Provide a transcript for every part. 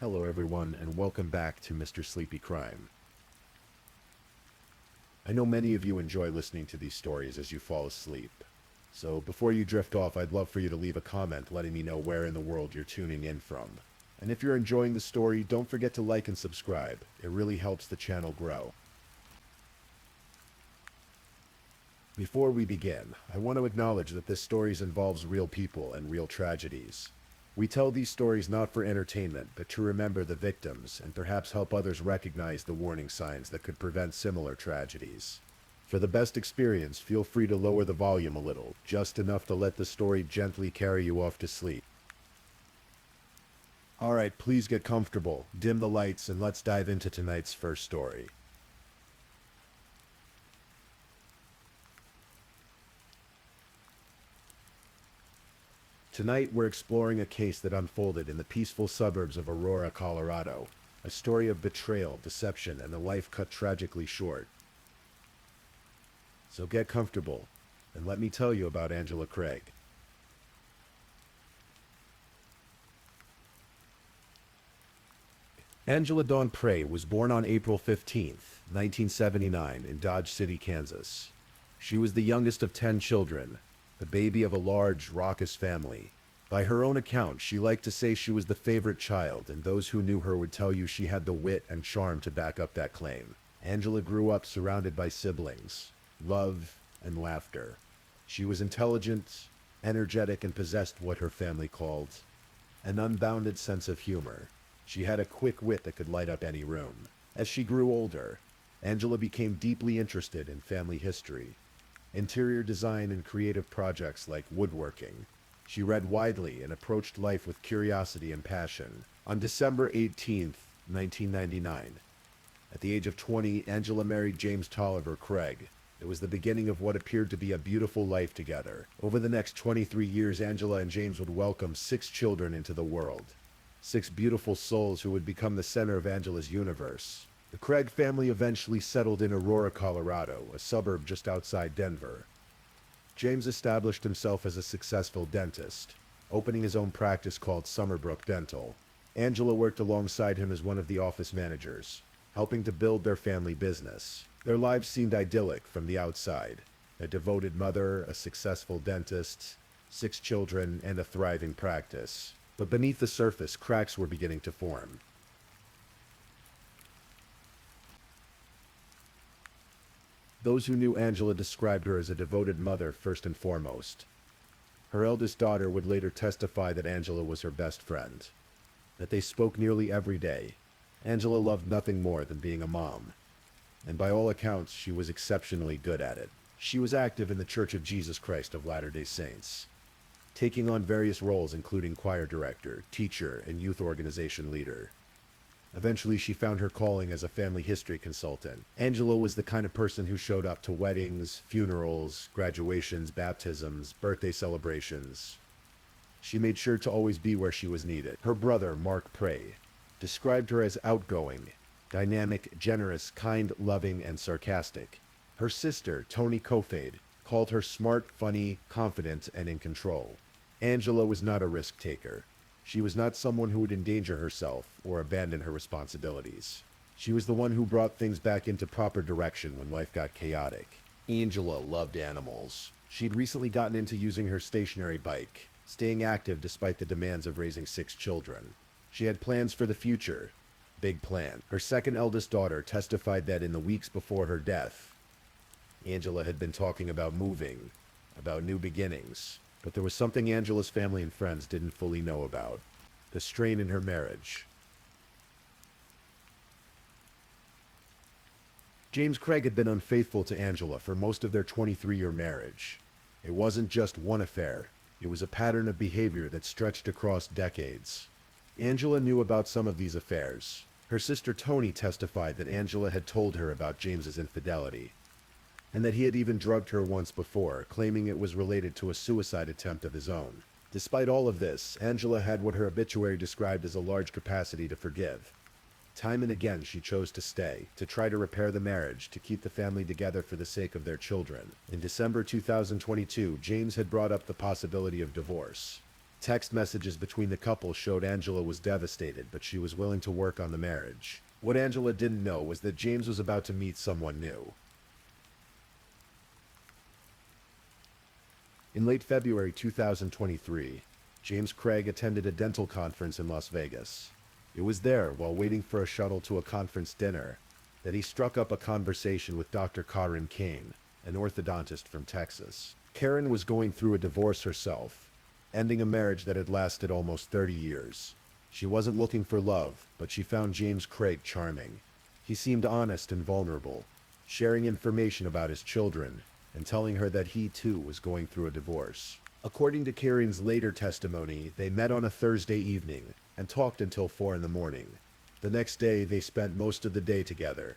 Hello everyone and welcome back to Mr. Sleepy Crime. I know many of you enjoy listening to these stories as you fall asleep. So before you drift off, I'd love for you to leave a comment letting me know where in the world you're tuning in from. And if you're enjoying the story, don't forget to like and subscribe. It really helps the channel grow. Before we begin, I want to acknowledge that this story involves real people and real tragedies. We tell these stories not for entertainment, but to remember the victims and perhaps help others recognize the warning signs that could prevent similar tragedies. For the best experience, feel free to lower the volume a little, just enough to let the story gently carry you off to sleep. Alright, please get comfortable, dim the lights, and let's dive into tonight's first story. Tonight, we're exploring a case that unfolded in the peaceful suburbs of Aurora, Colorado. A story of betrayal, deception, and a life cut tragically short. So get comfortable, and let me tell you about Angela Craig. Angela Dawn Prey was born on April 15th, 1979, in Dodge City, Kansas. She was the youngest of 10 children, the baby of a large, raucous family. By her own account, she liked to say she was the favorite child, and those who knew her would tell you she had the wit and charm to back up that claim. Angela grew up surrounded by siblings, love, and laughter. She was intelligent, energetic, and possessed what her family called an unbounded sense of humor. She had a quick wit that could light up any room. As she grew older, Angela became deeply interested in family history, interior design, and creative projects like woodworking. She read widely and approached life with curiosity and passion. On December 18th, 1999, at the age of 20, Angela married James Tolliver Craig. It was the beginning of what appeared to be a beautiful life together. Over the next 23 years, Angela and James would welcome 6 children into the world. 6 beautiful souls who would become the center of Angela's universe. The Craig family eventually settled in Aurora, Colorado, a suburb just outside Denver. James established himself as a successful dentist, opening his own practice called Summerbrook Dental. Angela worked alongside him as one of the office managers, helping to build their family business. Their lives seemed idyllic from the outside. A devoted mother, a successful dentist, 6 children, and a thriving practice. But beneath the surface, cracks were beginning to form. Those who knew Angela described her as a devoted mother first and foremost. Her eldest daughter would later testify that Angela was her best friend, that they spoke nearly every day. Angela loved nothing more than being a mom, and by all accounts, she was exceptionally good at it. She was active in the Church of Jesus Christ of Latter-day Saints, taking on various roles including choir director, teacher, and youth organization leader. Eventually, she found her calling as a family history consultant. Angela was the kind of person who showed up to weddings, funerals, graduations, baptisms, birthday celebrations. She made sure to always be where she was needed. Her brother, Mark Prey, described her as outgoing, dynamic, generous, kind, loving, and sarcastic. Her sister, Toni Kofade, called her smart, funny, confident, and in control. Angela was not a risk taker. She was not someone who would endanger herself or abandon her responsibilities. She was the one who brought things back into proper direction when life got chaotic. Angela loved animals. She'd recently gotten into using her stationary bike, staying active despite the demands of raising 6 children. She had plans for the future. Big plan. Her second eldest daughter testified that in the weeks before her death, Angela had been talking about moving, about new beginnings. But there was something Angela's family and friends didn't fully know about: the strain in her marriage. James Craig had been unfaithful to Angela for most of their 23-year marriage. It wasn't just one affair. It was a pattern of behavior that stretched across decades. Angela knew about some of these affairs. Her sister Toni testified that Angela had told her about James's infidelity, and that he had even drugged her once before, claiming it was related to a suicide attempt of his own. Despite all of this, Angela had what her obituary described as a large capacity to forgive. Time and again, she chose to stay, to try to repair the marriage, to keep the family together for the sake of their children. In December 2022, James had brought up the possibility of divorce. Text messages between the couple showed Angela was devastated, but she was willing to work on the marriage. What Angela didn't know was that James was about to meet someone new. In late February 2023, James Craig attended a dental conference in Las Vegas. It was there, while waiting for a shuttle to a conference dinner, that he struck up a conversation with Dr. Karen Kane, an orthodontist from Texas. Karen was going through a divorce herself, ending a marriage that had lasted almost 30 years. She wasn't looking for love, but she found James Craig charming. He seemed honest and vulnerable, sharing information about his children and telling her that he too was going through a divorce. According to Karen's later testimony, they met on a Thursday evening and talked until 4 in the morning. The next day, they spent most of the day together.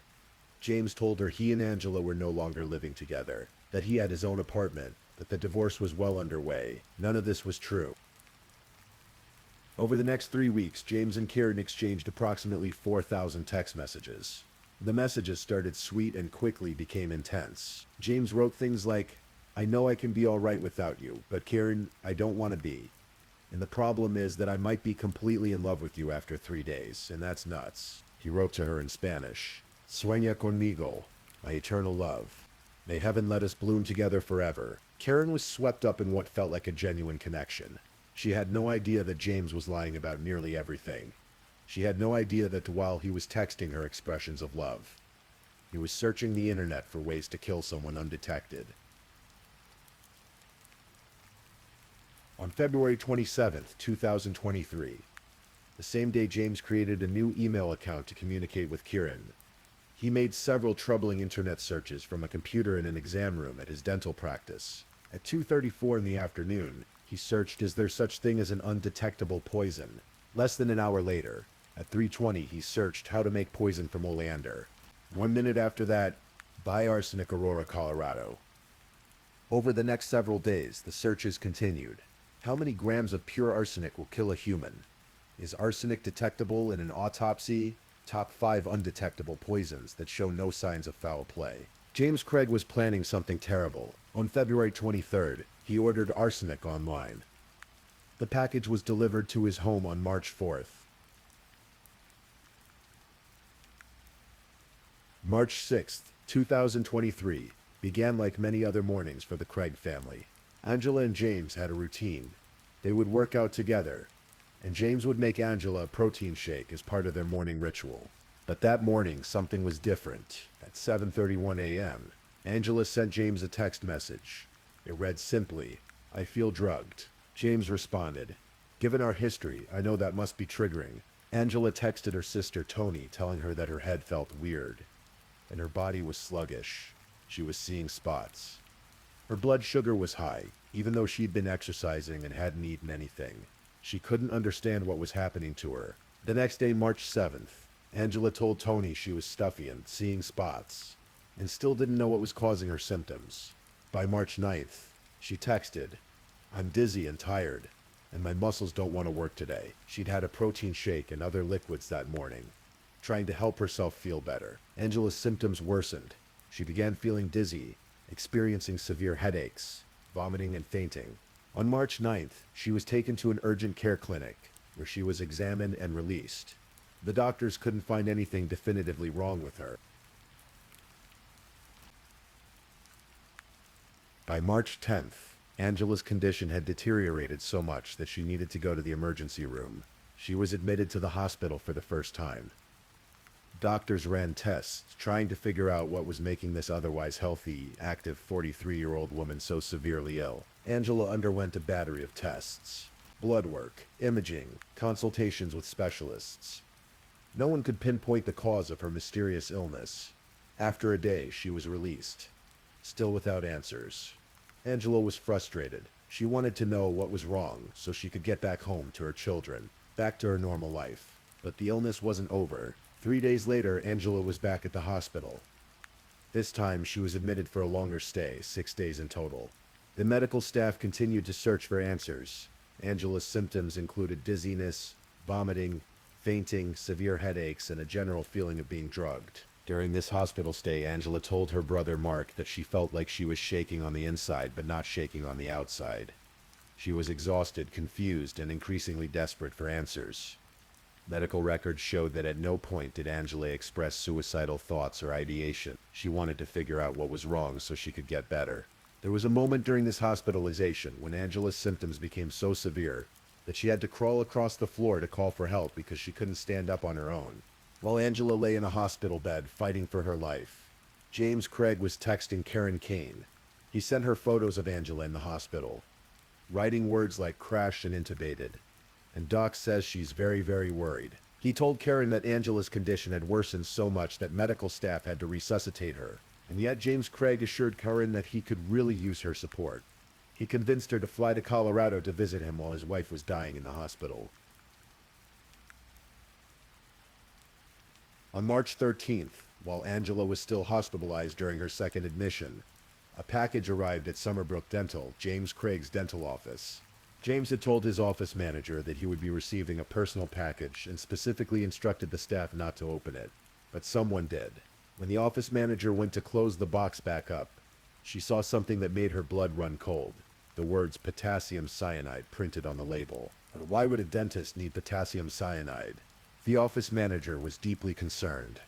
James told her he and Angela were no longer living together, that he had his own apartment, that the divorce was well underway. None of this was true. Over the next 3 weeks, James and Karen exchanged approximately 4,000 text messages. The messages started sweet and quickly became intense. James wrote things like, "I know I can be all right without you, but Karen, I don't want to be. And the problem is that I might be completely in love with you after 3 days, and that's nuts." He wrote to her in Spanish, "Sueña conmigo, my eternal love. May heaven let us bloom together forever." Karen was swept up in what felt like a genuine connection. She had no idea that James was lying about nearly everything. She had no idea that while he was texting her expressions of love, he was searching the internet for ways to kill someone undetected. On February 27th, 2023, the same day James created a new email account to communicate with Kieran. He made several troubling internet searches from a computer in an exam room at his dental practice. At 2:34 in the afternoon, he searched, "Is there such thing as an undetectable poison?" Less than an hour later, at 3:20, he searched, "How to make poison from oleander." 1 minute after that, "Buy arsenic, Aurora, Colorado." Over the next several days, the searches continued. How many grams of pure arsenic will kill a human? Is arsenic detectable in an autopsy? Top 5 undetectable poisons that show no signs of foul play. James Craig was planning something terrible. On February 23rd, he ordered arsenic online. The package was delivered to his home on March 4th. March 6th, 2023, began like many other mornings for the Craig family. Angela and James had a routine. They would work out together, and James would make Angela a protein shake as part of their morning ritual. But that morning, something was different. At 7:31 a.m., Angela sent James a text message. It read simply, "I feel drugged." James responded, "Given our history, I know that must be triggering." Angela texted her sister Tony, telling her that her head felt weird, and her body was sluggish. She was seeing spots. Her blood sugar was high, even though she'd been exercising and hadn't eaten anything. She couldn't understand what was happening to her. The next day, March 7th, Angela told Tony she was stuffy and seeing spots, and still didn't know what was causing her symptoms. By March 9th, she texted, "I'm dizzy and tired, and my muscles don't want to work today." She'd had a protein shake and other liquids that morning, trying to help herself feel better. Angela's symptoms worsened. She began feeling dizzy, experiencing severe headaches, vomiting, and fainting. On March 9th, she was taken to an urgent care clinic, where she was examined and released. The doctors couldn't find anything definitively wrong with her. By March 10th, Angela's condition had deteriorated so much that she needed to go to the emergency room. She was admitted to the hospital for the first time. Doctors ran tests, trying to figure out what was making this otherwise healthy, active 43-year-old woman so severely ill. Angela underwent a battery of tests: blood work, imaging, consultations with specialists. No one could pinpoint the cause of her mysterious illness. After a day, she was released, still without answers. Angela was frustrated. She wanted to know what was wrong so she could get back home to her children, back to her normal life. But the illness wasn't over. 3 days later, Angela was back at the hospital. This time, she was admitted for a longer stay, 6 days in total. The medical staff continued to search for answers. Angela's symptoms included dizziness, vomiting, fainting, severe headaches, and a general feeling of being drugged. During this hospital stay, Angela told her brother Mark that she felt like she was shaking on the inside but not shaking on the outside. She was exhausted, confused, and increasingly desperate for answers. Medical records showed that at no point did Angela express suicidal thoughts or ideation. She wanted to figure out what was wrong so she could get better. There was a moment during this hospitalization when Angela's symptoms became so severe that she had to crawl across the floor to call for help because she couldn't stand up on her own. While Angela lay in a hospital bed fighting for her life, James Craig was texting Karen Kane. He sent her photos of Angela in the hospital, writing words like crashed and intubated. And Doc says she's very, very worried. He told Karen that Angela's condition had worsened so much that medical staff had to resuscitate her. And yet James Craig assured Karen that he could really use her support. He convinced her to fly to Colorado to visit him while his wife was dying in the hospital. On March 13th, while Angela was still hospitalized during her second admission, a package arrived at Summerbrook Dental, James Craig's dental office. James had told his office manager that he would be receiving a personal package and specifically instructed the staff not to open it, but someone did. When the office manager went to close the box back up, she saw something that made her blood run cold. The words potassium cyanide printed on the label. But why would a dentist need potassium cyanide? The office manager was deeply concerned.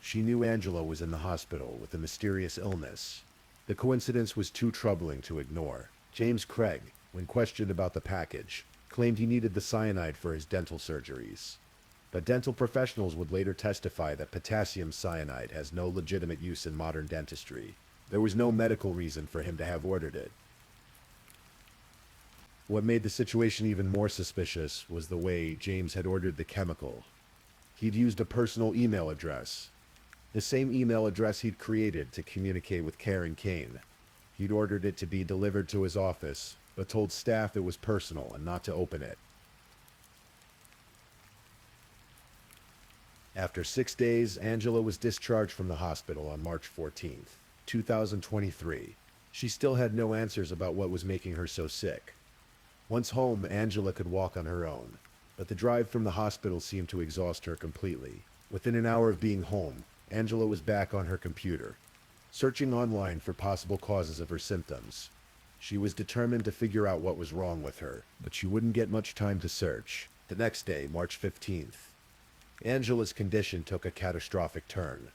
She knew Angela was in the hospital with a mysterious illness. The coincidence was too troubling to ignore. James Craig, when questioned about the package, claimed he needed the cyanide for his dental surgeries. But dental professionals would later testify that potassium cyanide has no legitimate use in modern dentistry. There was no medical reason for him to have ordered it. What made the situation even more suspicious was the way James had ordered the chemical. He'd used a personal email address, the same email address he'd created to communicate with Karen Kane. He'd ordered it to be delivered to his office, but told staff it was personal and not to open it. After 6 days, Angela was discharged from the hospital on March 14th, 2023. She still had no answers about what was making her so sick. Once home, Angela could walk on her own, but the drive from the hospital seemed to exhaust her completely. Within an hour of being home, Angela was back on her computer, searching online for possible causes of her symptoms. She was determined to figure out what was wrong with her, but she wouldn't get much time to search. The next day, March 15th, Angela's condition took a catastrophic turn.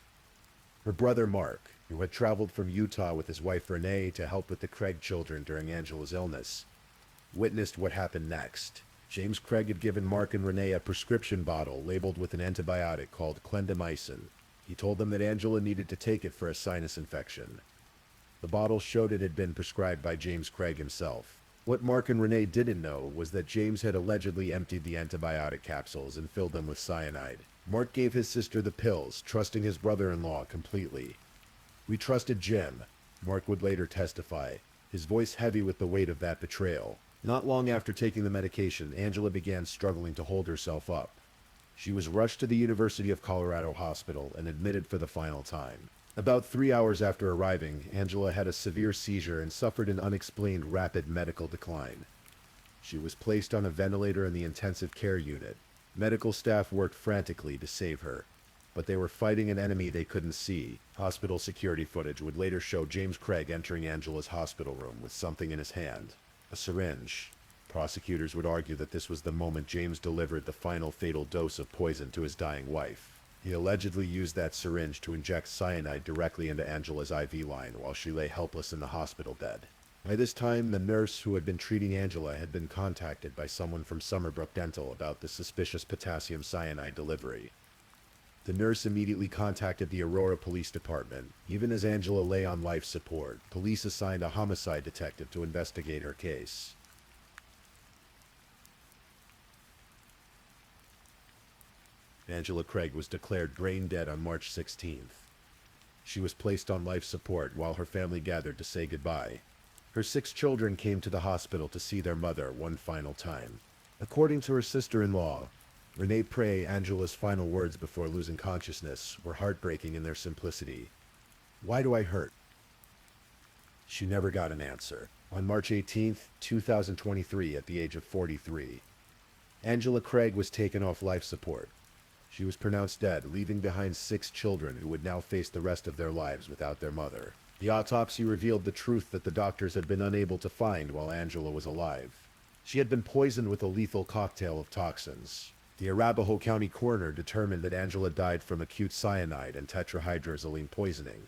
Her brother Mark, who had traveled from Utah with his wife Renee to help with the Craig children during Angela's illness, witnessed what happened next. James Craig had given Mark and Renee a prescription bottle labeled with an antibiotic called clindamycin. He told them that Angela needed to take it for a sinus infection. The bottle showed it had been prescribed by James Craig himself. What Mark and Renee didn't know was that James had allegedly emptied the antibiotic capsules and filled them with cyanide. Mark gave his sister the pills, trusting his brother-in-law completely. "We trusted Jim," Mark would later testify, his voice heavy with the weight of that betrayal. Not long after taking the medication, Angela began struggling to hold herself up. She was rushed to the University of Colorado Hospital and admitted for the final time. About 3 hours after arriving, Angela had a severe seizure and suffered an unexplained rapid medical decline. She was placed on a ventilator in the intensive care unit. Medical staff worked frantically to save her, but they were fighting an enemy they couldn't see. Hospital security footage would later show James Craig entering Angela's hospital room with something in his hand, a syringe. Prosecutors would argue that this was the moment James delivered the final fatal dose of poison to his dying wife. He allegedly used that syringe to inject cyanide directly into Angela's IV line while she lay helpless in the hospital bed. By this time, the nurse who had been treating Angela had been contacted by someone from Summerbrook Dental about the suspicious potassium cyanide delivery. The nurse immediately contacted the Aurora Police Department. Even as Angela lay on life support, police assigned a homicide detective to investigate her case. Angela Craig was declared brain dead on March 16th. She was placed on life support while her family gathered to say goodbye. Her 6 children came to the hospital to see their mother one final time. According to her sister-in-law, Renee Prey, Angela's final words before losing consciousness were heartbreaking in their simplicity. "Why do I hurt?" She never got an answer. On March 18th, 2023, at the age of 43, Angela Craig was taken off life support. She was pronounced dead, leaving behind 6 children who would now face the rest of their lives without their mother. The autopsy revealed the truth that the doctors had been unable to find while Angela was alive. She had been poisoned with a lethal cocktail of toxins. The Arapahoe County coroner determined that Angela died from acute cyanide and tetrahydrozoline poisoning.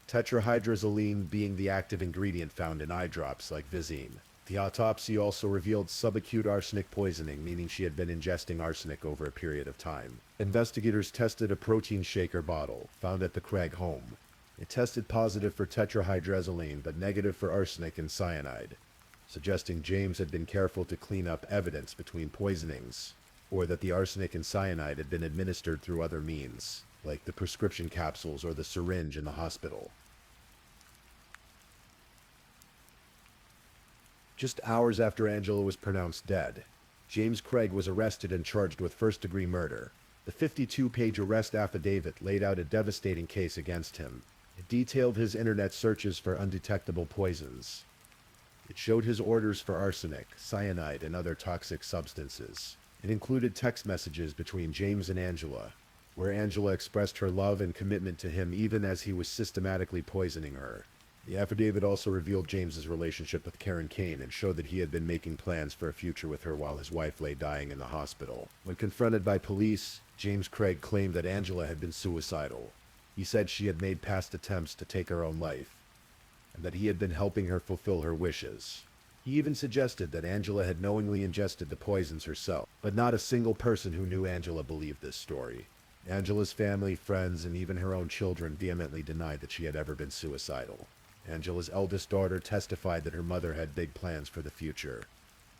Tetrahydrozoline being the active ingredient found in eye drops like Visine. The autopsy also revealed subacute arsenic poisoning, meaning she had been ingesting arsenic over a period of time. Investigators tested a protein shaker bottle found at the Craig home. It tested positive for tetrahydrozoline but negative for arsenic and cyanide, suggesting James had been careful to clean up evidence between poisonings, or that the arsenic and cyanide had been administered through other means, like the prescription capsules or the syringe in the hospital. Just hours after Angela was pronounced dead, James Craig was arrested and charged with first-degree murder. The 52-page arrest affidavit laid out a devastating case against him. It detailed his internet searches for undetectable poisons. It showed his orders for arsenic, cyanide, and other toxic substances. It included text messages between James and Angela, where Angela expressed her love and commitment to him even as he was systematically poisoning her. The affidavit also revealed James's relationship with Karen Kane and showed that he had been making plans for a future with her while his wife lay dying in the hospital. When confronted by police, James Craig claimed that Angela had been suicidal. He said she had made past attempts to take her own life, and that he had been helping her fulfill her wishes. He even suggested that Angela had knowingly ingested the poisons herself, but not a single person who knew Angela believed this story. Angela's family, friends, and even her own children vehemently denied that she had ever been suicidal. Angela's eldest daughter testified that her mother had big plans for the future.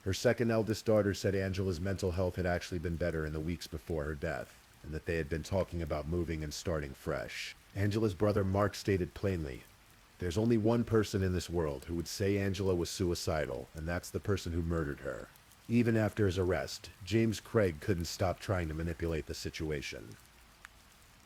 Her second eldest daughter said Angela's mental health had actually been better in the weeks before her death, and that they had been talking about moving and starting fresh. Angela's brother Mark stated plainly, "There's only one person in this world who would say Angela was suicidal, and that's the person who murdered her." Even after his arrest, James Craig couldn't stop trying to manipulate the situation.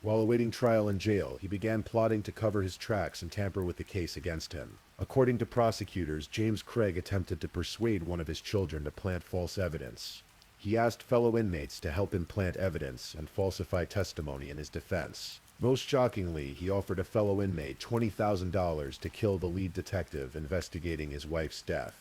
While awaiting trial in jail, he began plotting to cover his tracks and tamper with the case against him. According to prosecutors, James Craig attempted to persuade one of his children to plant false evidence. He asked fellow inmates to help him plant evidence and falsify testimony in his defense. Most shockingly, he offered a fellow inmate $20,000 to kill the lead detective investigating his wife's death,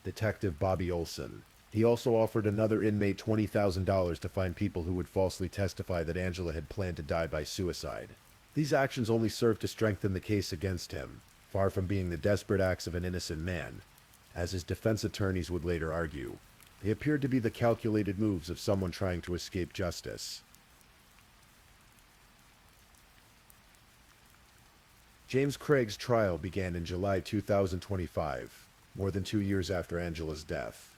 Detective Bobby Olson. He also offered another inmate $20,000 to find people who would falsely testify that Angela had planned to die by suicide. These actions only served to strengthen the case against him, far from being the desperate acts of an innocent man. As his defense attorneys would later argue, they appeared to be the calculated moves of someone trying to escape justice. James Craig's trial began in July 2025, more than 2 years after Angela's death.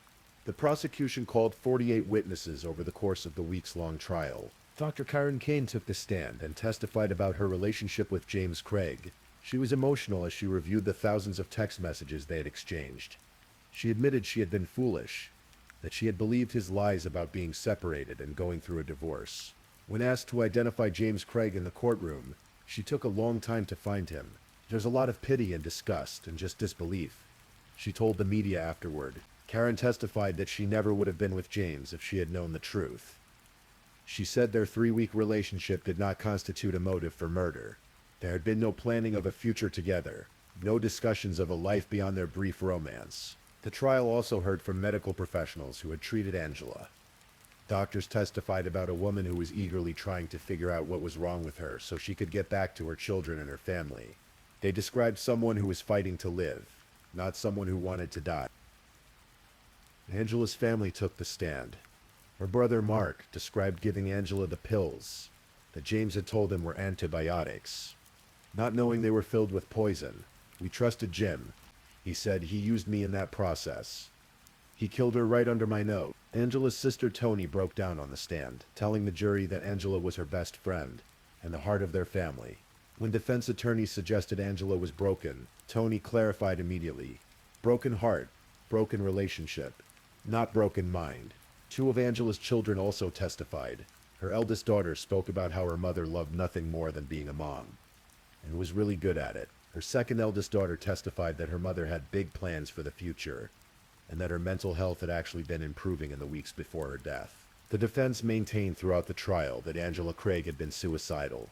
The prosecution called 48 witnesses over the course of the weeks-long trial. Dr. Karen Kane took the stand and testified about her relationship with James Craig. She was emotional as she reviewed the thousands of text messages they had exchanged. She admitted she had been foolish, that she had believed his lies about being separated and going through a divorce. When asked to identify James Craig in the courtroom, she took a long time to find him. There's a lot of pity and disgust and just disbelief, she told the media afterward. Karen testified that she never would have been with James if she had known the truth. She said their 3-week relationship did not constitute a motive for murder. There had been no planning of a future together, no discussions of a life beyond their brief romance. The trial also heard from medical professionals who had treated Angela. Doctors testified about a woman who was eagerly trying to figure out what was wrong with her so she could get back to her children and her family. They described someone who was fighting to live, not someone who wanted to die. Angela's family took the stand. Her brother Mark described giving Angela the pills that James had told him were antibiotics. Not knowing they were filled with poison, "We trusted Jim. He said he used me in that process. He killed her right under my nose." Angela's sister Toni broke down on the stand, telling the jury that Angela was her best friend and the heart of their family. When defense attorneys suggested Angela was broken, Toni clarified immediately. Broken heart, broken relationship, not broken mind. 2 of Angela's children also testified. Her eldest daughter spoke about how her mother loved nothing more than being a mom, and was really good at it. Her second eldest daughter testified that her mother had big plans for the future, and that her mental health had actually been improving in the weeks before her death. The defense maintained throughout the trial that Angela Craig had been suicidal,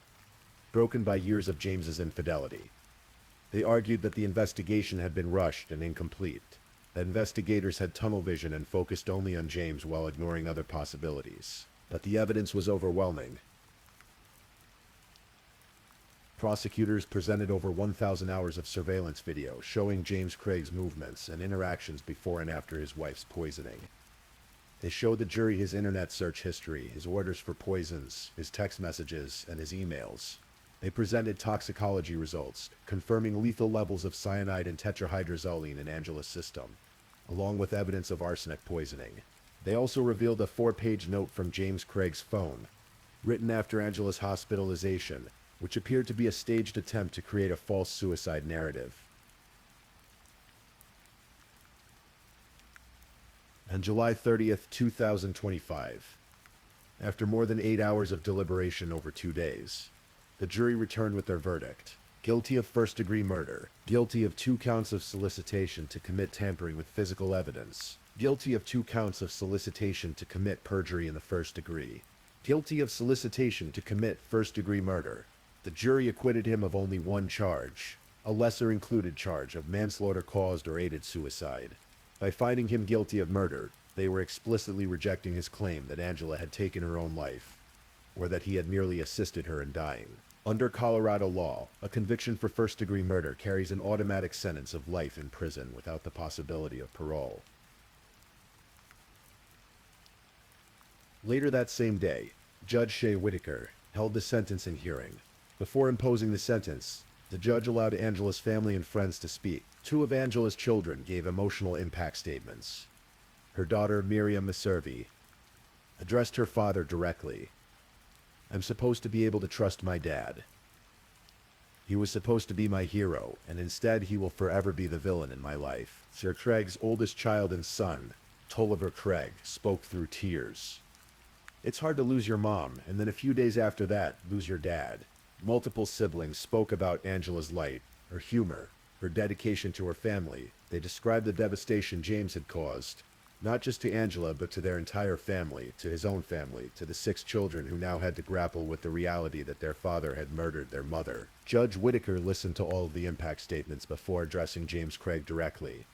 broken by years of James's infidelity. They argued that the investigation had been rushed and incomplete, The investigators had tunnel vision and focused only on James while ignoring other possibilities. But the evidence was overwhelming. Prosecutors presented over 1,000 hours of surveillance video showing James Craig's movements and interactions before and after his wife's poisoning. They showed the jury his internet search history, his orders for poisons, his text messages, and his emails. They presented toxicology results, confirming lethal levels of cyanide and tetrahydrozoline in Angela's system, along with evidence of arsenic poisoning. They also revealed a 4-page note from James Craig's phone, written after Angela's hospitalization, which appeared to be a staged attempt to create a false suicide narrative. On July 30th, 2025, after more than 8 hours of deliberation over 2 days, the jury returned with their verdict. Guilty of first-degree murder. Guilty of 2 counts of solicitation to commit tampering with physical evidence. Guilty of 2 counts of solicitation to commit perjury in the first degree. Guilty of solicitation to commit first-degree murder. The jury acquitted him of only 1 charge, a lesser-included charge of manslaughter caused or aided suicide. By finding him guilty of murder, they were explicitly rejecting his claim that Angela had taken her own life, or that he had merely assisted her in dying. Under Colorado law, a conviction for first-degree murder carries an automatic sentence of life in prison without the possibility of parole. Later that same day, Judge Shea Whitaker held the sentencing hearing. Before imposing the sentence, the judge allowed Angela's family and friends to speak. 2 of Angela's children gave emotional impact statements. Her daughter, Miriam Maservi, addressed her father directly. "I'm supposed to be able to trust my dad. He was supposed to be my hero, and instead he will forever be the villain in my life." Sir Craig's oldest child and son, Tolliver Craig, spoke through tears. "It's hard to lose your mom, and then a few days after that, lose your dad." Multiple siblings spoke about Angela's light, her humor, her dedication to her family. They described the devastation James had caused, not just to Angela, but to their entire family, to his own family, to the 6 children who now had to grapple with the reality that their father had murdered their mother. Judge Whitaker listened to all of the impact statements before addressing James Craig directly.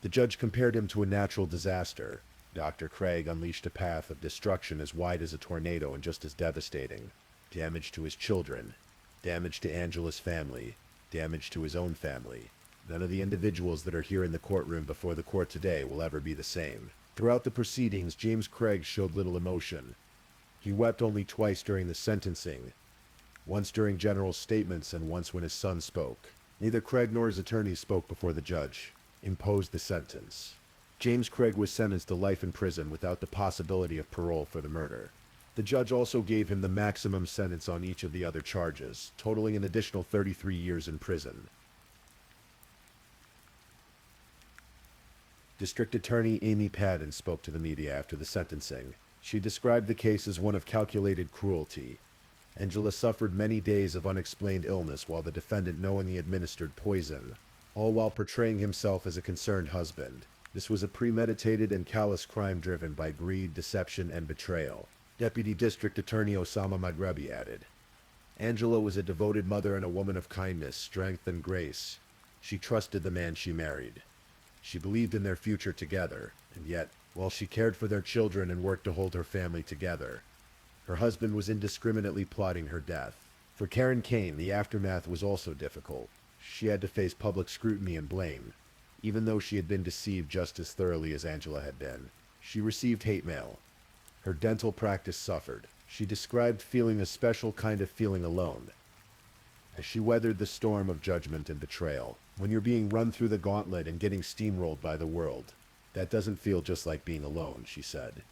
The judge compared him to a natural disaster. Dr. Craig unleashed a path of destruction as wide as a tornado and just as devastating. Damage to his children, damage to Angela's family, damage to his own family. None of the individuals that are here in the courtroom before the court today will ever be the same. Throughout the proceedings, James Craig showed little emotion. He wept only twice during the sentencing, once during general statements and once when his son spoke. Neither Craig nor his attorneys spoke before the judge imposed the sentence. James Craig was sentenced to life in prison without the possibility of parole for the murder. The judge also gave him the maximum sentence on each of the other charges, totaling an additional 33 years in prison. District Attorney Amy Padden spoke to the media after the sentencing. She described the case as one of calculated cruelty. Angela suffered many days of unexplained illness while the defendant knowingly administered poison, all while portraying himself as a concerned husband. This was a premeditated and callous crime driven by greed, deception, and betrayal. Deputy District Attorney Osama Maghrebi added, "Angela was a devoted mother and a woman of kindness, strength, and grace. She trusted the man she married. She believed in their future together, and yet, while she cared for their children and worked to hold her family together, her husband was indiscriminately plotting her death." For Karen Kane, the aftermath was also difficult. She had to face public scrutiny and blame, even though she had been deceived just as thoroughly as Angela had been. She received hate mail. Her dental practice suffered. She described feeling a special kind of feeling alone as she weathered the storm of judgment and betrayal. When you're being run through the gauntlet and getting steamrolled by the world, that doesn't feel just like being alone, she said.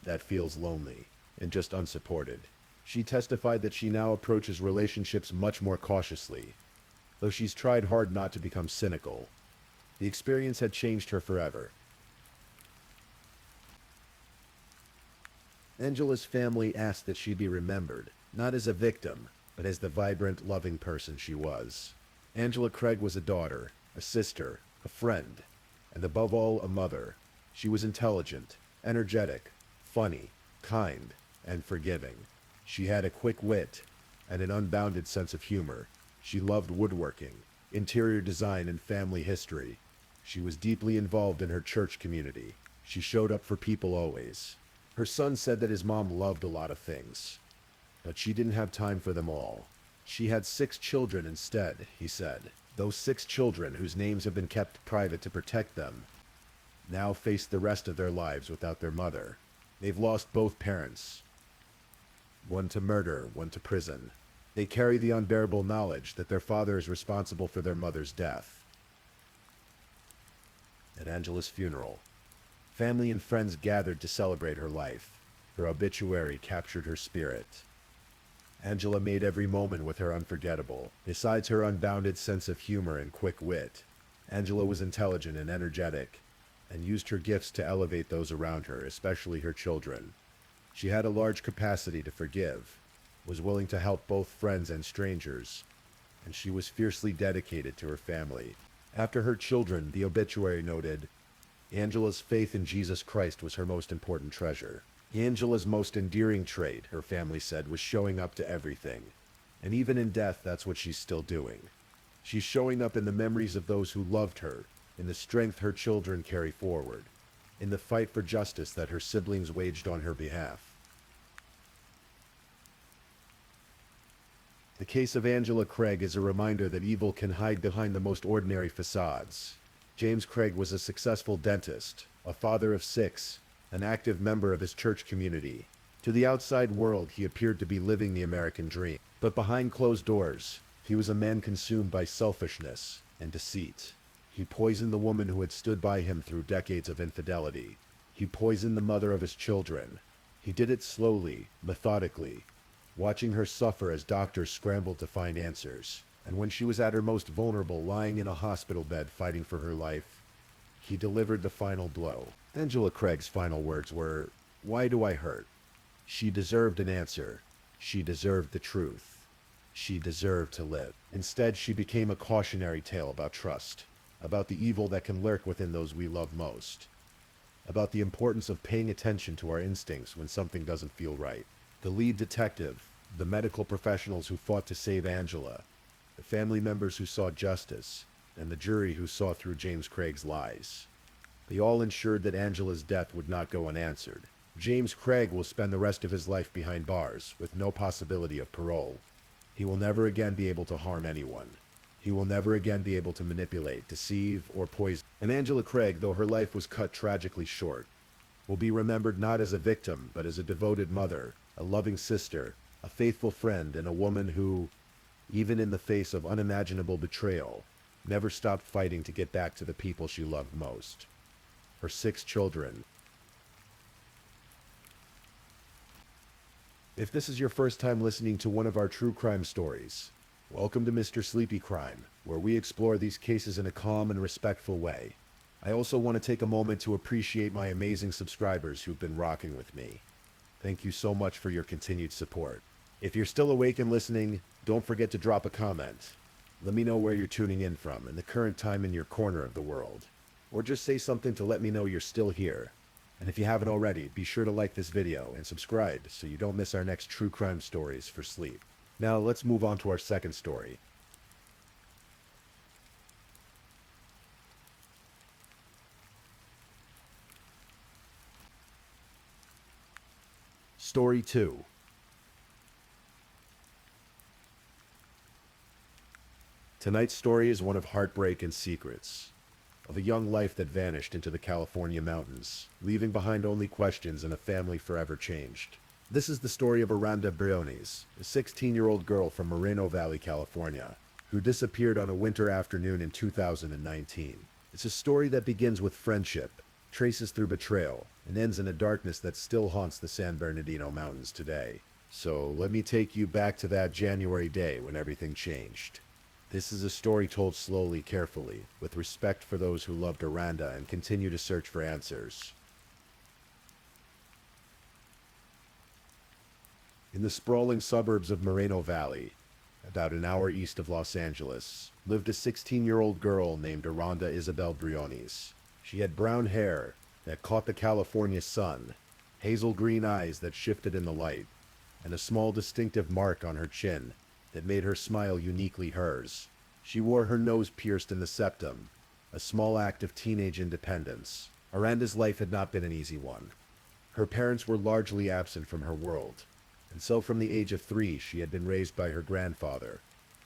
That feels lonely and just unsupported. She testified that she now approaches relationships much more cautiously, though she's tried hard not to become cynical. The experience had changed her forever. Angela's family asked that she be remembered, not as a victim, but as the vibrant, loving person she was. Angela Craig was a daughter, a sister, a friend, and above all, a mother. She was intelligent, energetic, funny, kind, and forgiving. She had a quick wit and an unbounded sense of humor. She loved woodworking, interior design, and family history. She was deeply involved in her church community. She showed up for people always. Her son said that his mom loved a lot of things, but she didn't have time for them all. She had 6 children instead, he said. Those 6 children, whose names have been kept private to protect them, now face the rest of their lives without their mother. They've lost both parents, one to murder, one to prison. They carry the unbearable knowledge that their father is responsible for their mother's death. At Angela's funeral, family and friends gathered to celebrate her life. Her obituary captured her spirit. Angela made every moment with her unforgettable. Besides her unbounded sense of humor and quick wit, Angela was intelligent and energetic, and used her gifts to elevate those around her, especially her children. She had a large capacity to forgive, was willing to help both friends and strangers, and she was fiercely dedicated to her family. After her children, the obituary noted, Angela's faith in Jesus Christ was her most important treasure. Angela's most endearing trait, her family said, was showing up to everything. And even in death, that's what she's still doing. She's showing up in the memories of those who loved her, in the strength her children carry forward, in the fight for justice that her siblings waged on her behalf. The case of Angela Craig is a reminder that evil can hide behind the most ordinary facades. James Craig was a successful dentist, a father of 6, an active member of his church community. To the outside world, he appeared to be living the American dream. But behind closed doors, he was a man consumed by selfishness and deceit. He poisoned the woman who had stood by him through decades of infidelity. He poisoned the mother of his children. He did it slowly, methodically, watching her suffer as doctors scrambled to find answers. And when she was at her most vulnerable, lying in a hospital bed fighting for her life, he delivered the final blow. Angela Craig's final words were, "Why do I hurt?" She deserved an answer. She deserved the truth. She deserved to live. Instead, she became a cautionary tale about trust, about the evil that can lurk within those we love most, about the importance of paying attention to our instincts when something doesn't feel right. The lead detective, the medical professionals who fought to save Angela, the family members who sought justice, and the jury who saw through James Craig's lies. They all ensured that Angela's death would not go unanswered. James Craig will spend the rest of his life behind bars, with no possibility of parole. He will never again be able to harm anyone. He will never again be able to manipulate, deceive, or poison. And Angela Craig, though her life was cut tragically short, will be remembered not as a victim, but as a devoted mother, a loving sister, a faithful friend, and a woman who, even in the face of unimaginable betrayal, never stopped fighting to get back to the people she loved most. Her 6 children. If this is your first time listening to one of our true crime stories, welcome to Mr. Sleepy Crime, where we explore these cases in a calm and respectful way. I also want to take a moment to appreciate my amazing subscribers who've been rocking with me. Thank you so much for your continued support. If you're still awake and listening, don't forget to drop a comment. Let me know where you're tuning in from and the current time in your corner of the world. Or just say something to let me know you're still here. And if you haven't already, be sure to like this video and subscribe so you don't miss our next true crime stories for sleep. Now let's move on to our second story. Story 2. Tonight's story is one of heartbreak and secrets, of a young life that vanished into the California mountains, leaving behind only questions and a family forever changed. This is the story of Aranda Briones, a 16-year-old girl from Moreno Valley, California, who disappeared on a winter afternoon in 2019. It's a story that begins with friendship, traces through betrayal, and ends in a darkness that still haunts the San Bernardino Mountains today. So let me take you back to that January day when everything changed. This is a story told slowly, carefully, with respect for those who loved Aranda and continue to search for answers. In the sprawling suburbs of Moreno Valley, about an hour east of Los Angeles, lived a 16-year-old girl named Aranda Isabel Briones. She had brown hair that caught the California sun, hazel green eyes that shifted in the light, and a small distinctive mark on her chin that made her smile uniquely hers. She wore her nose pierced in the septum, a small act of teenage independence. Miranda's life had not been an easy one. Her parents were largely absent from her world, and so from the age of 3 she had been raised by her grandfather,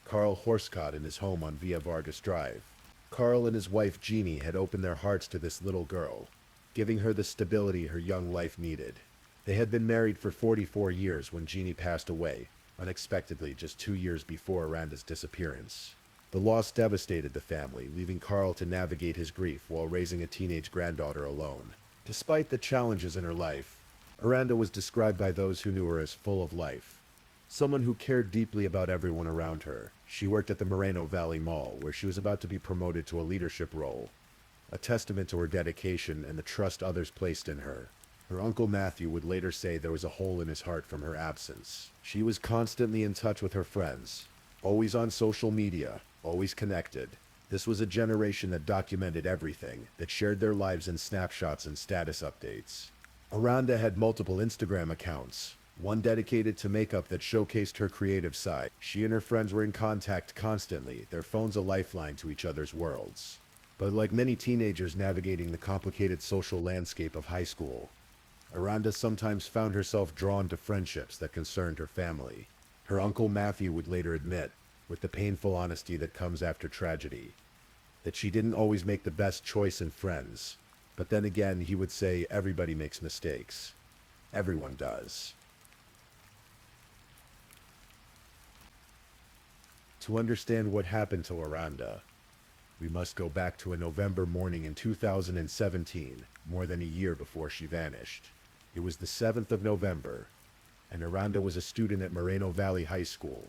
Carl Horscott, in his home on Via Vargas Drive. Carl and his wife Jeannie had opened their hearts to this little girl, giving her the stability her young life needed. They had been married for 44 years when Jeannie passed away, unexpectedly just 2 years before Miranda's disappearance. The loss devastated the family, leaving Carl to navigate his grief while raising a teenage granddaughter alone. Despite the challenges in her life, Miranda was described by those who knew her as full of life. Someone who cared deeply about everyone around her. She worked at the Moreno Valley Mall, where she was about to be promoted to a leadership role, a testament to her dedication and the trust others placed in her. Her uncle Matthew would later say there was a hole in his heart from her absence. She was constantly in touch with her friends, always on social media, always connected. This was a generation that documented everything, that shared their lives in snapshots and status updates. Miranda had multiple Instagram accounts, one dedicated to makeup that showcased her creative side. She and her friends were in contact constantly, their phones a lifeline to each other's worlds. But like many teenagers navigating the complicated social landscape of high school, Miranda sometimes found herself drawn to friendships that concerned her family. Her uncle Matthew would later admit, with the painful honesty that comes after tragedy, that she didn't always make the best choice in friends. But then again, he would say everybody makes mistakes. Everyone does. To understand what happened to Miranda, we must go back to a November morning in 2017, more than a year before she vanished. It was the 7th of November, and Miranda was a student at Moreno Valley High School,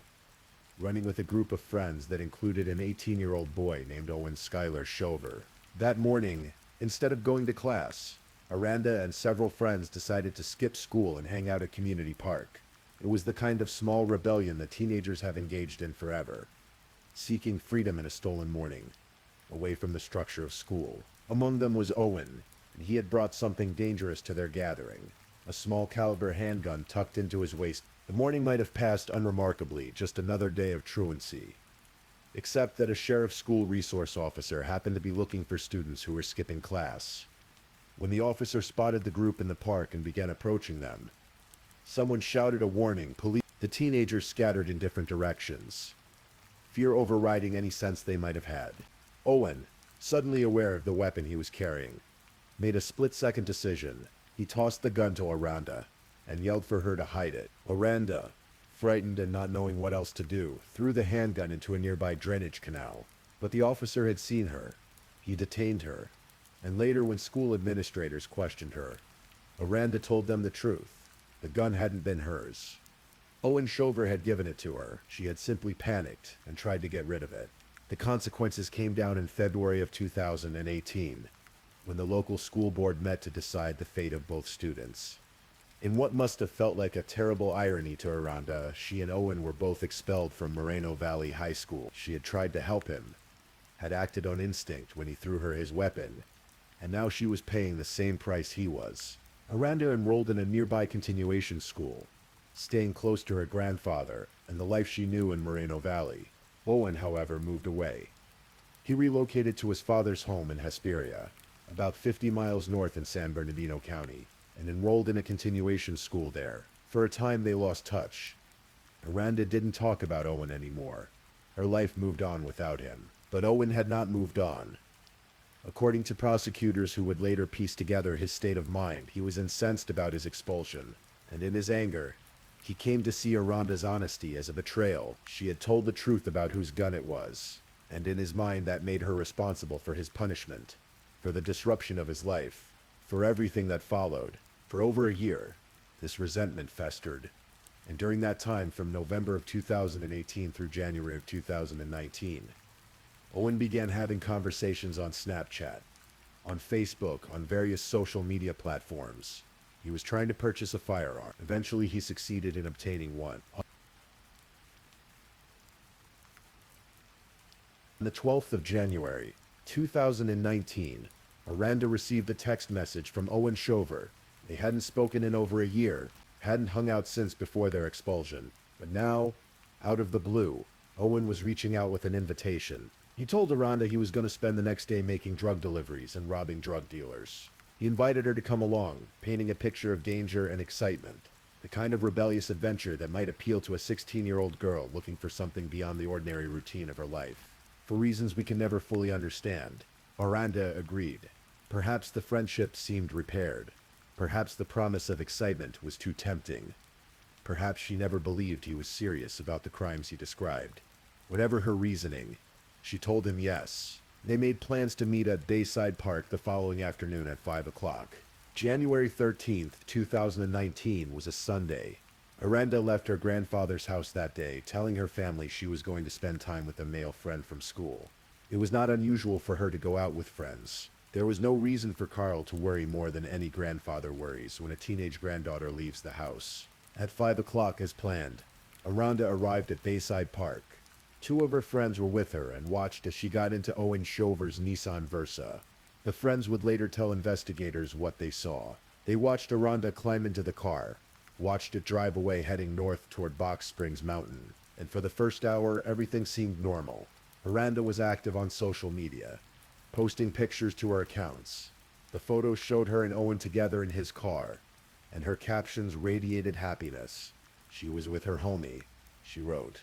running with a group of friends that included an 18-year-old boy named Owen Skylar Shover. That morning, instead of going to class, Miranda and several friends decided to skip school and hang out at Community Park. It was the kind of small rebellion that teenagers have engaged in forever, seeking freedom in a stolen morning, away from the structure of school. Among them was Owen, and he had brought something dangerous to their gathering, a small caliber handgun tucked into his waist. The morning might have passed unremarkably, just another day of truancy, except that a sheriff's school resource officer happened to be looking for students who were skipping class. When the officer spotted the group in the park and began approaching them, someone shouted a warning. The teenagers scattered in different directions, fear overriding any sense they might have had. Owen, suddenly aware of the weapon he was carrying, made a split-second decision. He tossed the gun to Miranda and yelled for her to hide it. Miranda, frightened and not knowing what else to do, threw the handgun into a nearby drainage canal. But the officer had seen her. He detained her, and later when school administrators questioned her, Miranda told them the truth. The gun hadn't been hers. Owen Shover had given it to her. She had simply panicked and tried to get rid of it. The consequences came down in February of 2018, when the local school board met to decide the fate of both students. In what must have felt like a terrible irony to Miranda, she and Owen were both expelled from Moreno Valley High School. She had tried to help him, had acted on instinct when he threw her his weapon, and now she was paying the same price he was. Miranda enrolled in a nearby continuation school, staying close to her grandfather and the life she knew in Moreno Valley. Owen, however, moved away. He relocated to his father's home in Hesperia, about 50 miles north in San Bernardino County, and enrolled in a continuation school there. For a time they lost touch. Miranda didn't talk about Owen anymore. Her life moved on without him. But Owen had not moved on. According to prosecutors who would later piece together his state of mind, he was incensed about his expulsion, and in his anger, he came to see Miranda's honesty as a betrayal. She had told the truth about whose gun it was, and in his mind that made her responsible for his punishment, for the disruption of his life, for everything that followed. For over a year, this resentment festered, and during that time from November of 2018 through January of 2019, Owen began having conversations on Snapchat, on Facebook, on various social media platforms. He was trying to purchase a firearm. Eventually, he succeeded in obtaining one. On the 12th of January, 2019, Miranda received a text message from Owen Shover. They hadn't spoken in over a year, hadn't hung out since before their expulsion. But now, out of the blue, Owen was reaching out with an invitation. He told Aranda he was going to spend the next day making drug deliveries and robbing drug dealers. He invited her to come along, painting a picture of danger and excitement, the kind of rebellious adventure that might appeal to a 16-year-old girl looking for something beyond the ordinary routine of her life. For reasons we can never fully understand, Aranda agreed. Perhaps the friendship seemed repaired. Perhaps the promise of excitement was too tempting. Perhaps she never believed he was serious about the crimes he described. Whatever her reasoning, she told him yes. They made plans to meet at Bayside Park the following afternoon at 5 o'clock. January 13th, 2019 was a Sunday. Aranda left her grandfather's house that day, telling her family she was going to spend time with a male friend from school. It was not unusual for her to go out with friends. There was no reason for Carl to worry more than any grandfather worries when a teenage granddaughter leaves the house. At 5 o'clock as planned, Aranda arrived at Bayside Park. Two of her friends were with her and watched as she got into Owen Shover's Nissan Versa. The friends would later tell investigators what they saw. They watched Aranda climb into the car, watched it drive away heading north toward Box Springs Mountain, and for the first hour everything seemed normal. Aranda was active on social media, posting pictures to her accounts. The photos showed her and Owen together in his car, and her captions radiated happiness. She was with her homie, she wrote.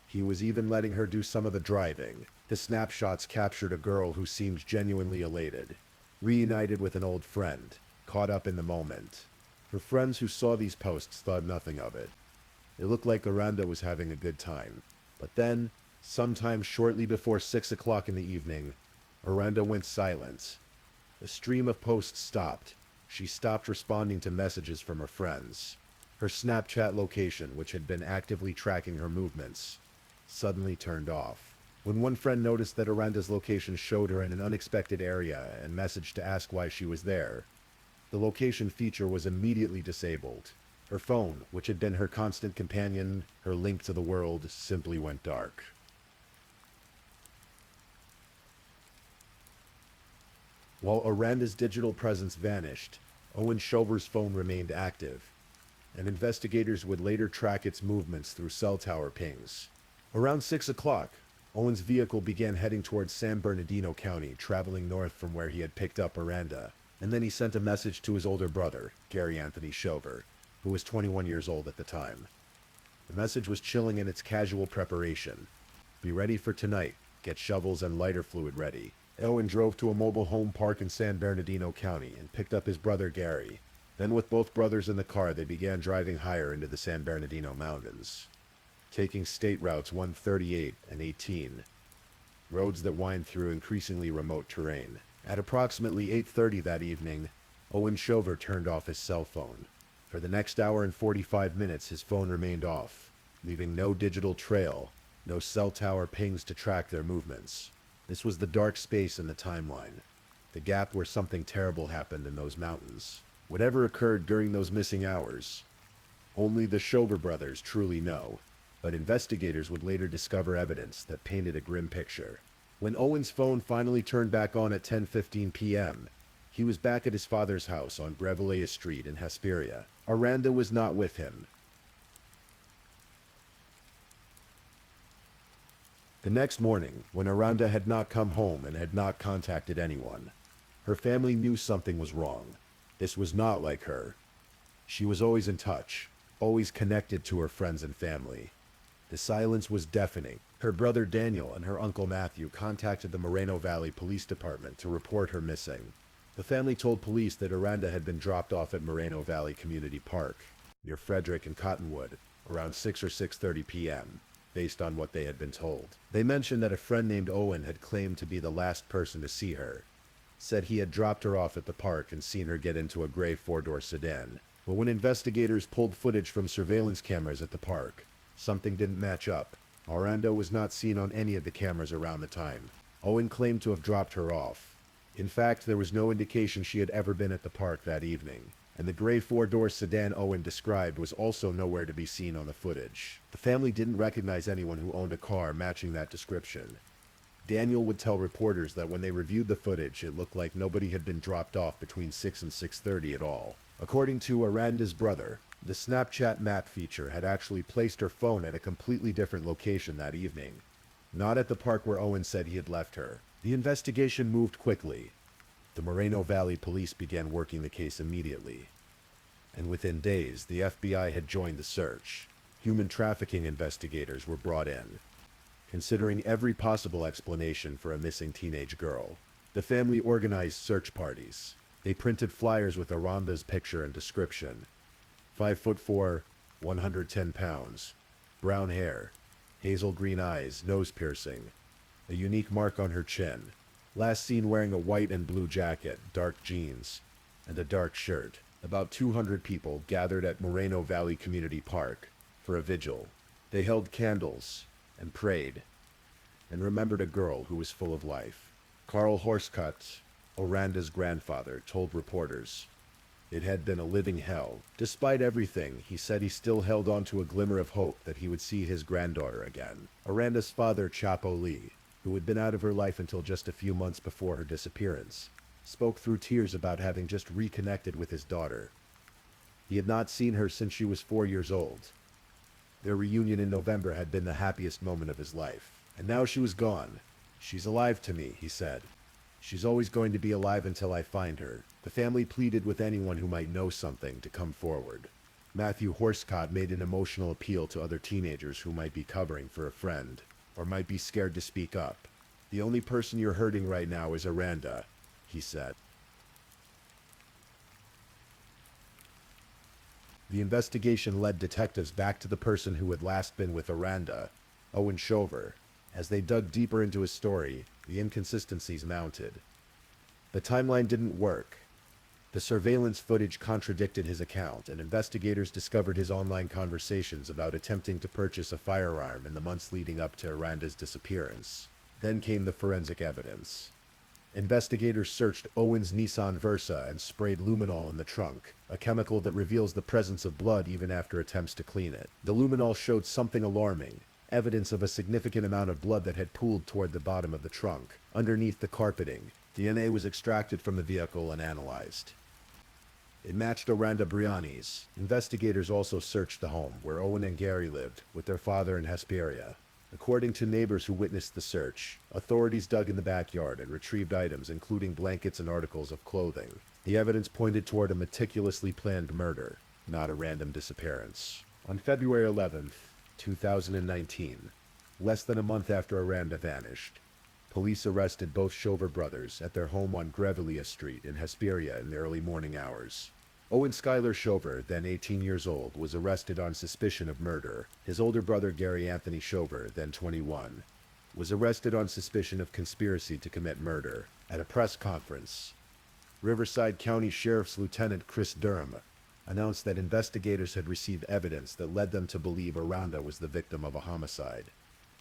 He was even letting her do some of the driving. The snapshots captured a girl who seemed genuinely elated, reunited with an old friend, caught up in the moment. Her friends who saw these posts thought nothing of it. It looked like Aranda was having a good time. But then, sometime shortly before 6 o'clock in the evening, Aranda went silent. The stream of posts stopped. She stopped responding to messages from her friends. Her Snapchat location, which had been actively tracking her movements, suddenly turned off. When one friend noticed that Aranda's location showed her in an unexpected area and messaged to ask why she was there, the location feature was immediately disabled. Her phone, which had been her constant companion, her link to the world, simply went dark. While Aranda's digital presence vanished, Owen Shover's phone remained active, and investigators would later track its movements through cell tower pings. Around 6 o'clock, Owen's vehicle began heading towards San Bernardino County, traveling north from where he had picked up Aranda, and then he sent a message to his older brother, Gary Anthony Shover, who was 21 years old at the time. The message was chilling in its casual preparation. Be ready for tonight. Get shovels and lighter fluid ready. Owen drove to a mobile home park in San Bernardino County and picked up his brother Gary. Then with both brothers in the car, they began driving higher into the San Bernardino Mountains, taking state routes 138 and 18, roads that wind through increasingly remote terrain. At approximately 8:30 that evening, Owen Shover turned off his cell phone. For the next hour and 45 minutes, his phone remained off, leaving no digital trail, no cell tower pings to track their movements. This was the dark space in the timeline, the gap where something terrible happened in those mountains. Whatever occurred during those missing hours, only the Shover brothers truly know. But investigators would later discover evidence that painted a grim picture. When Owen's phone finally turned back on at 10:15 p.m., he was back at his father's house on Grevelea Street in Hesperia. Aranda was not with him. The next morning, when Aranda had not come home and had not contacted anyone, her family knew something was wrong. This was not like her. She was always in touch, always connected to her friends and family. The silence was deafening. Her brother Daniel and her uncle Matthew contacted the Moreno Valley Police Department to report her missing. The family told police that Aranda had been dropped off at Moreno Valley Community Park, near Frederick and Cottonwood, around 6 or 6:30 p.m., based on what they had been told. They mentioned that a friend named Owen had claimed to be the last person to see her, said he had dropped her off at the park and seen her get into a gray four-door sedan. But when investigators pulled footage from surveillance cameras at the park, something didn't match up. Aranda was not seen on any of the cameras around the time. Owen claimed to have dropped her off. In fact, there was no indication she had ever been at the park that evening, and the gray four-door sedan Owen described was also nowhere to be seen on the footage. The family didn't recognize anyone who owned a car matching that description. Daniel would tell reporters that when they reviewed the footage, it looked like nobody had been dropped off between 6 and 6:30 at all. According to Aranda's brother, the Snapchat map feature had actually placed her phone at a completely different location that evening. not at the park where Owen said he had left her. The investigation moved quickly. The Moreno Valley police began working the case immediately. And within days, the FBI had joined the search. Human trafficking investigators were brought in, considering every possible explanation for a missing teenage girl. The family organized search parties. They printed flyers with Aranda's picture and description. 5'4", 110 pounds, brown hair, hazel green eyes, nose piercing, a unique mark on her chin. Last seen wearing a white and blue jacket, dark jeans, and a dark shirt. About 200 people gathered at Moreno Valley Community Park for a vigil. They held candles and prayed and remembered a girl who was full of life. Carl Horsecut, Aranda's grandfather, told reporters it had been a living hell. Despite everything, he said he still held on to a glimmer of hope that he would see his granddaughter again. Aranda's father, Chapo Lee, who had been out of her life until just a few months before her disappearance, spoke through tears about having just reconnected with his daughter. He had not seen her since she was 4 years old. Their reunion in November had been the happiest moment of his life. And now she was gone. She's alive to me, he said. She's always going to be alive until I find her. The family pleaded with anyone who might know something to come forward. Matthew Horscott made an emotional appeal to other teenagers who might be covering for a friend, or might be scared to speak up. The only person you're hurting right now is Aranda, he said. The investigation led detectives back to the person who had last been with Aranda, Owen Shover. As they dug deeper into his story, the inconsistencies mounted. The timeline didn't work. The surveillance footage contradicted his account, and investigators discovered his online conversations about attempting to purchase a firearm in the months leading up to Aranda's disappearance. Then came the forensic evidence. Investigators searched Owen's Nissan Versa and sprayed luminol in the trunk, a chemical that reveals the presence of blood even after attempts to clean it. The luminol showed something alarming, evidence of a significant amount of blood that had pooled toward the bottom of the trunk, underneath the carpeting. DNA was extracted from the vehicle and analyzed. It matched Aranda Briani's. Investigators also searched the home where Owen and Gary lived with their father in Hesperia. According to neighbors who witnessed the search, authorities dug in the backyard and retrieved items including blankets and articles of clothing. The evidence pointed toward a meticulously planned murder, not a random disappearance. On February 11th, 2019, less than a month after Aranda vanished, police arrested both Shover brothers at their home on Grevelia Street in Hesperia in the early morning hours. Owen Skylar Shover, then 18 years old, was arrested on suspicion of murder. His older brother Gary Anthony Shover, then 21, was arrested on suspicion of conspiracy to commit murder. At a press conference, Riverside County Sheriff's Lieutenant Chris Durham announced that investigators had received evidence that led them to believe Aranda was the victim of a homicide.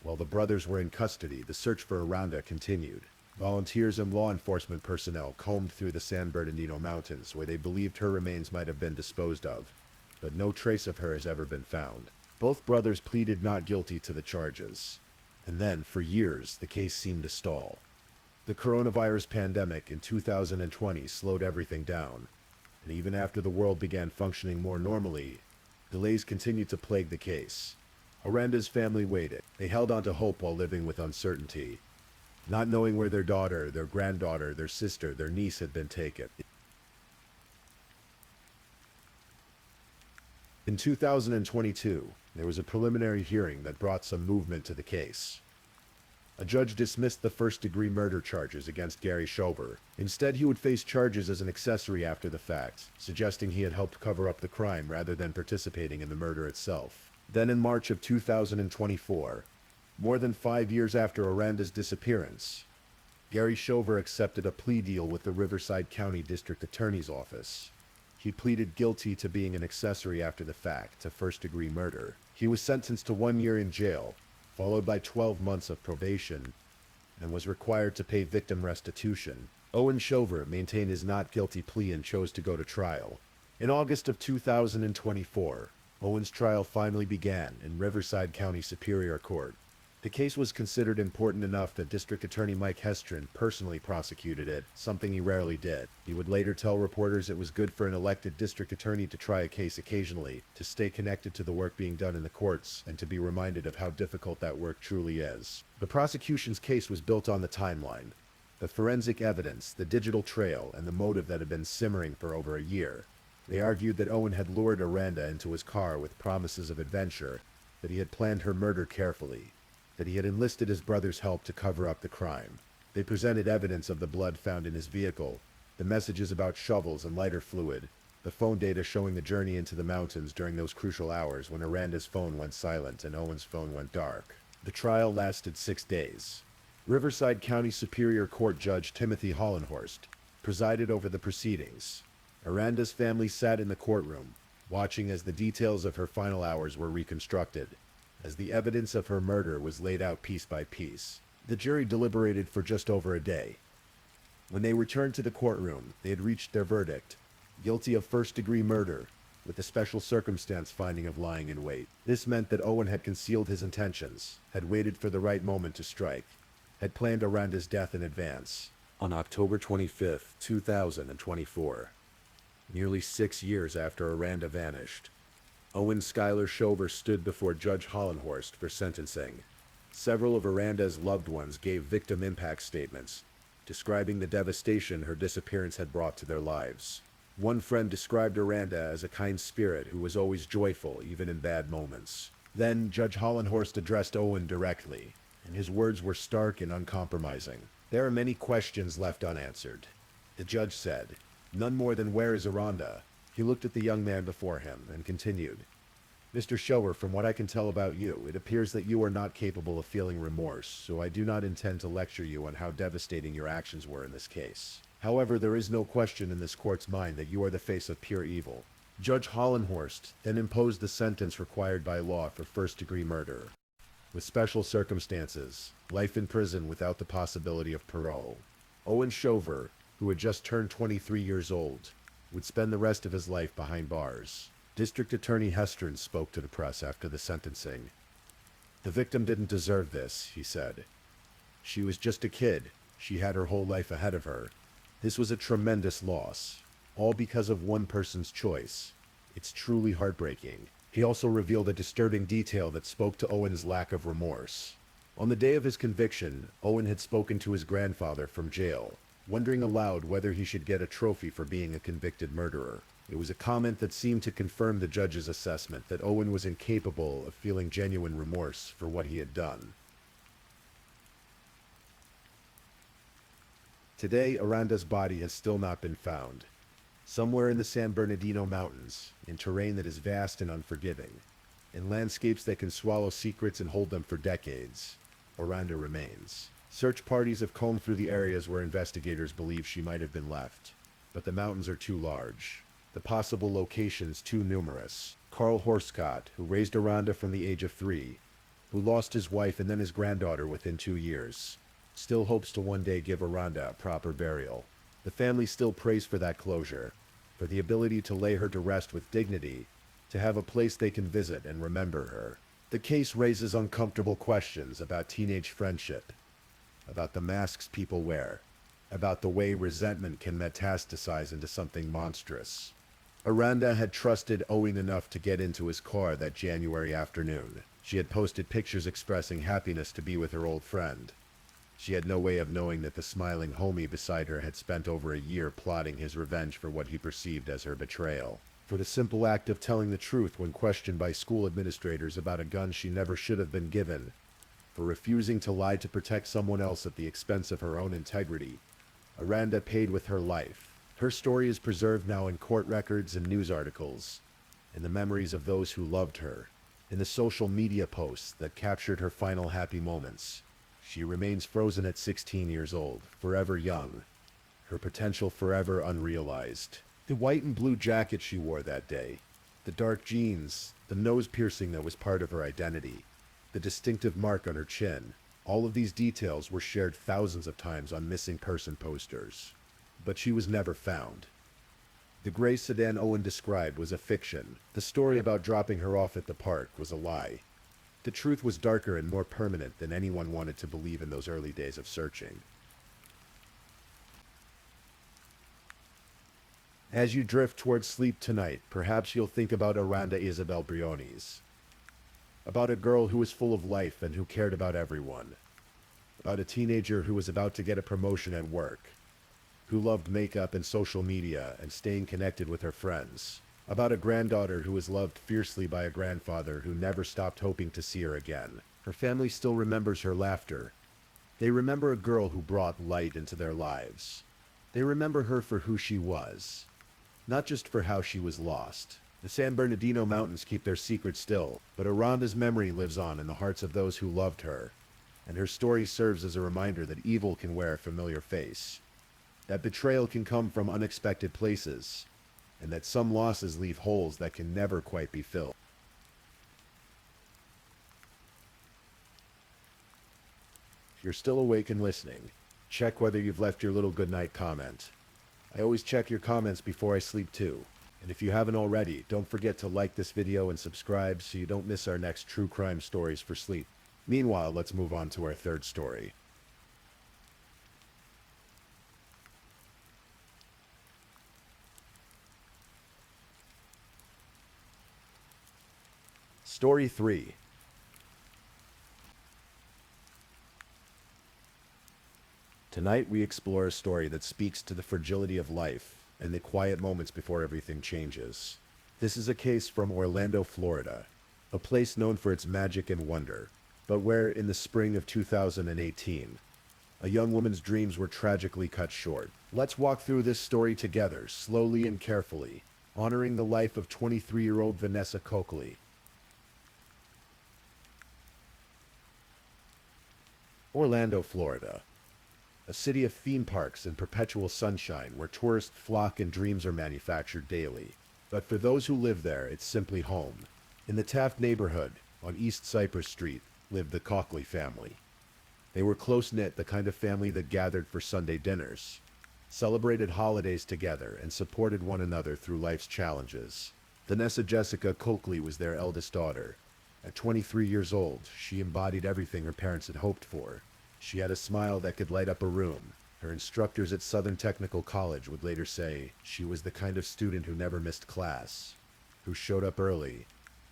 While the brothers were in custody, the search for Aranda continued. Volunteers and law enforcement personnel combed through the San Bernardino Mountains where they believed her remains might have been disposed of, but no trace of her has ever been found. Both brothers pleaded not guilty to the charges. And then, for years, the case seemed to stall. The coronavirus pandemic in 2020 slowed everything down, and even after the world began functioning more normally, delays continued to plague the case. Aranda's family waited. They held on to hope while living with uncertainty, not knowing where their daughter, their granddaughter, their sister, their niece had been taken. In 2022, there was a preliminary hearing that brought some movement to the case. A judge dismissed the first-degree murder charges against Gary Shover. Instead, he would face charges as an accessory after the fact, suggesting he had helped cover up the crime rather than participating in the murder itself. Then in March of 2024, more than 5 years after Aranda's disappearance, Gary Shover accepted a plea deal with the Riverside County District Attorney's Office. He pleaded guilty to being an accessory after the fact to first-degree murder. He was sentenced to 1 year in jail, followed by 12 months of probation, and was required to pay victim restitution. Owen Shover maintained his not guilty plea and chose to go to trial. In August of 2024, Owen's trial finally began in Riverside County Superior Court. The case was considered important enough that District Attorney Mike Hestron personally prosecuted it, something he rarely did. He would later tell reporters it was good for an elected district attorney to try a case occasionally, to stay connected to the work being done in the courts, and to be reminded of how difficult that work truly is. The prosecution's case was built on the timeline. The forensic evidence, the digital trail, and the motive that had been simmering for over a year. They argued that Owen had lured Aranda into his car with promises of adventure, that he had planned her murder carefully, that he had enlisted his brother's help to cover up the crime. They presented evidence of the blood found in his vehicle, the messages about shovels and lighter fluid, the phone data showing the journey into the mountains during those crucial hours when Aranda's phone went silent and Owen's phone went dark. The trial lasted 6 days. Riverside County Superior Court Judge Timothy Hollenhorst presided over the proceedings. Aranda's family sat in the courtroom, watching as the details of her final hours were reconstructed, as the evidence of her murder was laid out piece by piece. The jury deliberated for just over a day. When they returned to the courtroom, they had reached their verdict: guilty of first-degree murder, with a special circumstance finding of lying in wait. This meant that Owen had concealed his intentions, had waited for the right moment to strike, had planned Aranda's death in advance. On October 25, 2024, nearly 6 years after Aranda vanished, Owen Skylar Shover stood before Judge Hollenhorst for sentencing. Several of Aranda's loved ones gave victim impact statements, describing the devastation her disappearance had brought to their lives. One friend described Aranda as a kind spirit who was always joyful, even in bad moments. Then Judge Hollenhorst addressed Owen directly, and his words were stark and uncompromising. "There are many questions left unanswered," the judge said. "None more than where is Aranda?" He looked at the young man before him and continued, "Mr. Shower, from what I can tell about you, it appears that you are not capable of feeling remorse, so I do not intend to lecture you on how devastating your actions were in this case. However, there is no question in this court's mind that you are the face of pure evil." Judge Hollenhorst then imposed the sentence required by law for first-degree murder, with special circumstances, life in prison without the possibility of parole. Owen Shover, who had just turned 23 years old, would spend the rest of his life behind bars. District Attorney Hestron spoke to the press after the sentencing. "The victim didn't deserve this," he said. "She was just a kid. She had her whole life ahead of her. This was a tremendous loss, all because of one person's choice. It's truly heartbreaking." He also revealed a disturbing detail that spoke to Owen's lack of remorse. On the day of his conviction, Owen had spoken to his grandfather from jail, wondering aloud whether he should get a trophy for being a convicted murderer. It was a comment that seemed to confirm the judge's assessment that Owen was incapable of feeling genuine remorse for what he had done. Today, Aranda's body has still not been found. Somewhere in the San Bernardino Mountains, in terrain that is vast and unforgiving, in landscapes that can swallow secrets and hold them for decades, Aranda remains. Search parties have combed through the areas where investigators believe she might have been left, but the mountains are too large, the possible locations too numerous. Carl Horscott, who raised Aranda from the age of 3, who lost his wife and then his granddaughter within 2 years, still hopes to one day give Aranda a proper burial. The family still prays for that closure, for the ability to lay her to rest with dignity, to have a place they can visit and remember her. The case raises uncomfortable questions about teenage friendship, about the masks people wear, about the way resentment can metastasize into something monstrous. Aranda had trusted Owen enough to get into his car that January afternoon. She had posted pictures expressing happiness to be with her old friend. She had no way of knowing that the smiling homie beside her had spent over a year plotting his revenge for what he perceived as her betrayal. For the simple act of telling the truth when questioned by school administrators about a gun she never should have been given. For refusing to lie to protect someone else at the expense of her own integrity. Aranda paid with her life. Her story is preserved now in court records and news articles, in the memories of those who loved her, in the social media posts that captured her final happy moments. She remains frozen at 16 years old, forever young, her potential forever unrealized. The white and blue jacket she wore that day, the dark jeans, the nose piercing that was part of her identity, the distinctive mark on her chin, all of these details were shared thousands of times on missing person posters. But she was never found. The gray sedan Owen described was a fiction. The story about dropping her off at the park was a lie. The truth was darker and more permanent than anyone wanted to believe in those early days of searching. As you drift towards sleep tonight, perhaps you'll think about Aranda Isabel Briones, about a girl who was full of life and who cared about everyone, about a teenager who was about to get a promotion at work, who loved makeup and social media and staying connected with her friends, about a granddaughter who was loved fiercely by a grandfather who never stopped hoping to see her again. Her family still remembers her laughter. They remember a girl who brought light into their lives. They remember her for who she was, not just for how she was lost. The San Bernardino Mountains keep their secret still, but Aranda's memory lives on in the hearts of those who loved her, and her story serves as a reminder that evil can wear a familiar face, that betrayal can come from unexpected places, and that some losses leave holes that can never quite be filled. If you're still awake and listening, check whether you've left your little goodnight comment. I always check your comments before I sleep too. And if you haven't already, don't forget to like this video and subscribe so you don't miss our next true crime stories for sleep. Meanwhile, let's move on to our third story. Story 3. Tonight we explore a story that speaks to the fragility of life and the quiet moments before everything changes. This is a case from Orlando, Florida, a place known for its magic and wonder, but where, in the spring of 2018, a young woman's dreams were tragically cut short. Let's walk through this story together, slowly and carefully, honoring the life of 23-year-old Vanessa Coakley. Orlando, Florida, a city of theme parks and perpetual sunshine where tourists flock and dreams are manufactured daily. But for those who live there, it's simply home. In the Taft neighborhood, on East Cypress Street, lived the Coakley family. They were close-knit, the kind of family that gathered for Sunday dinners, celebrated holidays together, and supported one another through life's challenges. Vanessa Jessica Coakley was their eldest daughter. At 23 years old, she embodied everything her parents had hoped for. She had a smile that could light up a room. Her instructors at Southern Technical College would later say she was the kind of student who never missed class, who showed up early,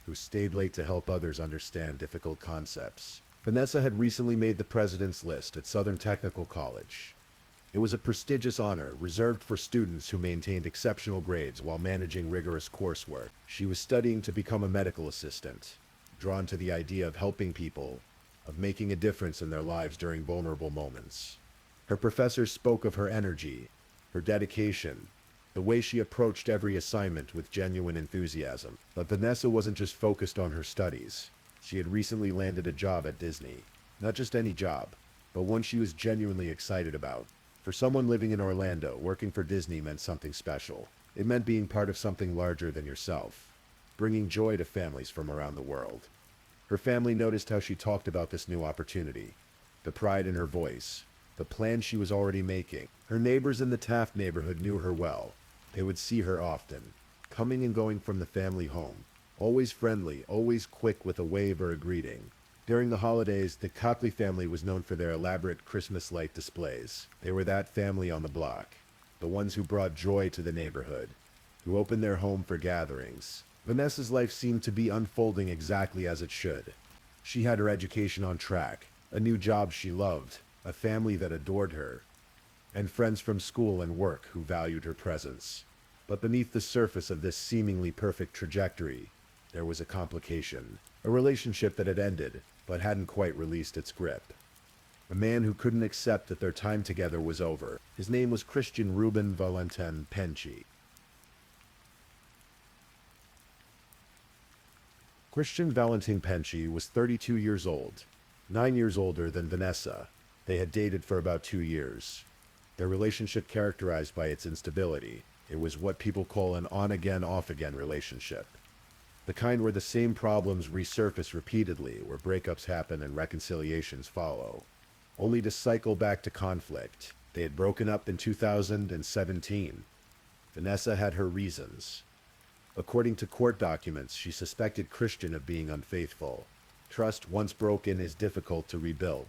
who stayed late to help others understand difficult concepts. Vanessa had recently made the president's list at Southern Technical College. It was a prestigious honor reserved for students who maintained exceptional grades while managing rigorous coursework. She was studying to become a medical assistant, drawn to the idea of helping people, of making a difference in their lives during vulnerable moments. Her professors spoke of her energy, her dedication, the way she approached every assignment with genuine enthusiasm. But Vanessa wasn't just focused on her studies. She had recently landed a job at Disney. Not just any job, but one she was genuinely excited about. For someone living in Orlando, working for Disney meant something special. It meant being part of something larger than yourself, bringing joy to families from around the world. Her family noticed how she talked about this new opportunity, the pride in her voice, the plans she was already making. Her neighbors in the Taft neighborhood knew her well. They would see her often, coming and going from the family home, always friendly, always quick with a wave or a greeting. During the holidays, the Coakley family was known for their elaborate Christmas light displays. They were that family on the block, the ones who brought joy to the neighborhood, who opened their home for gatherings. Vanessa's life seemed to be unfolding exactly as it should. She had her education on track, a new job she loved, a family that adored her, and friends from school and work who valued her presence. But beneath the surface of this seemingly perfect trajectory, there was a complication, a relationship that had ended, but hadn't quite released its grip. A man who couldn't accept that their time together was over. His name was Christian Ruben Valentin Penci. Christian Valentin Penci was 32 years old, 9 years older than Vanessa. They had dated for about 2 years. Their relationship characterized by its instability. It was what people call an on-again, off-again relationship. The kind where the same problems resurface repeatedly, where breakups happen and reconciliations follow, only to cycle back to conflict. They had broken up in 2017. Vanessa had her reasons. According to court documents, she suspected Christian of being unfaithful. Trust, once broken, is difficult to rebuild,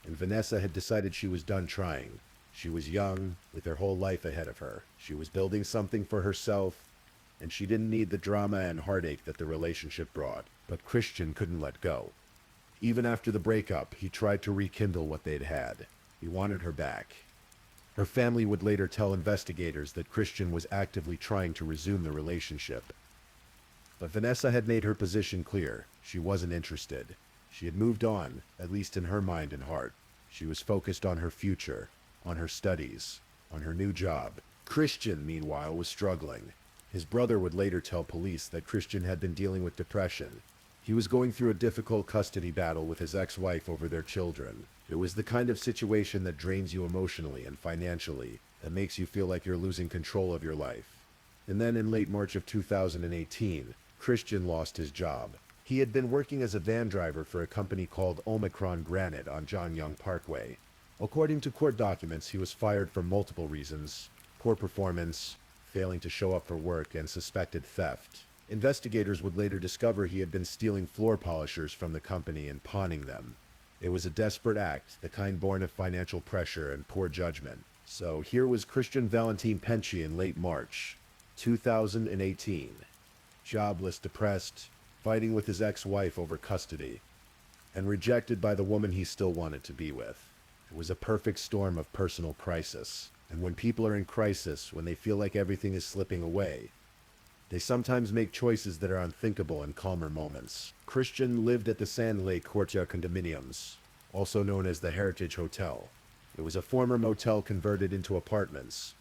and Vanessa had decided she was done trying. She was young, with her whole life ahead of her. She was building something for herself, and she didn't need the drama and heartache that the relationship brought. But Christian couldn't let go. Even after the breakup, he tried to rekindle what they'd had. He wanted her back. Her family would later tell investigators that Christian was actively trying to resume the relationship. But Vanessa had made her position clear. She wasn't interested. She had moved on, at least in her mind and heart. She was focused on her future, on her studies, on her new job. Christian, meanwhile, was struggling. His brother would later tell police that Christian had been dealing with depression. He was going through a difficult custody battle with his ex-wife over their children. It was the kind of situation that drains you emotionally and financially, that makes you feel like you're losing control of your life. And then in late March of 2018, Christian lost his job. He had been working as a van driver for a company called Omicron Granite on John Young Parkway. According to court documents, he was fired for multiple reasons: poor performance, failing to show up for work, and suspected theft. Investigators would later discover he had been stealing floor polishers from the company and pawning them. It was a desperate act, the kind born of financial pressure and poor judgment. So here was Christian Valentin Penchi in late March 2018. Jobless, depressed, fighting with his ex-wife over custody, and rejected by the woman he still wanted to be with. It was a perfect storm of personal crisis. And when people are in crisis, when they feel like everything is slipping away, they sometimes make choices that are unthinkable in calmer moments. Christian lived at the Sand Lake Courtyard condominiums, also known as the Heritage Hotel. It was a former motel converted into apartments,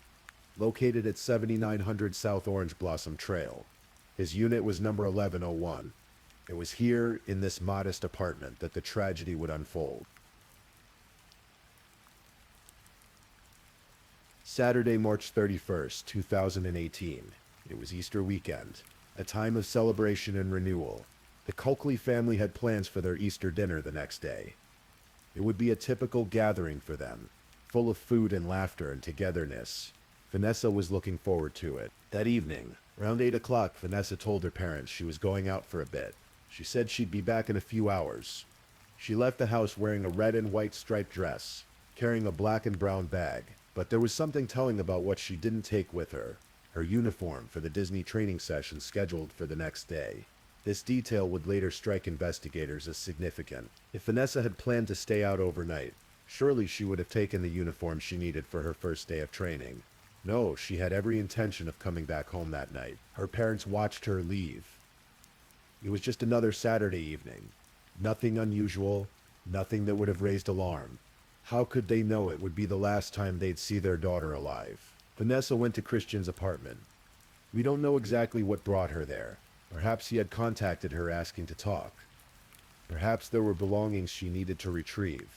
located at 7900 South Orange Blossom Trail. His unit was number 1101. It was here, in this modest apartment, that the tragedy would unfold. Saturday, March 31st, 2018. It was Easter weekend, a time of celebration and renewal. The Coakley family had plans for their Easter dinner the next day. It would be a typical gathering for them, full of food and laughter and togetherness. Vanessa was looking forward to it. That evening, around 8 o'clock, Vanessa told her parents she was going out for a bit. She said she'd be back in a few hours. She left the house wearing a red and white striped dress, carrying a black and brown bag. But there was something telling about what she didn't take with her: her uniform for the Disney training session scheduled for the next day. This detail would later strike investigators as significant. If Vanessa had planned to stay out overnight, surely she would have taken the uniform she needed for her first day of training. No, she had every intention of coming back home that night. Her parents watched her leave. It was just another Saturday evening. Nothing unusual, nothing that would have raised alarm. How could they know it would be the last time they'd see their daughter alive? Vanessa went to Christian's apartment. We don't know exactly what brought her there. Perhaps he had contacted her asking to talk. Perhaps there were belongings she needed to retrieve.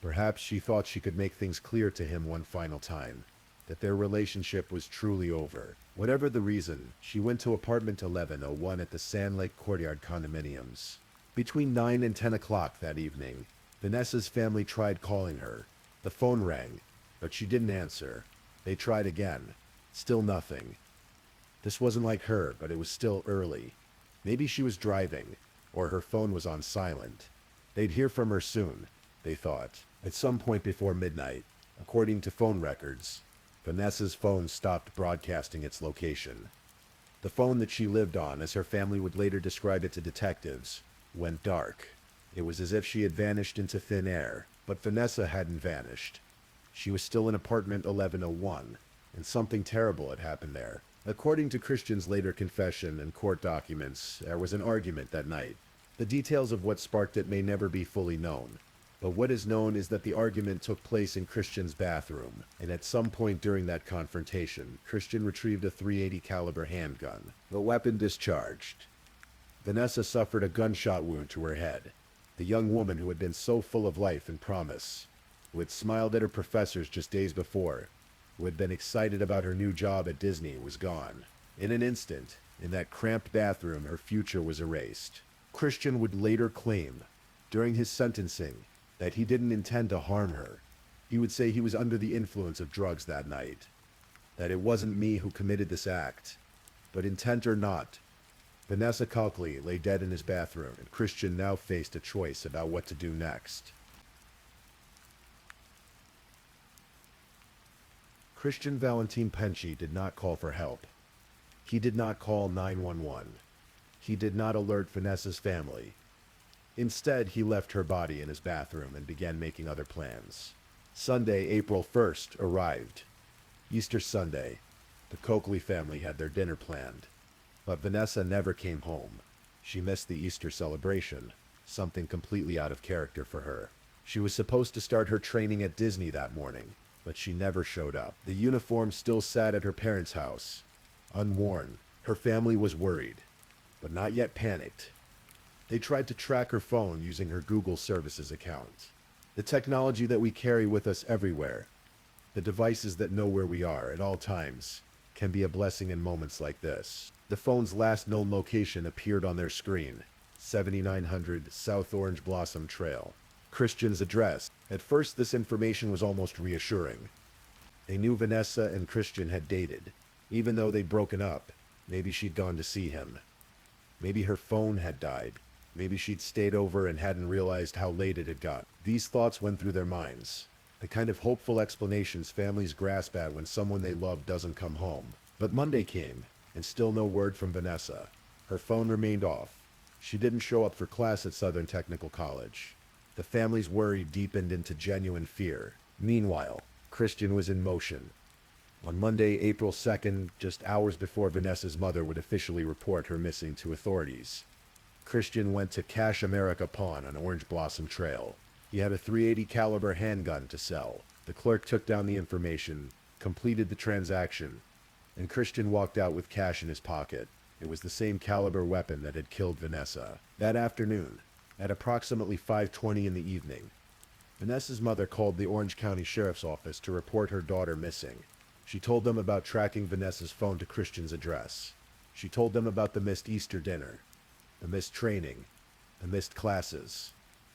Perhaps she thought she could make things clear to him one final time, that their relationship was truly over. Whatever the reason, she went to apartment 1101 at the Sand Lake Courtyard condominiums. Between 9 and 10 o'clock that evening, Vanessa's family tried calling her. The phone rang, but she didn't answer. They tried again. Still nothing. This wasn't like her, but it was still early. Maybe she was driving, or her phone was on silent. They'd hear from her soon, they thought, at some point before midnight. According to phone records, Vanessa's phone stopped broadcasting its location. The phone that she lived on, as her family would later describe it to detectives, went dark. It was as if she had vanished into thin air, but Vanessa hadn't vanished. She was still in apartment 1101, and something terrible had happened there. According to Christian's later confession and court documents, there was an argument that night. The details of what sparked it may never be fully known, but what is known is that the argument took place in Christian's bathroom, and at some point during that confrontation, Christian retrieved a .380 caliber handgun. The weapon discharged. Vanessa suffered a gunshot wound to her head. The young woman who had been so full of life and promise, who had smiled at her professors just days before, who had been excited about her new job at Disney, was gone. In an instant, in that cramped bathroom, her future was erased. Christian would later claim, during his sentencing, that he didn't intend to harm her. He would say he was under the influence of drugs that night, that it wasn't me who committed this act. But intent or not, Vanessa Coakley lay dead in his bathroom, and Christian now faced a choice about what to do next. Christian Valentin Penci did not call for help. He did not call 911. He did not alert Vanessa's family. Instead, he left her body in his bathroom and began making other plans. Sunday, April 1st, arrived. Easter Sunday. The Coakley family had their dinner planned. But Vanessa never came home. She missed the Easter celebration, something completely out of character for her. She was supposed to start her training at Disney that morning, but she never showed up. The uniform still sat at her parents' house, unworn. Her family was worried, but not yet panicked. They tried to track her phone using her Google Services account. The technology that we carry with us everywhere, the devices that know where we are at all times, can be a blessing in moments like this. The phone's last known location appeared on their screen, 7900 South Orange Blossom Trail. Christian's address. At first, this information was almost reassuring. They knew Vanessa and Christian had dated. Even though they'd broken up, maybe she'd gone to see him. Maybe her phone had died. Maybe she'd stayed over and hadn't realized how late it had got. These thoughts went through their minds. The kind of hopeful explanations families grasp at when someone they love doesn't come home. But Monday came, and still no word from Vanessa. Her phone remained off. She didn't show up for class at Southern Technical College. The family's worry deepened into genuine fear. Meanwhile, Christian was in motion. On Monday, April 2nd, just hours before Vanessa's mother would officially report her missing to authorities, Christian went to Cash America Pawn on Orange Blossom Trail. He had a .380 caliber handgun to sell. The clerk took down the information, completed the transaction, and Christian walked out with cash in his pocket. It was the same caliber weapon that had killed Vanessa. That afternoon, at approximately 5:20 in the evening, Vanessa's mother called the Orange County Sheriff's Office to report her daughter missing. She told them about tracking Vanessa's phone to Christian's address. She told them about the missed Easter dinner, the missed training, the missed classes.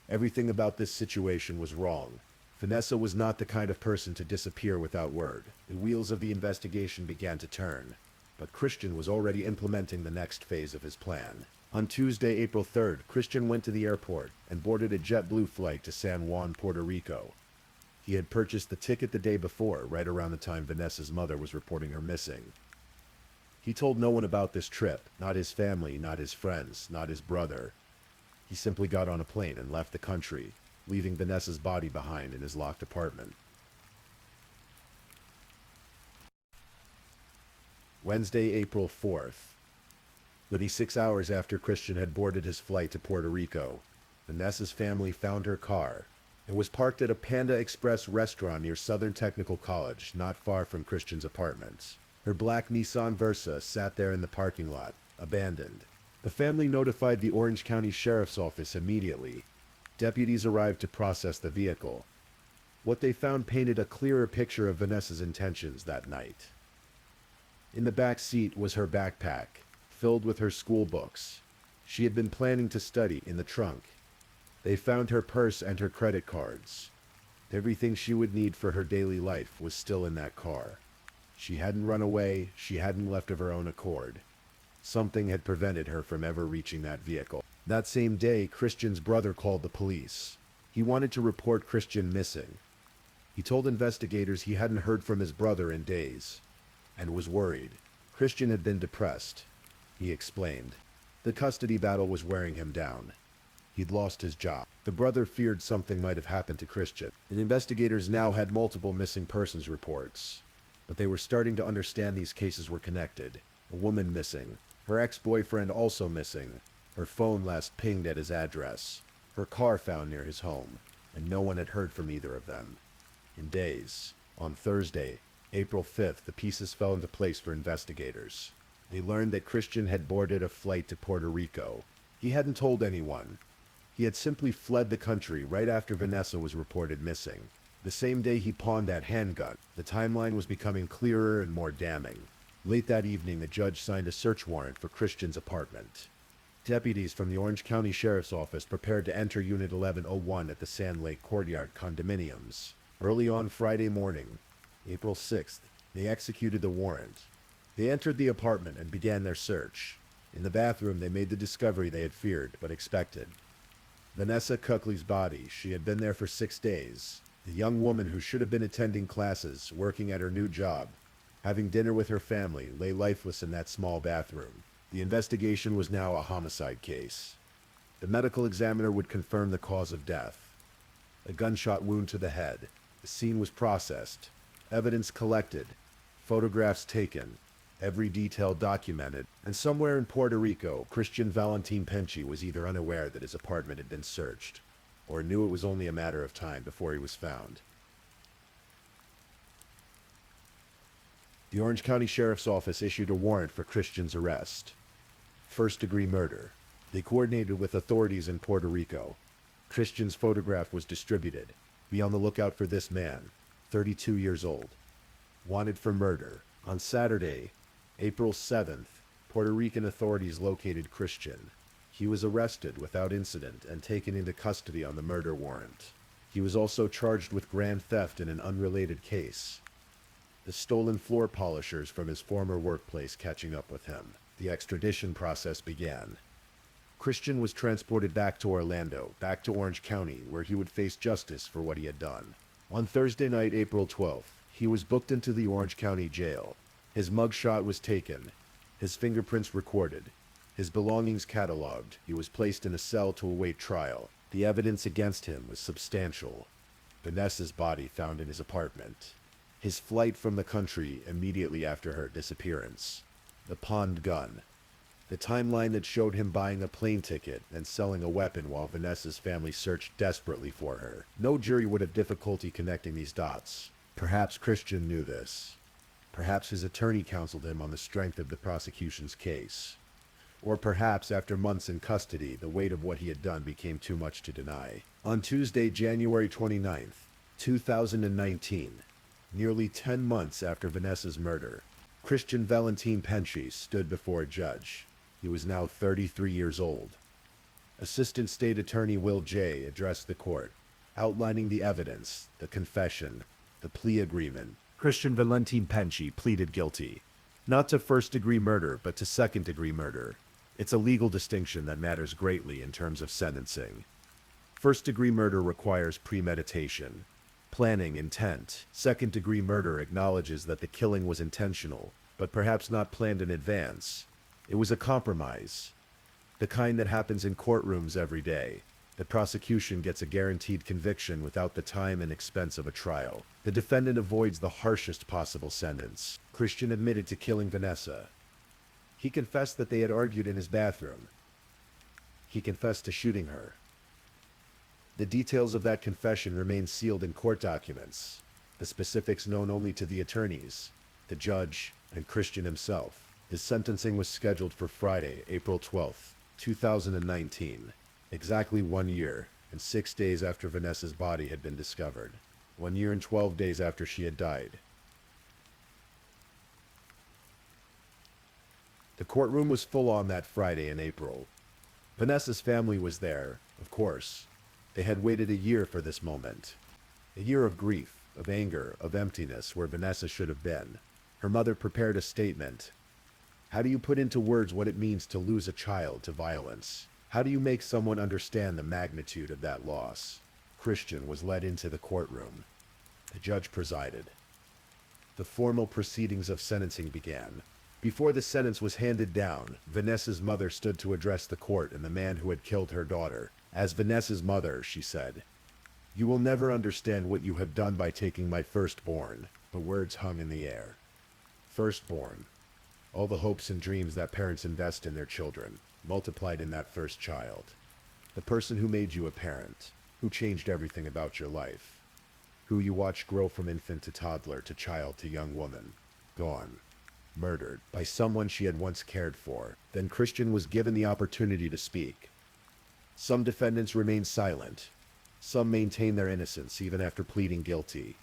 Everything about this situation was wrong. Vanessa was not the kind of person to disappear without word. The wheels of the investigation began to turn, but Christian was already implementing the next phase of his plan. On Tuesday, April 3rd, Christian went to the airport and boarded a JetBlue flight to San Juan, Puerto Rico. He had purchased the ticket the day before, right around the time Vanessa's mother was reporting her missing. He told no one about this trip, not his family, not his friends, not his brother. He simply got on a plane and left the country, leaving Vanessa's body behind in his locked apartment. Wednesday, April 4th. 36 hours after Christian had boarded his flight to Puerto Rico, Vanessa's family found her car. It was parked at a Panda Express restaurant near Southern Technical College, not far from Christian's apartment. Her black Nissan Versa sat there in the parking lot, abandoned. The family notified the Orange County Sheriff's Office immediately. Deputies arrived to process the vehicle. What they found painted a clearer picture of Vanessa's intentions that night. In the back seat was her backpack, filled with her school books. She had been planning to study in the trunk. They found her purse and her credit cards. Everything she would need for her daily life was still in that car. She hadn't run away, she hadn't left of her own accord. Something had prevented her from ever reaching that vehicle. That same day, Christian's brother called the police. He wanted to report Christian missing. He told investigators he hadn't heard from his brother in days, and was worried. Christian had been depressed, he explained. The custody battle was wearing him down. He'd lost his job. The brother feared something might have happened to Christian. The investigators now had multiple missing persons reports, but they were starting to understand these cases were connected. A woman missing, her ex-boyfriend also missing, her phone last pinged at his address, her car found near his home, and no one had heard from either of them in days. On Thursday, April 5th, the pieces fell into place for investigators. They learned that Christian had boarded a flight to Puerto Rico. He hadn't told anyone. He had simply fled the country right after Vanessa was reported missing. The same day he pawned that handgun, the timeline was becoming clearer and more damning. Late that evening, the judge signed a search warrant for Christian's apartment. Deputies from the Orange County Sheriff's Office prepared to enter Unit 1101 at the Sand Lake Courtyard condominiums. Early on Friday morning, April 6th, they executed the warrant. They entered the apartment and began their search. In the bathroom, they made the discovery they had feared but expected. Vanessa Cuckley's body, she had been there for 6 days. The young woman who should have been attending classes, working at her new job, having dinner with her family, lay lifeless in that small bathroom. The investigation was now a homicide case. The medical examiner would confirm the cause of death. A gunshot wound to the head. The scene was processed. Evidence collected. Photographs taken. Every detail documented. And somewhere in Puerto Rico, Christian Valentin Penci was either unaware that his apartment had been searched, or knew it was only a matter of time before he was found. The Orange County Sheriff's Office issued a warrant for Christian's arrest. First-degree murder. They coordinated with authorities in Puerto Rico. Christian's photograph was distributed. Be on the lookout for this man, 32 years old. Wanted for murder. On Saturday, April 7th, Puerto Rican authorities located Christian. He was arrested without incident and taken into custody on the murder warrant. He was also charged with grand theft in an unrelated case. The stolen floor polishers from his former workplace catching up with him. The extradition process began. Christian was transported back to Orlando, back to Orange County, where he would face justice for what he had done. On Thursday night, April 12th, he was booked into the Orange County Jail. His mugshot was taken, his fingerprints recorded, his belongings cataloged. He was placed in a cell to await trial. The evidence against him was substantial. Vanessa's body found in his apartment. His flight from the country immediately after her disappearance. The pawned gun. The timeline that showed him buying a plane ticket and selling a weapon while Vanessa's family searched desperately for her. No jury would have difficulty connecting these dots. Perhaps Christian knew this. Perhaps his attorney counseled him on the strength of the prosecution's case. Or perhaps after months in custody, the weight of what he had done became too much to deny. On Tuesday, January 29th, 2019, nearly 10 months after Vanessa's murder, Christian Valentin Penci stood before a judge. He was now 33 years old. Assistant State Attorney Will J. addressed the court, outlining the evidence, the confession, the plea agreement. Christian Valentin Penci pleaded guilty, not to first-degree murder, but to second-degree murder. It's a legal distinction that matters greatly in terms of sentencing. First-degree murder requires premeditation, planning, intent. Second-degree murder acknowledges that the killing was intentional, but perhaps not planned in advance. It was a compromise, the kind that happens in courtrooms every day. The prosecution gets a guaranteed conviction without the time and expense of a trial. The defendant avoids the harshest possible sentence. Christian admitted to killing Vanessa. He confessed that they had argued in his bathroom. He confessed to shooting her. The details of that confession remain sealed in court documents, the specifics known only to the attorneys, the judge, and Christian himself. His sentencing was scheduled for Friday, April 12th, 2019, exactly 1 year and 6 days after Vanessa's body had been discovered. 1 year and 12 days after she had died. The courtroom was full on that Friday in April. Vanessa's family was there, of course. They had waited a year for this moment. A year of grief, of anger, of emptiness where Vanessa should have been. Her mother prepared a statement. How do you put into words what it means to lose a child to violence? How do you make someone understand the magnitude of that loss? Christian was led into the courtroom. The judge presided. The formal proceedings of sentencing began. Before the sentence was handed down, Vanessa's mother stood to address the court and the man who had killed her daughter. As Vanessa's mother, she said, "You will never understand what you have done by taking my firstborn." The words hung in the air. Firstborn. All the hopes and dreams that parents invest in their children, multiplied in that first child. The person who made you a parent, who changed everything about your life, who you watched grow from infant to toddler to child to young woman, gone, murdered by someone she had once cared for. Then Christian was given the opportunity to speak. Some defendants remained silent. Some maintained their innocence even after pleading guilty.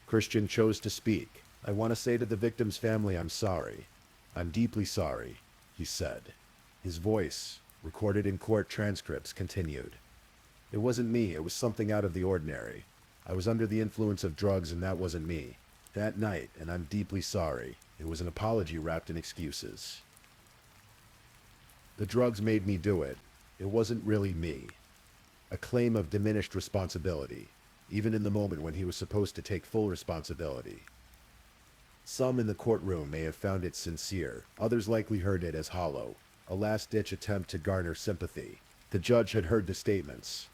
Christian chose to speak. "I want to say to the victim's family, I'm sorry. I'm deeply sorry," he said. His voice, recorded in court transcripts, continued. "It wasn't me. It was something out of the ordinary. I was under the influence of drugs and that wasn't me. That night, and I'm deeply sorry." It was an apology wrapped in excuses. The drugs made me do it. It wasn't really me. A claim of diminished responsibility, even in the moment when he was supposed to take full responsibility. Some in the courtroom may have found it sincere, others likely heard it as hollow, a last-ditch attempt to garner sympathy. The judge had heard the statements.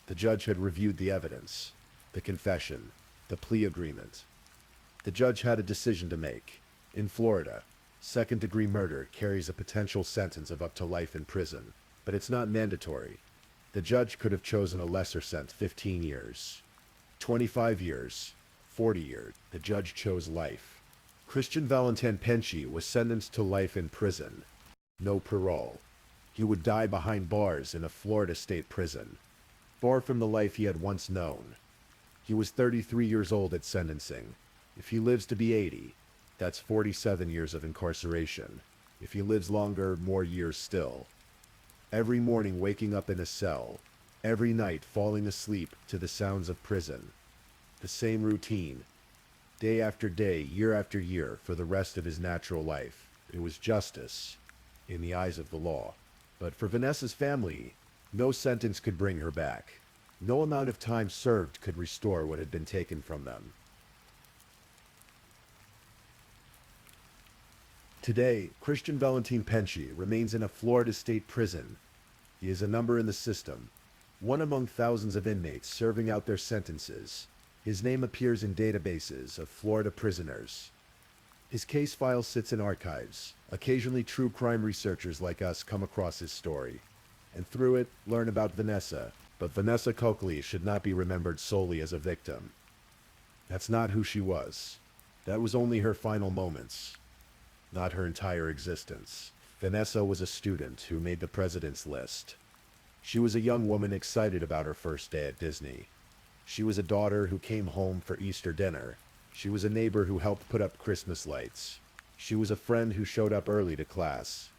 The judge had reviewed the evidence, the confession, the plea agreement. The judge had a decision to make. In Florida, second-degree murder carries a potential sentence of up to life in prison, but it's not mandatory. The judge could have chosen a lesser sentence, 15 years, 25 years, 40 years. The judge chose life. Christian Valentin Penci was sentenced to life in prison. No parole. He would die behind bars in a Florida state prison, far from the life he had once known. He was 33 years old at sentencing. If he lives to be 80, that's 47 years of incarceration. If he lives longer, more years still. Every morning waking up in a cell, every night falling asleep to the sounds of prison. The same routine, day after day, year after year, for the rest of his natural life. It was justice, in the eyes of the law. But for Vanessa's family, no sentence could bring her back. No amount of time served could restore what had been taken from them. Today, Christian Valentin Penci remains in a Florida state prison. He is a number in the system, one among thousands of inmates serving out their sentences. His name appears in databases of Florida prisoners. His case file sits in archives. Occasionally, true crime researchers like us come across his story, and through it, learn about Vanessa. But Vanessa Coakley should not be remembered solely as a victim. That's not who she was. That was only her final moments, not her entire existence. Vanessa was a student who made the president's list. She was a young woman excited about her first day at Disney. She was a daughter who came home for Easter dinner. She was a neighbor who helped put up Christmas lights. She was a friend who showed up early to class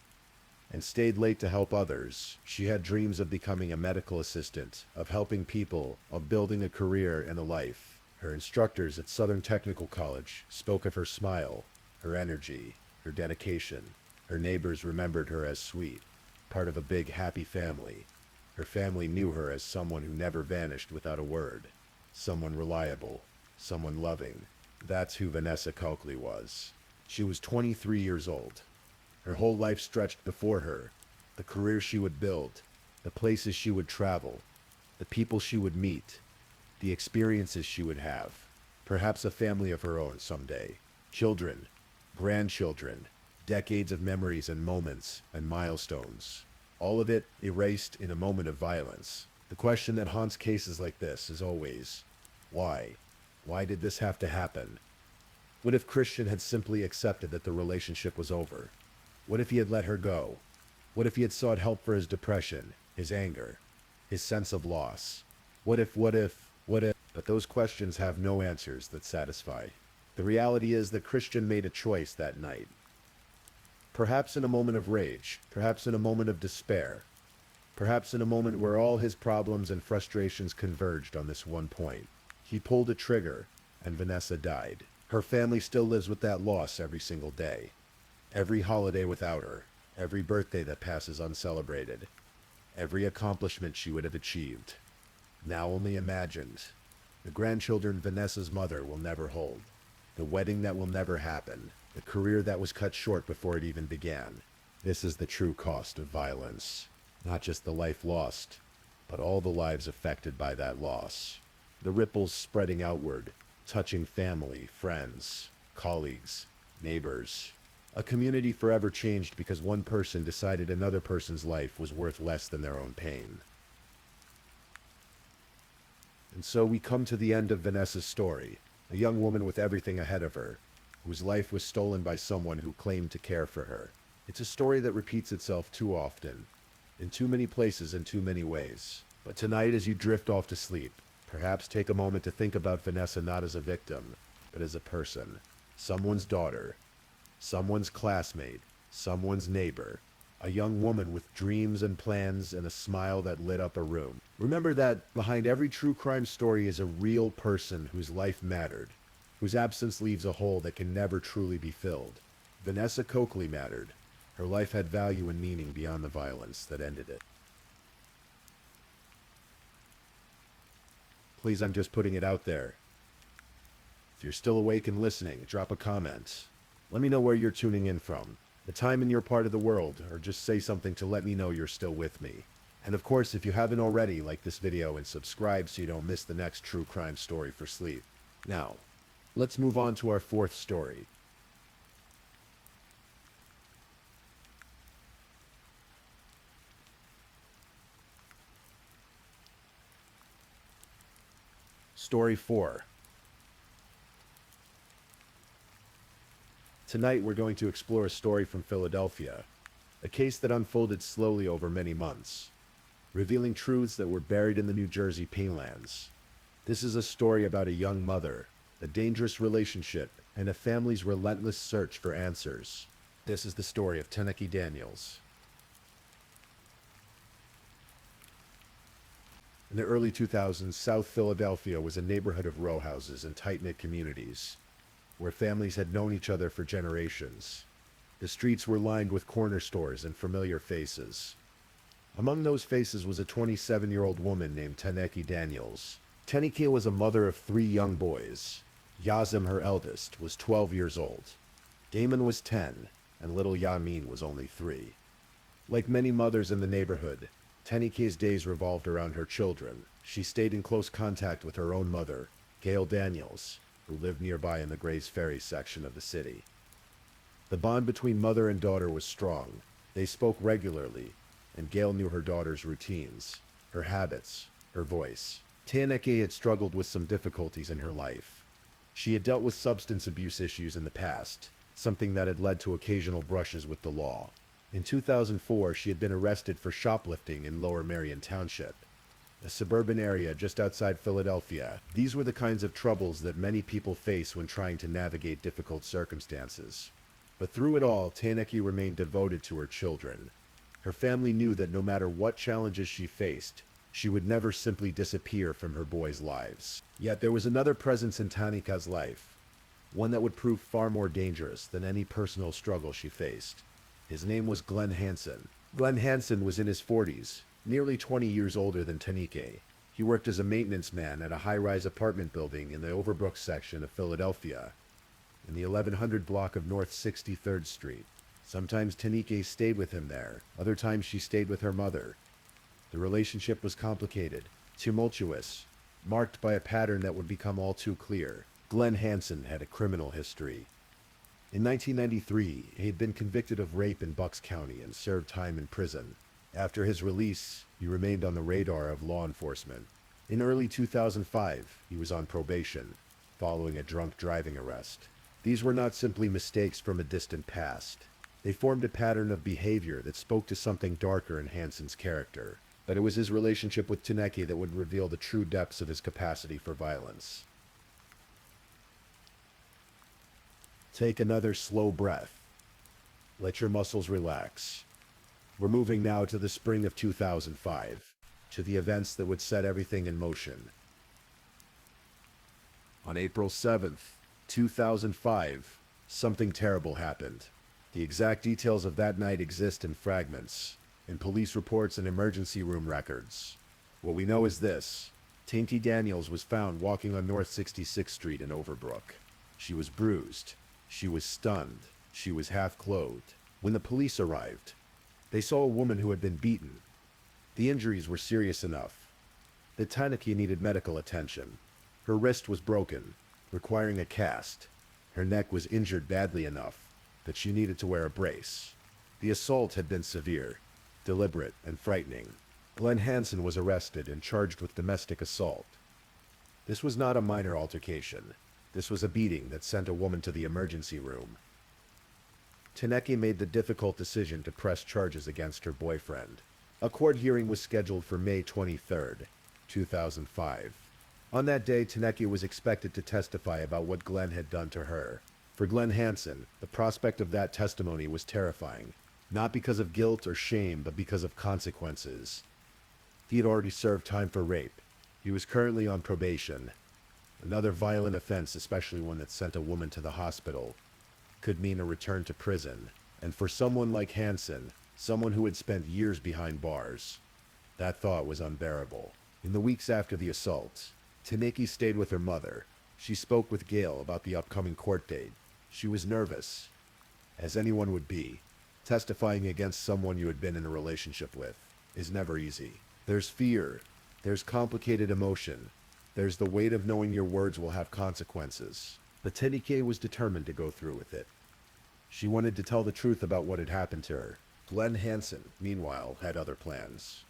and stayed late to help others. She had dreams of becoming a medical assistant, of helping people, of building a career and a life. Her instructors at Southern Technical College spoke of her smile, her energy, her dedication. Her neighbors remembered her as sweet, part of a big happy family. Her family knew her as someone who never vanished without a word, someone reliable, someone loving. That's who Vanessa Coakley was. She was 23 years old. Her whole life stretched before her, the career she would build, the places she would travel, the people she would meet, the experiences she would have, perhaps a family of her own someday, children, grandchildren, decades of memories and moments and milestones. All of it erased in a moment of violence. The question that haunts cases like this is always, why? Why did this have to happen? What if Christian had simply accepted that the relationship was over? What if he had let her go? What if he had sought help for his depression, his anger, his sense of loss? What if? But those questions have no answers that satisfy. The reality is that Christian made a choice that night. Perhaps in a moment of rage, perhaps in a moment of despair, perhaps in a moment where all his problems and frustrations converged on this one point. He pulled a trigger, and Vanessa died. Her family still lives with that loss every single day. Every holiday without her, every birthday that passes uncelebrated, every accomplishment she would have achieved, now only imagined. The grandchildren Vanessa's mother will never hold, the wedding that will never happen, the career that was cut short before it even began. This is the true cost of violence. Not just the life lost, but all the lives affected by that loss. The ripples spreading outward, touching family, friends, colleagues, neighbors. A community forever changed because one person decided another person's life was worth less than their own pain. And so we come to the end of Vanessa's story, a young woman with everything ahead of her, whose life was stolen by someone who claimed to care for her. It's a story that repeats itself too often, in too many places in too many ways. But tonight, as you drift off to sleep, perhaps take a moment to think about Vanessa not as a victim, but as a person, someone's daughter, someone's classmate, someone's neighbor, a young woman with dreams and plans and a smile that lit up a room. Remember that behind every true crime story is a real person whose life mattered, whose absence leaves a hole that can never truly be filled. Vanessa Coakley mattered. Her life had value and meaning beyond the violence that ended it. Please, I'm just putting it out there. If you're still awake and listening, drop a comment. Let me know where you're tuning in from, the time in your part of the world, or just say something to let me know you're still with me. And of course, if you haven't already, like this video and subscribe so you don't miss the next true crime story for sleep. Now, let's move on to our fourth story. Story 4. Tonight we're going to explore a story from Philadelphia, a case that unfolded slowly over many months, revealing truths that were buried in the New Jersey Painlands. This is a story about a young mother, a dangerous relationship, and a family's relentless search for answers. This is the story of Teneki Daniels. In the early 2000s, South Philadelphia was a neighborhood of row houses and tight-knit communities, where families had known each other for generations. The streets were lined with corner stores and familiar faces. Among those faces was a 27-year-old woman named Teneki Daniels. Teneki was a mother of 3 young boys. Yazim, her eldest, was 12 years old. Damon was 10, and little Yamin was only 3. Like many mothers in the neighborhood, Teneki's days revolved around her children. She stayed in close contact with her own mother, Gail Daniels, who lived nearby in the Grays Ferry section of the city. The bond between mother and daughter was strong. They spoke regularly, and Gail knew her daughter's routines, her habits, her voice. Teneki had struggled with some difficulties in her life. She had dealt with substance abuse issues in the past, something that had led to occasional brushes with the law. In 2004, she had been arrested for shoplifting in Lower Merion Township, a suburban area just outside Philadelphia. These were the kinds of troubles that many people face when trying to navigate difficult circumstances. But through it all, Teneki remained devoted to her children. Her family knew that no matter what challenges she faced, she would never simply disappear from her boys' lives. Yet there was another presence in Tanika's life, one that would prove far more dangerous than any personal struggle she faced. His name was Glenn Hansen. Glenn Hansen was in his 40s, nearly 20 years older than Teneki. He worked as a maintenance man at a high-rise apartment building in the Overbrook section of Philadelphia, in the 1100 block of North 63rd Street. Sometimes Teneki stayed with him there, other times she stayed with her mother. The relationship was complicated, tumultuous, marked by a pattern that would become all too clear. Glenn Hansen had a criminal history. In 1993, he had been convicted of rape in Bucks County and served time in prison. After his release, he remained on the radar of law enforcement. In early 2005, he was on probation, following a drunk driving arrest. These were not simply mistakes from a distant past. They formed a pattern of behavior that spoke to something darker in Hansen's character. But it was his relationship with Teneki that would reveal the true depths of his capacity for violence. Take another slow breath. Let your muscles relax. We're moving now to the spring of 2005, to the events that would set everything in motion. On April 7th, 2005, something terrible happened. The exact details of that night exist in fragments, in police reports and emergency room records. What we know is this: Teneki Daniels was found walking on North 66th Street in Overbrook. She was bruised. She was stunned. She was half-clothed. When the police arrived, they saw a woman who had been beaten. The injuries were serious enough that Teneki needed medical attention. Her wrist was broken, requiring a cast. Her neck was injured badly enough that she needed to wear a brace. The assault had been severe, deliberate, and frightening. Glenn Hansen was arrested and charged with domestic assault. This was not a minor altercation. This was a beating that sent a woman to the emergency room. Teneki made the difficult decision to press charges against her boyfriend. A court hearing was scheduled for May 23rd, 2005. On that day, Teneki was expected to testify about what Glenn had done to her. For Glenn Hansen, the prospect of that testimony was terrifying, not because of guilt or shame, but because of consequences. He had already served time for rape. He was currently on probation. Another violent offense, especially one that sent a woman to the hospital, could mean a return to prison, And for someone like Hansen, someone who had spent years behind bars, that thought was unbearable. In the weeks after the assault, Taniki stayed with her mother. She spoke with Gail about the upcoming court date. She was nervous, as anyone would be. Testifying against someone you had been in a relationship with is never easy. There's fear, there's complicated emotion, there's the weight of knowing your words will have consequences. But Taniki was determined to go through with it. She wanted to tell the truth about what had happened to her. Glenn Hansen, meanwhile, had other plans.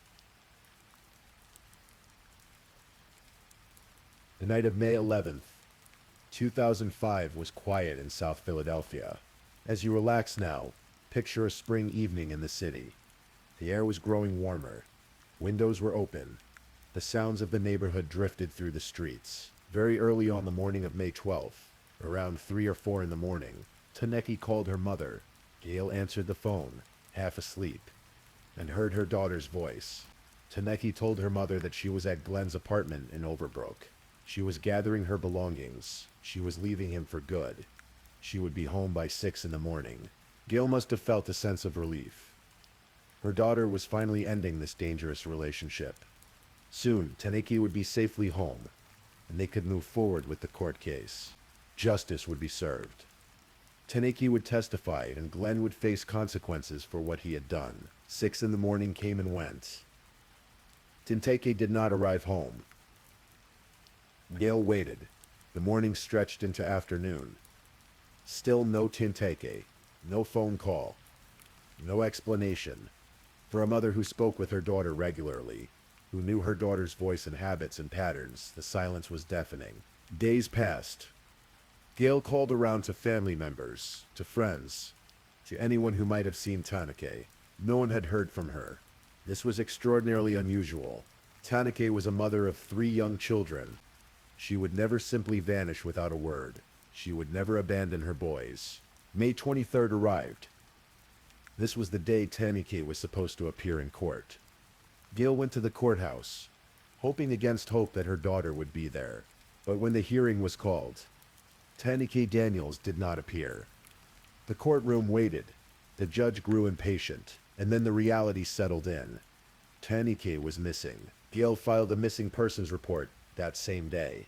The night of May 11th, 2005 was quiet in South Philadelphia. As you relax now, picture a spring evening in the city. The air was growing warmer. Windows were open. The sounds of the neighborhood drifted through the streets. Very early on the morning of May 12th, around 3 or 4 in the morning, Taneki called her mother. Gail answered the phone, half asleep, and heard her daughter's voice. Taneki told her mother that she was at Glenn's apartment in Overbrook. She was gathering her belongings. She was leaving him for good. She would be home by 6 in the morning. Gail must have felt a sense of relief. Her daughter was finally ending this dangerous relationship. Soon, Taneki would be safely home, and they could move forward with the court case. Justice would be served. Taneki would testify, and Glenn would face consequences for what he had done. 6 in the morning came and went. Taneki did not arrive home. Gail waited. The morning stretched into afternoon. Still no Taneki, no phone call, no explanation. For a mother who spoke with her daughter regularly, who knew her daughter's voice and habits and patterns, the silence was deafening. Days passed. Gail called around to family members, to friends, to anyone who might have seen Taneki. No one had heard from her. This was extraordinarily unusual. Taneki was a mother of 3 young children. She would never simply vanish without a word. She would never abandon her boys. May 23rd arrived. This was the day Taneki was supposed to appear in court. Gail went to the courthouse, hoping against hope that her daughter would be there. But when the hearing was called, Taneki Daniels did not appear. The courtroom waited. The judge grew impatient, and then the reality settled in. Taneki was missing. Gail filed a missing persons report that same day.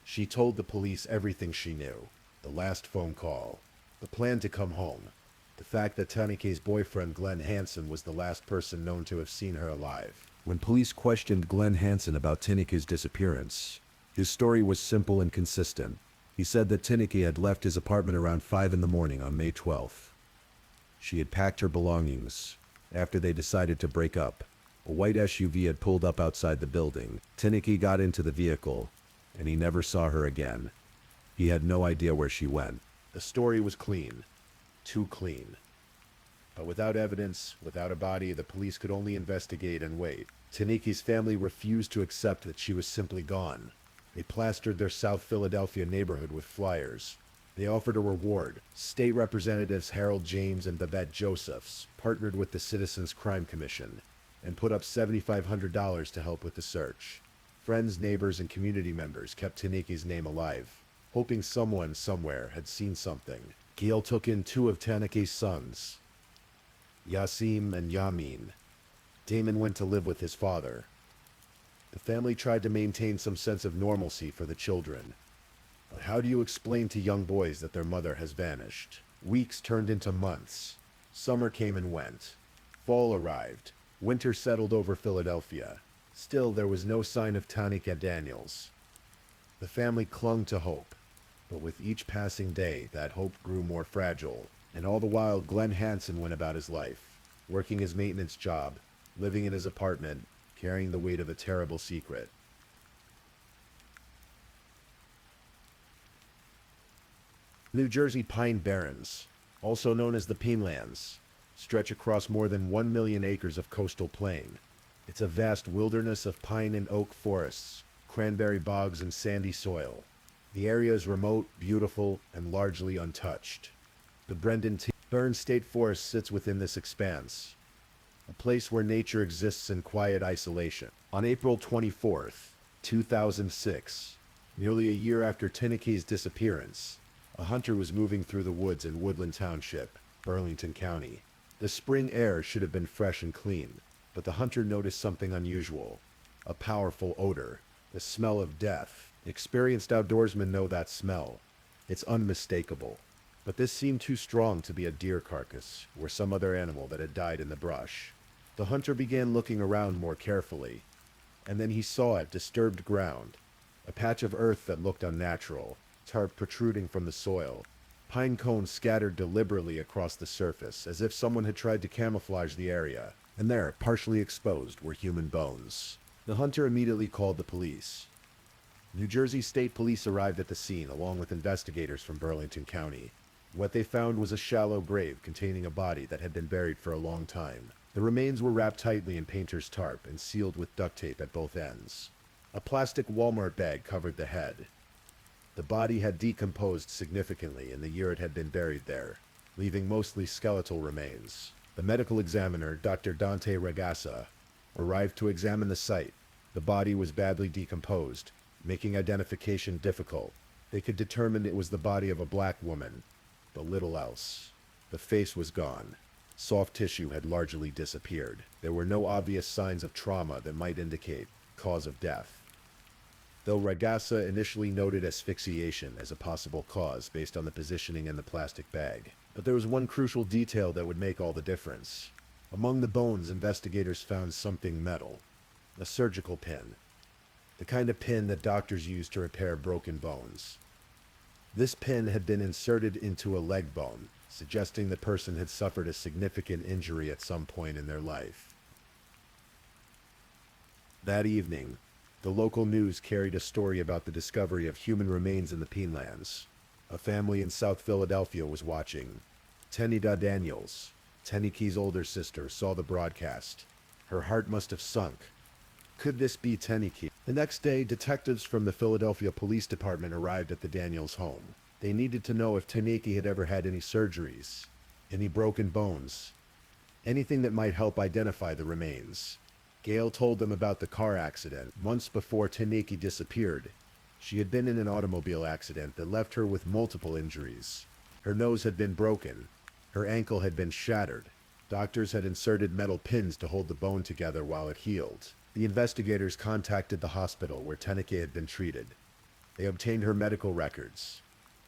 She told the police everything she knew. The last phone call. The plan to come home. The fact that Taneki's boyfriend Glenn Hansen was the last person known to have seen her alive. When police questioned Glenn Hansen about Taneki's disappearance, his story was simple and consistent. He said that Taneki had left his apartment around 5 in the morning on May 12th. She had packed her belongings. After they decided to break up, a white SUV had pulled up outside the building. Taneki got into the vehicle, and he never saw her again. He had no idea where she went. The story was clean. Too clean. But without evidence, without a body, the police could only investigate and wait. Taneki's family refused to accept that she was simply gone. They plastered their South Philadelphia neighborhood with flyers. They offered a reward. State Representatives Harold James and Babette Josephs partnered with the Citizens Crime Commission and put up $7,500 to help with the search. Friends, neighbors, and community members kept Taneki's name alive, hoping someone somewhere had seen something. Gail took in 2 of Taneki's sons, Yasim and Yamin. Damon went to live with his father. The family tried to maintain some sense of normalcy for the children. But how do you explain to young boys that their mother has vanished? Weeks turned into months. Summer came and went. Fall arrived. Winter settled over Philadelphia. Still, there was no sign of Taneki Daniels. The family clung to hope. But with each passing day, that hope grew more fragile. And all the while, Glenn Hansen went about his life, working his maintenance job, living in his apartment, carrying the weight of a terrible secret. New Jersey Pine Barrens, also known as the Pinelands, stretch across more than 1 million acres of coastal plain. It's a vast wilderness of pine and oak forests, cranberry bogs, and sandy soil. The area is remote, beautiful, and largely untouched. The Brendan T. Burns State Forest sits within this expanse, a place where nature exists in quiet isolation. On April 24th, 2006, nearly a year after Taneki's disappearance, a hunter was moving through the woods in Woodland Township. Burlington County. The spring air should have been fresh and clean, but the hunter noticed something unusual. A powerful odor, the smell of death. Experienced outdoorsmen know that smell. It's unmistakable. But this seemed too strong to be a deer carcass or some other animal that had died in the brush. The hunter began looking around more carefully, and then he saw it, disturbed ground. A patch of earth that looked unnatural, tarp protruding from the soil. Pine cones scattered deliberately across the surface, as if someone had tried to camouflage the area. And there, partially exposed, were human bones. The hunter immediately called the police. New Jersey State Police arrived at the scene, along with investigators from Burlington County. What they found was a shallow grave containing a body that had been buried for a long time. The remains were wrapped tightly in painter's tarp and sealed with duct tape at both ends. A plastic Walmart bag covered the head. The body had decomposed significantly in the year it had been buried there, leaving mostly skeletal remains. The medical examiner, Dr. Dante Ragassa, arrived to examine the site. The body was badly decomposed, making identification difficult. They could determine it was the body of a black woman, but little else. The face was gone. Soft tissue had largely disappeared. There were no obvious signs of trauma that might indicate cause of death. Though Ragassa initially noted asphyxiation as a possible cause based on the positioning in the plastic bag. But there was one crucial detail that would make all the difference. Among the bones, investigators found something metal. A surgical pin. The kind of pin that doctors use to repair broken bones. This pin had been inserted into a leg bone, suggesting the person had suffered a significant injury at some point in their life. That evening, the local news carried a story about the discovery of human remains in the Pinelands. A family in South Philadelphia was watching. Tenida Daniels, Teniki's older sister, saw the broadcast. Her heart must have sunk. Could this be Teniki? The next day, detectives from the Philadelphia Police Department arrived at the Daniels home. They needed to know if Teniki had ever had any surgeries, any broken bones, anything that might help identify the remains. Gail told them about the car accident months before Teniki disappeared. She had been in an automobile accident that left her with multiple injuries. Her nose had been broken. Her ankle had been shattered. Doctors had inserted metal pins to hold the bone together while it healed. The investigators contacted the hospital where Teniki had been treated. They obtained her medical records.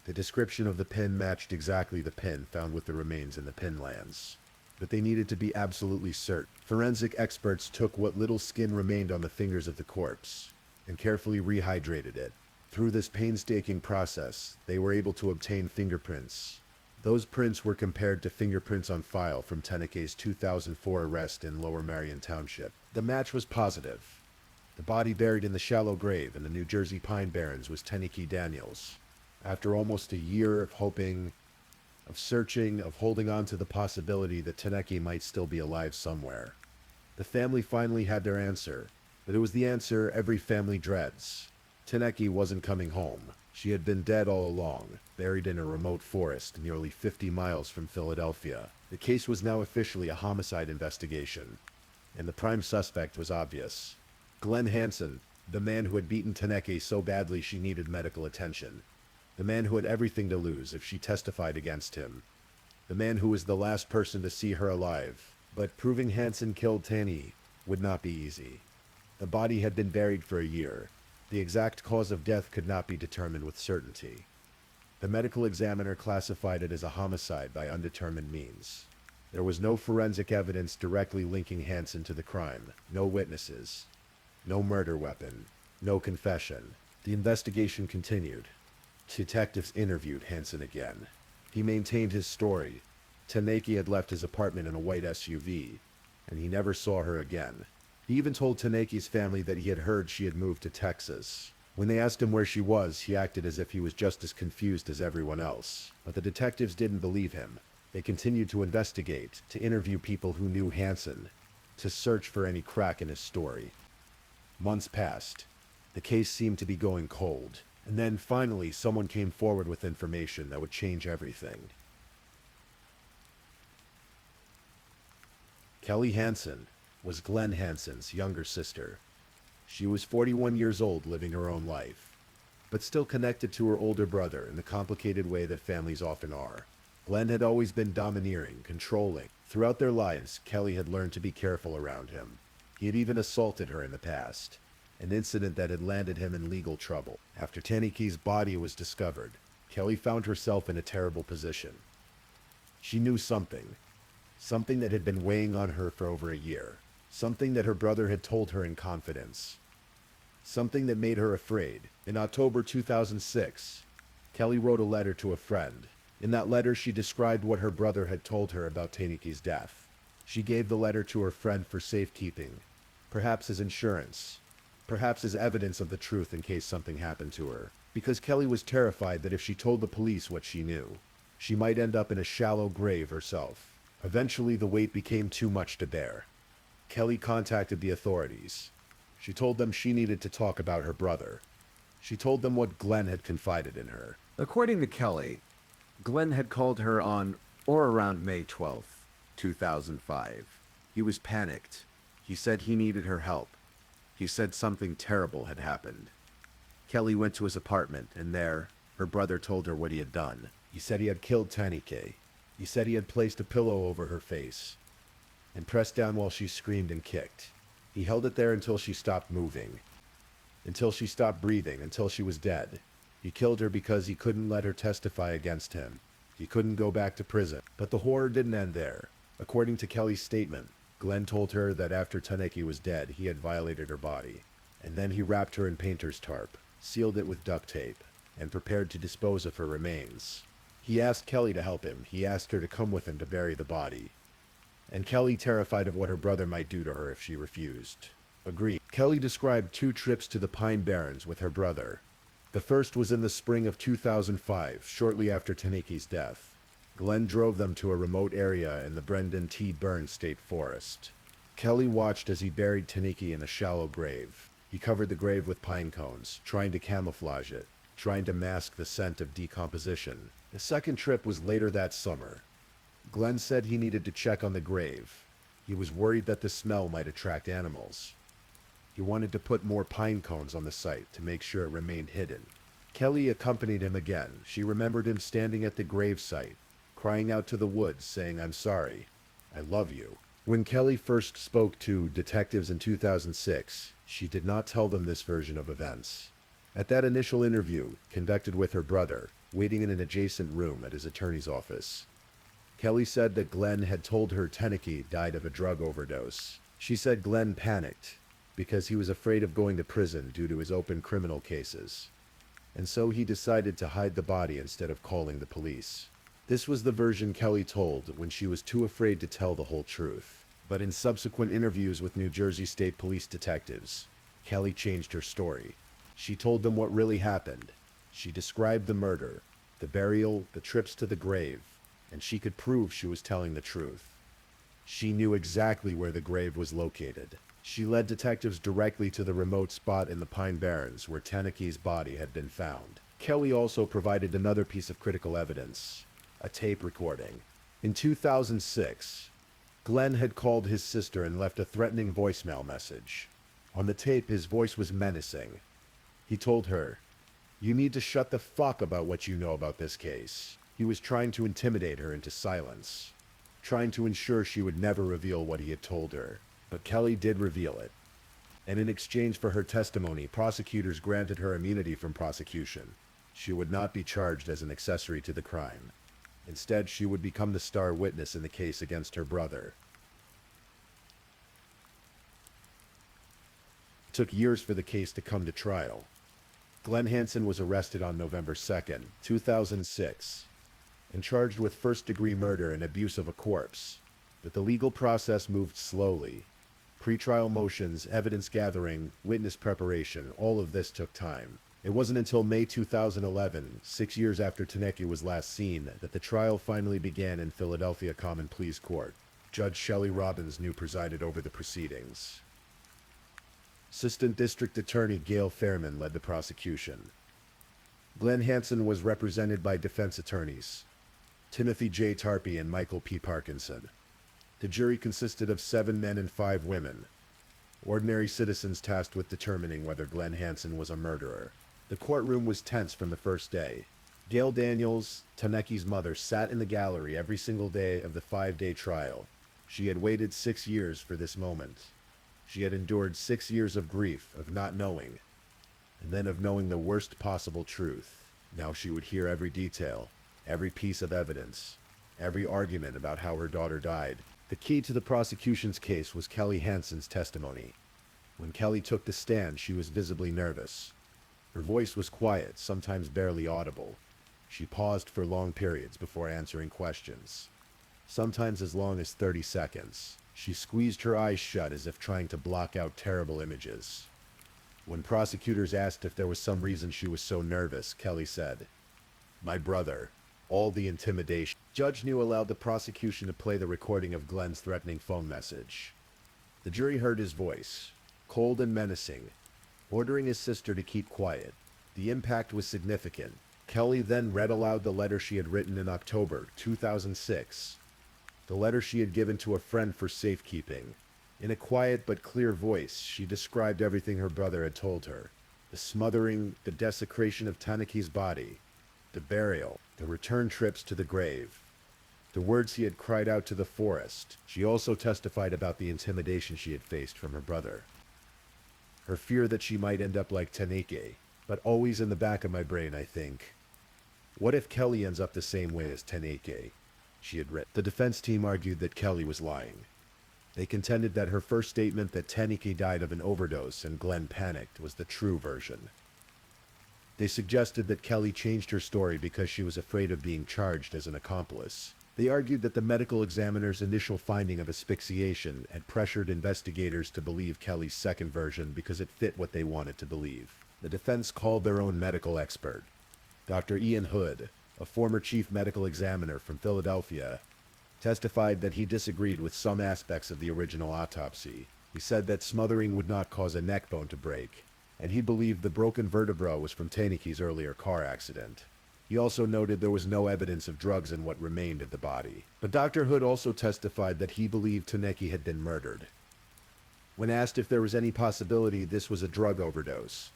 The description of the pin matched exactly the pin found with the remains in the Pinelands. But they needed to be absolutely certain. Forensic experts took what little skin remained on the fingers of the corpse and carefully rehydrated it. Through this painstaking process, they were able to obtain fingerprints. Those prints were compared to fingerprints on file from Teniki's 2004 arrest in Lower Marion Township. The match was positive. The body buried in the shallow grave in the New Jersey Pine Barrens was Teniki Daniels. After almost a year of hoping, of searching, of holding on to the possibility that Teniki might still be alive somewhere, the family finally had their answer. But it was the answer every family dreads. Teniki wasn't coming home. She had been dead all along, buried in a remote forest nearly 50 miles from Philadelphia. The case was now officially a homicide investigation, and the prime suspect was obvious. Glenn Hansen, the man who had beaten Teniki so badly she needed medical attention. The man who had everything to lose if she testified against him. The man who was the last person to see her alive. But proving Hansen killed Tani would not be easy. The body had been buried for a year. The exact cause of death could not be determined with certainty. The medical examiner classified it as a homicide by undetermined means. There was no forensic evidence directly linking Hansen to the crime. No witnesses. No murder weapon. No confession. The investigation continued. Detectives interviewed Hansen again. He maintained his story. Teniki had left his apartment in a white SUV, and he never saw her again. He even told Teneki's family that he had heard she had moved to Texas. When they asked him where she was, he acted as if he was just as confused as everyone else. But the detectives didn't believe him. They continued to investigate, to interview people who knew Hansen, to search for any crack in his story. Months passed. The case seemed to be going cold. And then finally, someone came forward with information that would change everything. Kelly Hansen was Glenn Hansen's younger sister. She was 41 years old, living her own life, but still connected to her older brother in the complicated way that families often are. Glenn had always been domineering, controlling. Throughout their lives, Kelly had learned to be careful around him. He had even assaulted her in the past, an incident that had landed him in legal trouble. After Taniki's body was discovered, Kelly found herself in a terrible position. She knew something that had been weighing on her for over a year, something that her brother had told her in confidence, something that made her afraid. In October 2006, Kelly wrote a letter to a friend. In that letter, she described what her brother had told her about Taniki's death. She gave the letter to her friend for safekeeping, perhaps as insurance, perhaps as evidence of the truth in case something happened to her, because Kelly was terrified that if she told the police what she knew, she might end up in a shallow grave herself. Eventually, the weight became too much to bear. Kelly contacted the authorities. She told them she needed to talk about her brother. She told them what Glenn had confided in her. According to Kelly, Glenn had called her on or around May 12th, 2005. He was panicked. He said he needed her help. He said something terrible had happened. Kelly went to his apartment, and there, her brother told her what he had done. He said he had killed Tanike. He said he had placed a pillow over her face and pressed down while she screamed and kicked. He held it there until she stopped moving, until she stopped breathing, until she was dead. He killed her because he couldn't let her testify against him. He couldn't go back to prison. But the horror didn't end there. According to Kelly's statement, Glenn told her that after Taneke was dead, he had violated her body. And then he wrapped her in painter's tarp, sealed it with duct tape, and prepared to dispose of her remains. He asked Kelly to help him. He asked her to come with him to bury the body. And Kelly, terrified of what her brother might do to her if she refused, agreed. Kelly described 2 trips to the Pine Barrens with her brother. The first was in the spring of 2005, shortly after Taneki's death. Glenn drove them to a remote area in the Brendan T. Burns State Forest. Kelly watched as he buried Taneke in a shallow grave. He covered the grave with pine cones, trying to camouflage it, trying to mask the scent of decomposition. The second trip was later that summer. Glenn said he needed to check on the grave. He was worried that the smell might attract animals. He wanted to put more pine cones on the site to make sure it remained hidden. Kelly accompanied him again. She remembered him standing at the grave site, crying out to the woods, saying, "I'm sorry. I love you." When Kelly first spoke to detectives in 2006, she did not tell them this version of events. At that initial interview, conducted with her brother, waiting in an adjacent room at his attorney's office, Kelly said that Glenn had told her Taneke died of a drug overdose. She said Glenn panicked because he was afraid of going to prison due to his open criminal cases, and so he decided to hide the body instead of calling the police. This was the version Kelly told when she was too afraid to tell the whole truth. But in subsequent interviews with New Jersey State Police detectives, Kelly changed her story. She told them what really happened. She described the murder, the burial, the trips to the grave, and she could prove she was telling the truth. She knew exactly where the grave was located. She led detectives directly to the remote spot in the Pine Barrens where Taneke's body had been found. Kelly also provided another piece of critical evidence, a tape recording. In 2006, Glenn had called his sister and left a threatening voicemail message. On the tape, his voice was menacing. He told her, "You need to shut the fuck about what you know about this case." He was trying to intimidate her into silence, trying to ensure she would never reveal what he had told her. But Kelly did reveal it. And in exchange for her testimony, prosecutors granted her immunity from prosecution. She would not be charged as an accessory to the crime. Instead, she would become the star witness in the case against her brother. It took years for the case to come to trial. Glenn Hansen was arrested on November 2nd, 2006, and charged with first-degree murder and abuse of a corpse. But the legal process moved slowly. Pre-trial motions, evidence gathering, witness preparation, all of this took time. It wasn't until May 2011, 6 years after Taneke was last seen, that the trial finally began in Philadelphia Common Pleas Court. Judge Shelley Robbins knew presided over the proceedings. Assistant District Attorney Gail Fairman led the prosecution. Glenn Hansen was represented by defense attorneys Timothy J. Tarpey and Michael P. Parkinson. The jury consisted of 7 men and 5 women, ordinary citizens tasked with determining whether Glenn Hansen was a murderer. The courtroom was tense from the first day. Gail Daniels, Taneki's mother, sat in the gallery every single day of the 5-day trial. She had waited 6 years for this moment. She had endured 6 years of grief, of not knowing, and then of knowing the worst possible truth. Now she would hear every detail, every piece of evidence, every argument about how her daughter died. The key to the prosecution's case was Kelly Hansen's testimony. When Kelly took the stand, she was visibly nervous. Her voice was quiet, sometimes barely audible. She paused for long periods before answering questions, sometimes as long as 30 seconds. She squeezed her eyes shut as if trying to block out terrible images. When prosecutors asked if there was some reason she was so nervous, Kelly said, "My brother. All the intimidation." Judge New allowed the prosecution to play the recording of Glenn's threatening phone message. The jury heard his voice, cold and menacing, ordering his sister to keep quiet. The impact was significant. Kelly then read aloud the letter she had written in October 2006, the letter she had given to a friend for safekeeping. In a quiet but clear voice, she described everything her brother had told her: the smothering, the desecration of Taneki's body, the burial, the return trips to the grave, the words he had cried out to the forest. She also testified about the intimidation she had faced from her brother. Her fear that she might end up like Taneke, but always in the back of my brain, I think, what if Kelly ends up the same way as Taneke? She had written. The defense team argued that Kelly was lying. They contended that her first statement that Taneke died of an overdose and Glenn panicked was the true version. They suggested that Kelly changed her story because she was afraid of being charged as an accomplice. They argued that the medical examiner's initial finding of asphyxiation had pressured investigators to believe Kelly's second version because it fit what they wanted to believe. The defense called their own medical expert, Dr. Ian Hood, a former chief medical examiner from Philadelphia, testified that he disagreed with some aspects of the original autopsy. He said that smothering would not cause a neck bone to break, and he believed the broken vertebra was from Taneki's earlier car accident. He also noted there was no evidence of drugs in what remained of the body. But Dr. Hood also testified that he believed Taneke had been murdered. When asked if there was any possibility this was a drug overdose,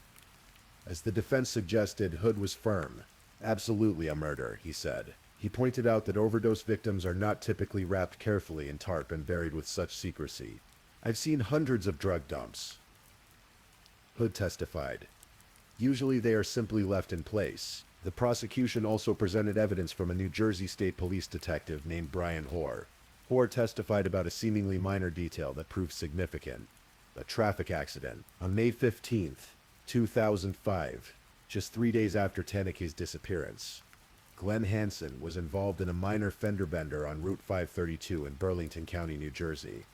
as the defense suggested, Hood was firm. "Absolutely a murder," he said. He pointed out that overdose victims are not typically wrapped carefully in tarp and buried with such secrecy. "I've seen hundreds of drug dumps," Hood testified. "Usually they are simply left in place." The prosecution also presented evidence from a New Jersey State Police detective named Brian Hoare. Hoare testified about a seemingly minor detail that proved significant: a traffic accident on May 15th, 2005, just 3 days after Taneke's disappearance. Glenn Hansen was involved in a minor fender bender on Route 532 in Burlington County, New Jersey.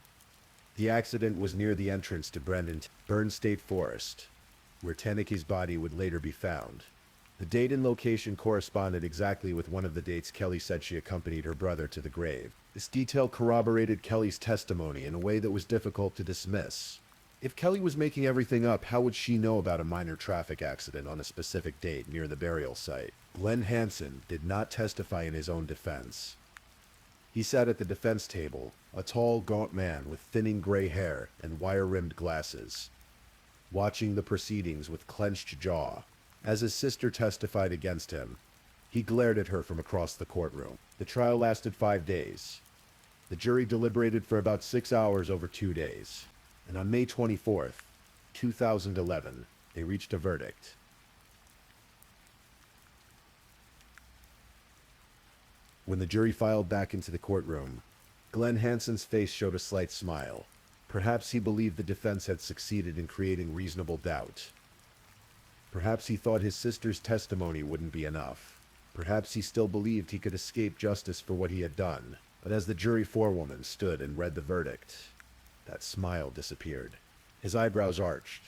The accident was near the entrance to Byrne State Forest, where Taneke's body would later be found. The date and location corresponded exactly with one of the dates Kelly said she accompanied her brother to the grave. This detail corroborated Kelly's testimony in a way that was difficult to dismiss. If Kelly was making everything up, how would she know about a minor traffic accident on a specific date near the burial site? Glenn Hansen did not testify in his own defense. He sat at the defense table, a tall, gaunt man with thinning gray hair and wire-rimmed glasses, watching the proceedings with clenched jaw. As his sister testified against him, he glared at her from across the courtroom. The trial lasted 5 days. The jury deliberated for about 6 hours over 2 days. And on May 24th, 2011, they reached a verdict. When the jury filed back into the courtroom, Glenn Hansen's face showed a slight smile. Perhaps he believed the defense had succeeded in creating reasonable doubt. Perhaps he thought his sister's testimony wouldn't be enough. Perhaps he still believed he could escape justice for what he had done. But as the jury forewoman stood and read the verdict, that smile disappeared. His eyebrows arched.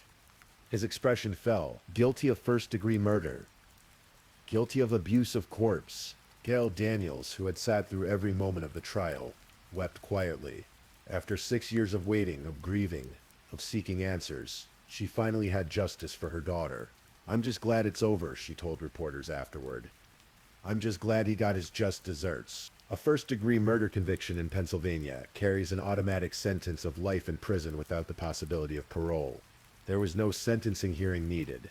His expression fell. Guilty of first-degree murder. Guilty of abuse of corpse. Gail Daniels, who had sat through every moment of the trial, wept quietly. After 6 years of waiting, of grieving, of seeking answers, she finally had justice for her daughter. "I'm just glad it's over," she told reporters afterward. "I'm just glad he got his just desserts." A first-degree murder conviction in Pennsylvania carries an automatic sentence of life in prison without the possibility of parole. There was no sentencing hearing needed,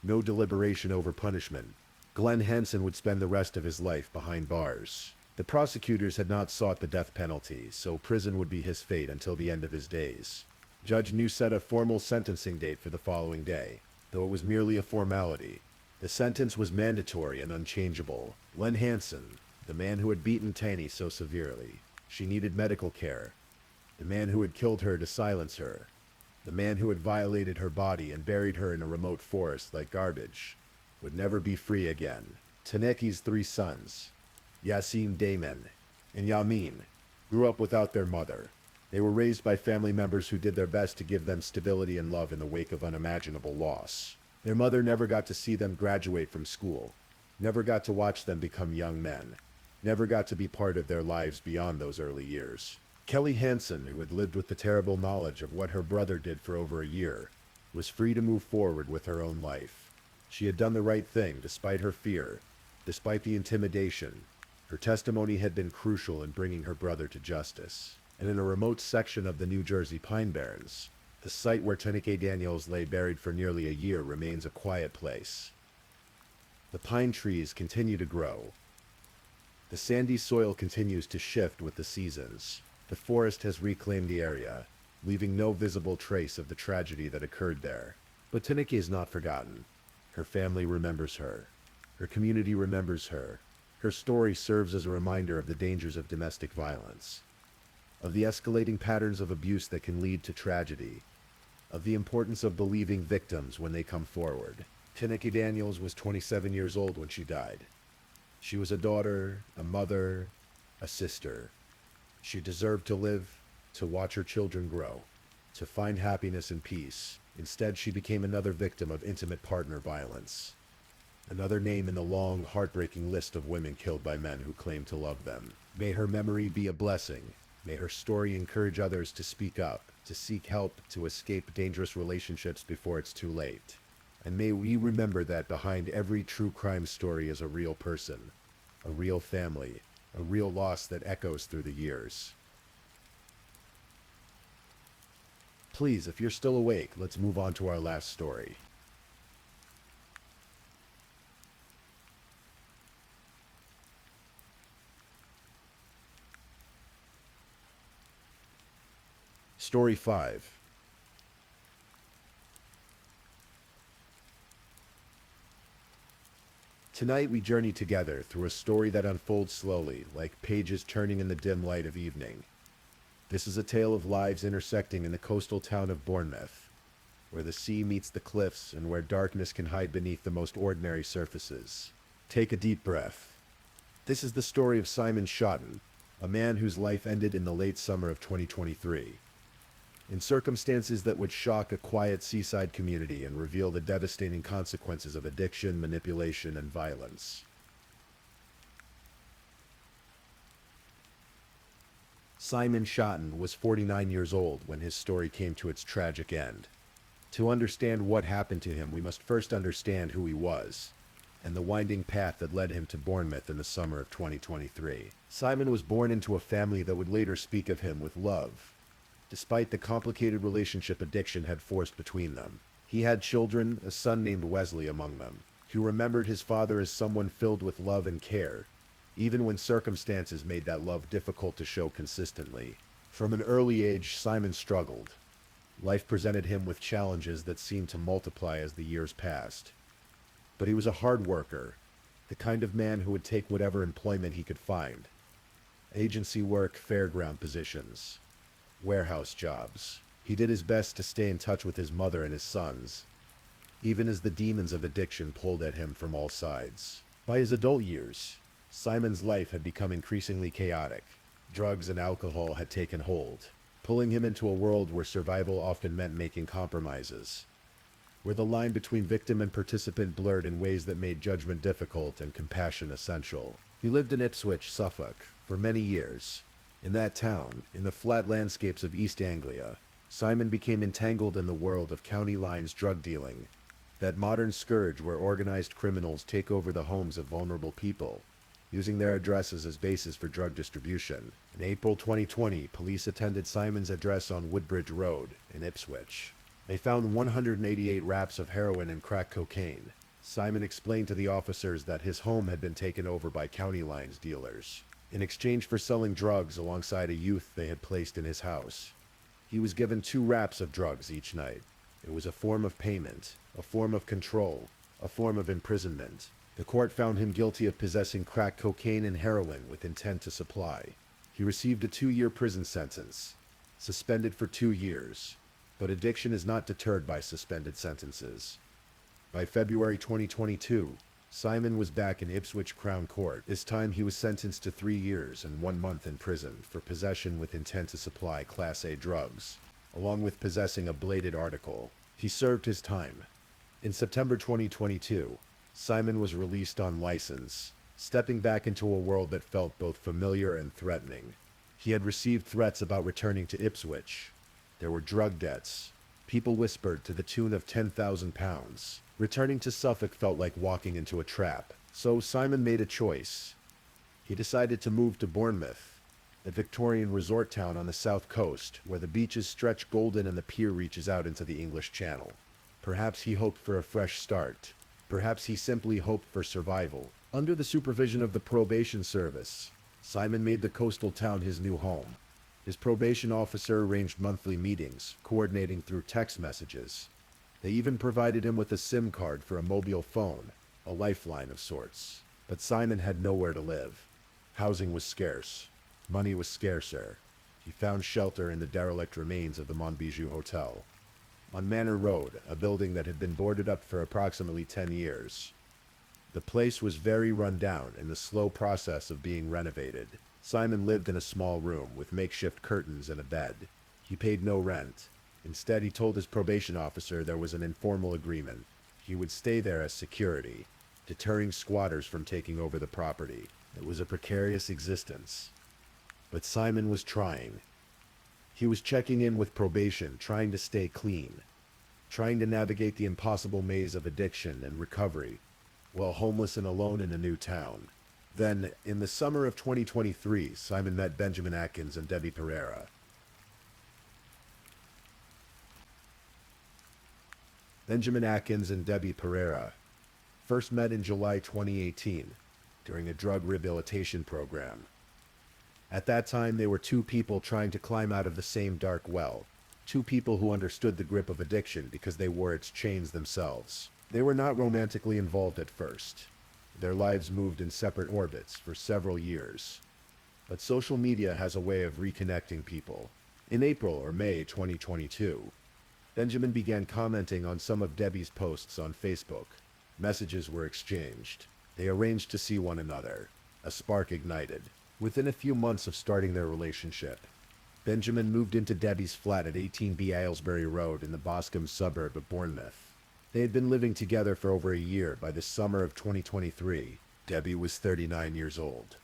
no deliberation over punishment, Glenn Hansen would spend the rest of his life behind bars. The prosecutors had not sought the death penalty, so prison would be his fate until the end of his days. Judge New set a formal sentencing date for the following day, though it was merely a formality. The sentence was mandatory and unchangeable. Glenn Hansen, the man who had beaten Tanny so severely, she needed medical care. The man who had killed her to silence her. The man who had violated her body and buried her in a remote forest like garbage, would never be free again. Taneki's three sons, Yasin Damon and Yamin, grew up without their mother. They were raised by family members who did their best to give them stability and love in the wake of unimaginable loss. Their mother never got to see them graduate from school, never got to watch them become young men, never got to be part of their lives beyond those early years. Kelly Hansen, who had lived with the terrible knowledge of what her brother did for over a year, was free to move forward with her own life. She had done the right thing despite her fear, despite the intimidation. Her testimony had been crucial in bringing her brother to justice. And in a remote section of the New Jersey Pine Barrens, the site where Taneke Daniels lay buried for nearly a year remains a quiet place. The pine trees continue to grow. The sandy soil continues to shift with the seasons. The forest has reclaimed the area, leaving no visible trace of the tragedy that occurred there. But Taneke is not forgotten. Her family remembers her. Her community remembers her. Her story serves as a reminder of the dangers of domestic violence, of the escalating patterns of abuse that can lead to tragedy, of the importance of believing victims when they come forward. Taneke Daniels was 27 years old when she died. She was a daughter, a mother, a sister. She deserved to live, to watch her children grow, to find happiness and peace. Instead, she became another victim of intimate partner violence. Another name in the long, heartbreaking list of women killed by men who claimed to love them. May her memory be a blessing. May her story encourage others to speak up, to seek help, to escape dangerous relationships before it's too late. And may we remember that behind every true crime story is a real person, a real family, a real loss that echoes through the years. Please, if you're still awake, let's move on to our last story. Story 5. Tonight we journey together through a story that unfolds slowly, like pages turning in the dim light of evening. This is a tale of lives intersecting in the coastal town of Bournemouth, where the sea meets the cliffs and where darkness can hide beneath the most ordinary surfaces. Take a deep breath. This is the story of Simon Shotton, a man whose life ended in the late summer of 2023. In circumstances that would shock a quiet seaside community and reveal the devastating consequences of addiction, manipulation, and violence. Simon Shotton was 49 years old when his story came to its tragic end. To understand what happened to him, we must first understand who he was, and the winding path that led him to Bournemouth in the summer of 2023. Simon was born into a family that would later speak of him with love, despite the complicated relationship addiction had forced between them. He had children, a son named Wesley among them, who remembered his father as someone filled with love and care, even when circumstances made that love difficult to show consistently. From an early age, Simon struggled. Life presented him with challenges that seemed to multiply as the years passed. But he was a hard worker, the kind of man who would take whatever employment he could find. Agency work, fairground positions, warehouse jobs. He did his best to stay in touch with his mother and his sons, even as the demons of addiction pulled at him from all sides. By his adult years, Simon's life had become increasingly chaotic. Drugs and alcohol had taken hold, pulling him into a world where survival often meant making compromises, where the line between victim and participant blurred in ways that made judgment difficult and compassion essential. He lived in Ipswich, Suffolk, for many years. In that town, in the flat landscapes of East Anglia, Simon became entangled in the world of county lines drug dealing, that modern scourge where organized criminals take over the homes of vulnerable people, using their addresses as bases for drug distribution. In April 2020, police attended Simon's address on Woodbridge Road in Ipswich. They found 188 wraps of heroin and crack cocaine, Simon explained to the officers that his home had been taken over by county lines dealers in exchange for selling drugs alongside a youth they had placed in his house. He was given 2 wraps of drugs each night. It was a form of payment, a form of control, a form of imprisonment. The court found him guilty of possessing crack cocaine and heroin with intent to supply. He received a 2-year prison sentence, suspended for 2 years. But addiction is not deterred by suspended sentences. By February 2022, Simon was back in Ipswich Crown Court. This time he was sentenced to 3 years and 1 month in prison for possession with intent to supply Class A drugs, along with possessing a bladed article. He served his time. In September 2022, Simon was released on license, stepping back into a world that felt both familiar and threatening. He had received threats about returning to Ipswich. There were drug debts. People whispered to the tune of £10,000. Returning to Suffolk felt like walking into a trap. So Simon made a choice. He decided to move to Bournemouth, a Victorian resort town on the south coast, where the beaches stretch golden and the pier reaches out into the English Channel. Perhaps he hoped for a fresh start. Perhaps he simply hoped for survival. Under the supervision of the probation service, Simon made the coastal town his new home. His probation officer arranged monthly meetings, coordinating through text messages. They even provided him with a SIM card for a mobile phone, a lifeline of sorts. But Simon had nowhere to live. Housing was scarce. Money was scarcer. He found shelter in the derelict remains of the Monbijou Hotel on Manor Road, a building that had been boarded up for approximately 10 years. The place was very run down in the slow process of being renovated. Simon lived in a small room with makeshift curtains and a bed. He paid no rent. Instead, he told his probation officer there was an informal agreement. He would stay there as security, deterring squatters from taking over the property. It was a precarious existence. But Simon was trying. He was checking in with probation, trying to stay clean, trying to navigate the impossible maze of addiction and recovery, while homeless and alone in a new town. Then, in the summer of 2023, Simon met Benjamin Atkins and Debbie Pereira. Benjamin Atkins and Debbie Pereira first met in July 2018 during a drug rehabilitation program. At that time, they were 2 people trying to climb out of the same dark well. 2 people who understood the grip of addiction because they wore its chains themselves. They were not romantically involved at first. Their lives moved in separate orbits for several years. But social media has a way of reconnecting people. In April or May 2022, Benjamin began commenting on some of Debbie's posts on Facebook. Messages were exchanged. They arranged to see one another. A spark ignited. Within a few months of starting their relationship, Benjamin moved into Debbie's flat at 18B Aylesbury Road in the Boscombe suburb of Bournemouth. They had been living together for over a year. By the summer of 2023, Debbie was 39 years old,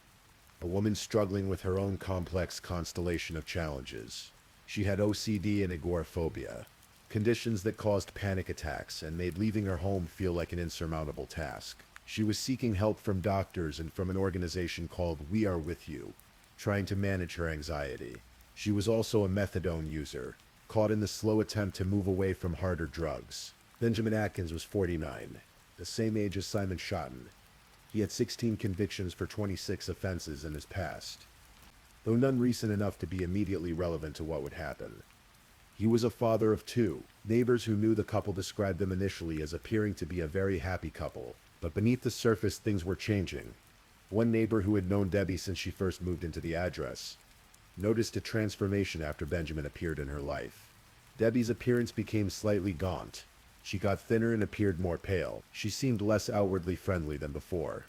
a woman struggling with her own complex constellation of challenges. She had OCD and agoraphobia, conditions that caused panic attacks and made leaving her home feel like an insurmountable task. She was seeking help from doctors and from an organization called We Are With You, trying to manage her anxiety. She was also a methadone user, caught in the slow attempt to move away from harder drugs. Benjamin Atkins was 49, the same age as Simon Schotten. He had 16 convictions for 26 offenses in his past, though none recent enough to be immediately relevant to what would happen. He was a father of 2. Neighbors who knew the couple described them initially as appearing to be a very happy couple, but beneath the surface things were changing. One neighbor who had known Debbie since she first moved into the address noticed a transformation after Benjamin appeared in her life. Debbie's appearance became slightly gaunt. She got thinner and appeared more pale. She seemed less outwardly friendly than before.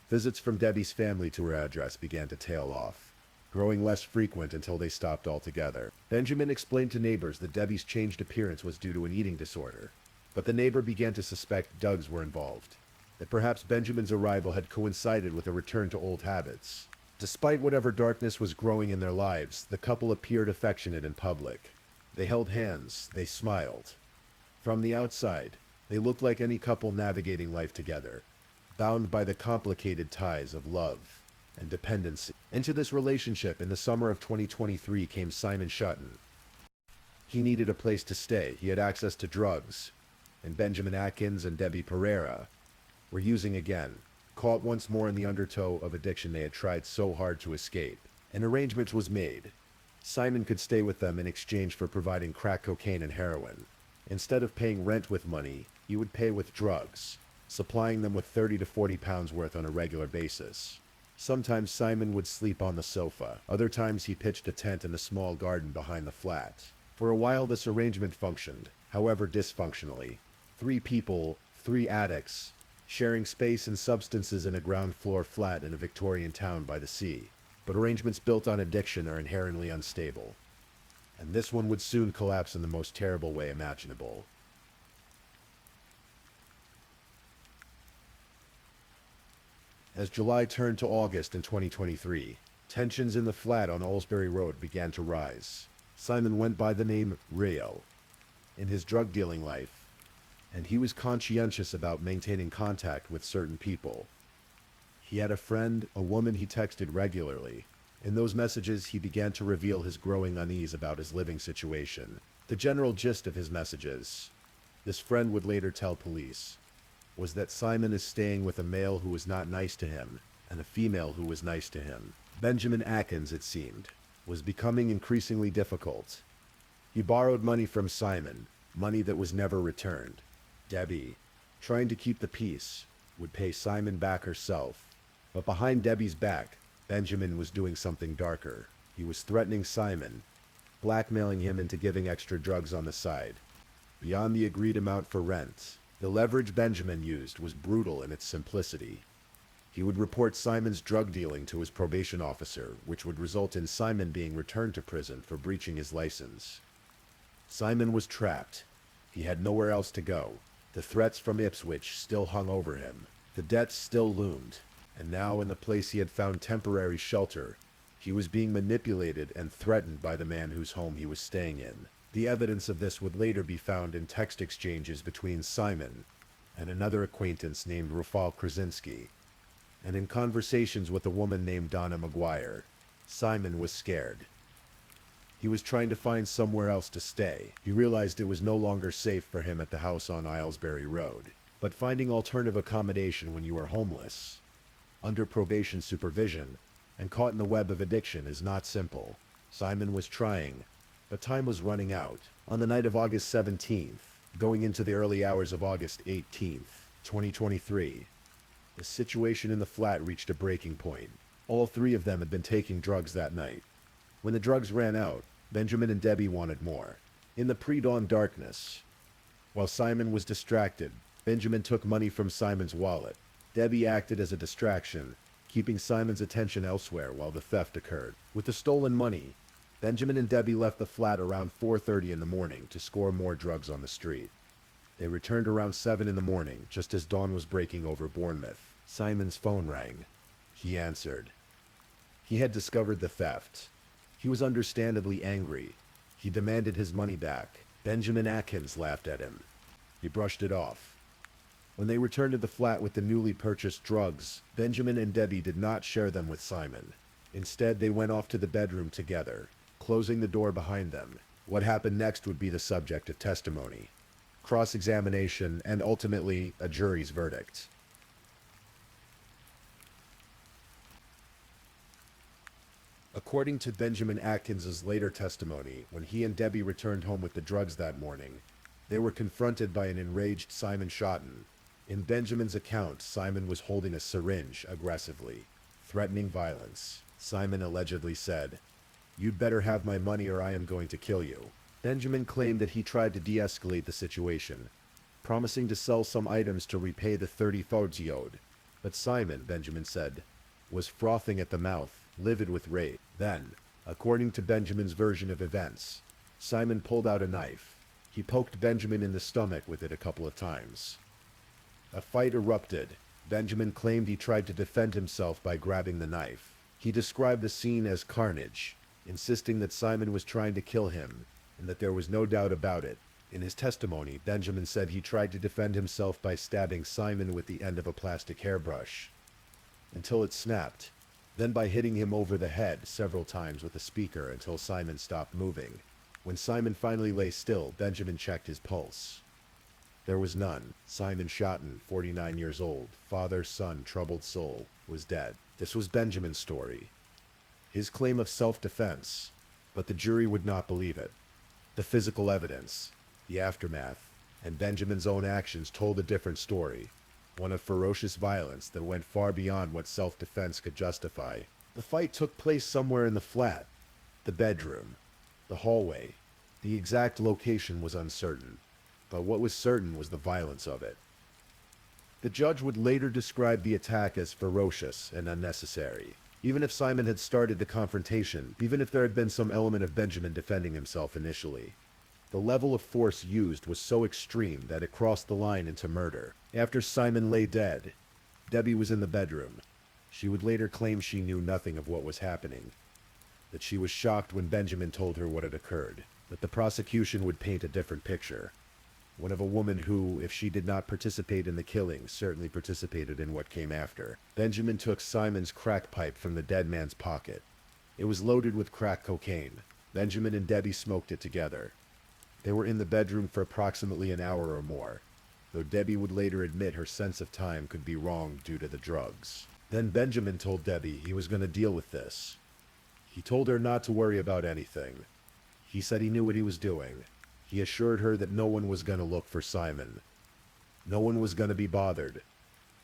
Visits from Debbie's family to her address began to tail off, growing less frequent until they stopped altogether. Benjamin explained to neighbors that Debbie's changed appearance was due to an eating disorder, but the neighbor began to suspect drugs were involved, that perhaps Benjamin's arrival had coincided with a return to old habits. Despite whatever darkness was growing in their lives, the couple appeared affectionate in public. They held hands, they smiled. From the outside, they looked like any couple navigating life together, bound by the complicated ties of love and dependency. Into this relationship in the summer of 2023 came Simon Schotten. He needed a place to stay. He had access to drugs. and Benjamin Atkins and Debbie Pereira were using again, caught once more in the undertow of addiction they had tried so hard to escape. An arrangement was made. Simon could stay with them in exchange for providing crack cocaine and heroin. Instead of paying rent with money, he would pay with drugs, supplying them with 30 to 40 pounds worth on a regular basis. Sometimes Simon would sleep on the sofa. Other times he pitched a tent in a small garden behind the flat. For a while this arrangement functioned, however dysfunctionally. 3 people, 3 addicts, sharing space and substances in a ground floor flat in a Victorian town by the sea. But arrangements built on addiction are inherently unstable. And this one would soon collapse in the most terrible way imaginable. As July turned to August in 2023, tensions in the flat on Aylesbury Road began to rise. Simon went by the name Rio in his drug dealing life, and he was conscientious about maintaining contact with certain people. He had a friend, a woman he texted regularly. In those messages, he began to reveal his growing unease about his living situation. The general gist of his messages, this friend would later tell police, was that Simon is staying with a male who was not nice to him, and a female who was nice to him. Benjamin Atkins, it seemed, was becoming increasingly difficult. He borrowed money from Simon, money that was never returned. Debbie, trying to keep the peace, would pay Simon back herself. But behind Debbie's back, Benjamin was doing something darker. He was threatening Simon, blackmailing him into giving extra drugs on the side, beyond the agreed amount for rent. The leverage Benjamin used was brutal in its simplicity. He would report Simon's drug dealing to his probation officer, which would result in Simon being returned to prison for breaching his license. Simon was trapped. He had nowhere else to go. The threats from Ipswich still hung over him. The debts still loomed. And now, in the place he had found temporary shelter, he was being manipulated and threatened by the man whose home he was staying in. The evidence of this would later be found in text exchanges between Simon and another acquaintance named Rafal Krasinski, and in conversations with a woman named Donna McGuire. Simon was scared. He was trying to find somewhere else to stay. He realized it was no longer safe for him at the house on Aylesbury Road. But finding alternative accommodation when you are homeless, under probation supervision, and caught in the web of addiction is not simple. Simon was trying, but time was running out. On the night of August 17th, going into the early hours of August 18th, 2023, the situation in the flat reached a breaking point. All 3 of them had been taking drugs that night. When the drugs ran out, Benjamin and Debbie wanted more. In the pre-dawn darkness, while Simon was distracted, Benjamin took money from Simon's wallet. Debbie acted as a distraction, keeping Simon's attention elsewhere while the theft occurred. With the stolen money, Benjamin and Debbie left the flat around 4:30 in the morning to score more drugs on the street. They returned around 7 in the morning, just as dawn was breaking over Bournemouth. Simon's phone rang. He answered. He had discovered the theft. He was understandably angry. He demanded his money back. Benjamin Atkins laughed at him. He brushed it off. When they returned to the flat with the newly purchased drugs, Benjamin and Debbie did not share them with Simon. Instead, they went off to the bedroom together, closing the door behind them. What happened next would be the subject of testimony, cross-examination, and ultimately a jury's verdict. According to Benjamin Atkins's later testimony, when he and Debbie returned home with the drugs that morning, they were confronted by an enraged Simon Schotten. In Benjamin's account, Simon was holding a syringe aggressively, threatening violence. Simon allegedly said, "You'd better have my money or I am going to kill you." Benjamin claimed that he tried to de-escalate the situation, promising to sell some items to repay the 30 thords he owed. But Simon, Benjamin said, was frothing at the mouth, livid with rage. Then, according to Benjamin's version of events, Simon pulled out a knife. He poked Benjamin in the stomach with it a couple of times. A fight erupted. Benjamin claimed he tried to defend himself by grabbing the knife. He described the scene as carnage, insisting that Simon was trying to kill him, and that there was no doubt about it. In his testimony, Benjamin said he tried to defend himself by stabbing Simon with the end of a plastic hairbrush, until it snapped, then by hitting him over the head several times with a speaker until Simon stopped moving. When Simon finally lay still, Benjamin checked his pulse. There was none. Simon Schotten, 49 years old, father, son, troubled soul, was dead. This was Benjamin's story. His claim of self-defense, but the jury would not believe it. The physical evidence, the aftermath, and Benjamin's own actions told a different story, one of ferocious violence that went far beyond what self-defense could justify. The fight took place somewhere in the flat, the bedroom, the hallway. The exact location was uncertain, but what was certain was the violence of it. The judge would later describe the attack as ferocious and unnecessary. Even if Simon had started the confrontation, even if there had been some element of Benjamin defending himself initially, the level of force used was so extreme that it crossed the line into murder. After Simon lay dead, Debbie was in the bedroom. She would later claim she knew nothing of what was happening, that she was shocked when Benjamin told her what had occurred, that the prosecution would paint a different picture. One of a woman who, if she did not participate in the killing, certainly participated in what came after. Benjamin took Simon's crack pipe from the dead man's pocket. It was loaded with crack cocaine. Benjamin and Debbie smoked it together. They were in the bedroom for approximately an hour or more, though Debbie would later admit her sense of time could be wrong due to the drugs. Then Benjamin told Debbie he was going to deal with this. He told her not to worry about anything. He said he knew what he was doing. He assured her that no one was going to look for Simon. No one was going to be bothered.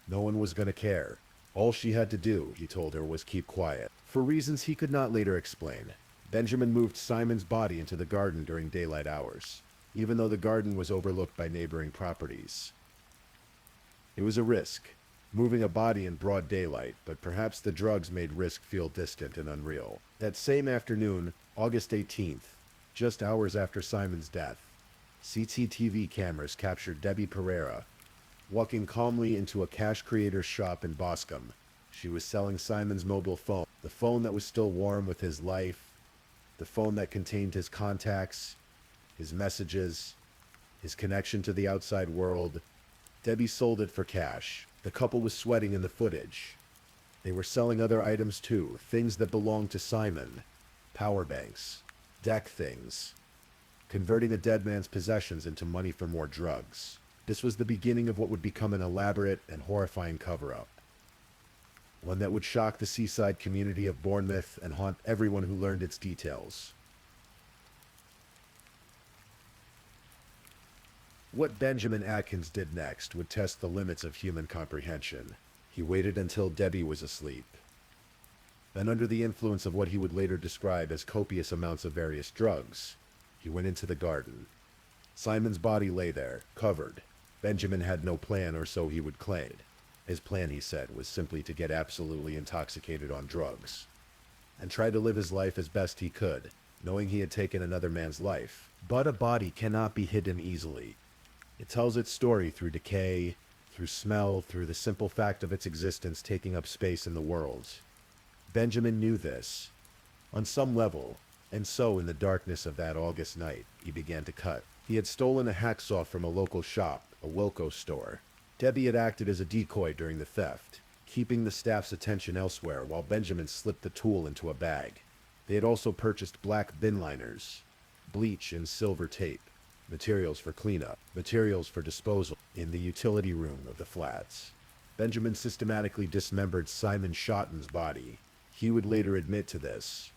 No one was going to care. All she had to do, he told her, was keep quiet. For reasons he could not later explain, Benjamin moved Simon's body into the garden during daylight hours, even though the garden was overlooked by neighboring properties. It was a risk, moving a body in broad daylight, but perhaps the drugs made risk feel distant and unreal. That same afternoon, August 18th, just hours after Simon's death, CCTV cameras captured Debbie Pereira walking calmly into a cash creator's shop in Boscombe. She was selling Simon's mobile phone, the phone that was still warm with his life, the phone that contained his contacts, his messages, his connection to the outside world. Debbie sold it for cash. The couple was sweating in the footage. They were selling other items too, things that belonged to Simon, power banks, deck things, converting a dead man's possessions into money for more drugs. This was the beginning of what would become an elaborate and horrifying cover-up, one that would shock the seaside community of Bournemouth and haunt everyone who learned its details. What Benjamin Atkins did next would test the limits of human comprehension. He waited until Debbie was asleep. Then, under the influence of what he would later describe as copious amounts of various drugs, he went into the garden. Simon's body lay there, covered. Benjamin had no plan, or so he would claim. His plan, he said, was simply to get absolutely intoxicated on drugs and try to live his life as best he could, knowing he had taken another man's life. But a body cannot be hidden easily. It tells its story through decay, through smell, through the simple fact of its existence taking up space in the world. Benjamin knew this, on some level, and so in the darkness of that August night, he began to cut. He had stolen a hacksaw from a local shop, a Wilco store. Debbie had acted as a decoy during the theft, keeping the staff's attention elsewhere while Benjamin slipped the tool into a bag. They had also purchased black bin liners, bleach and silver tape, materials for cleanup, materials for disposal, in the utility room of the flats. Benjamin systematically dismembered Simon Schotten's body. He would later admit to this,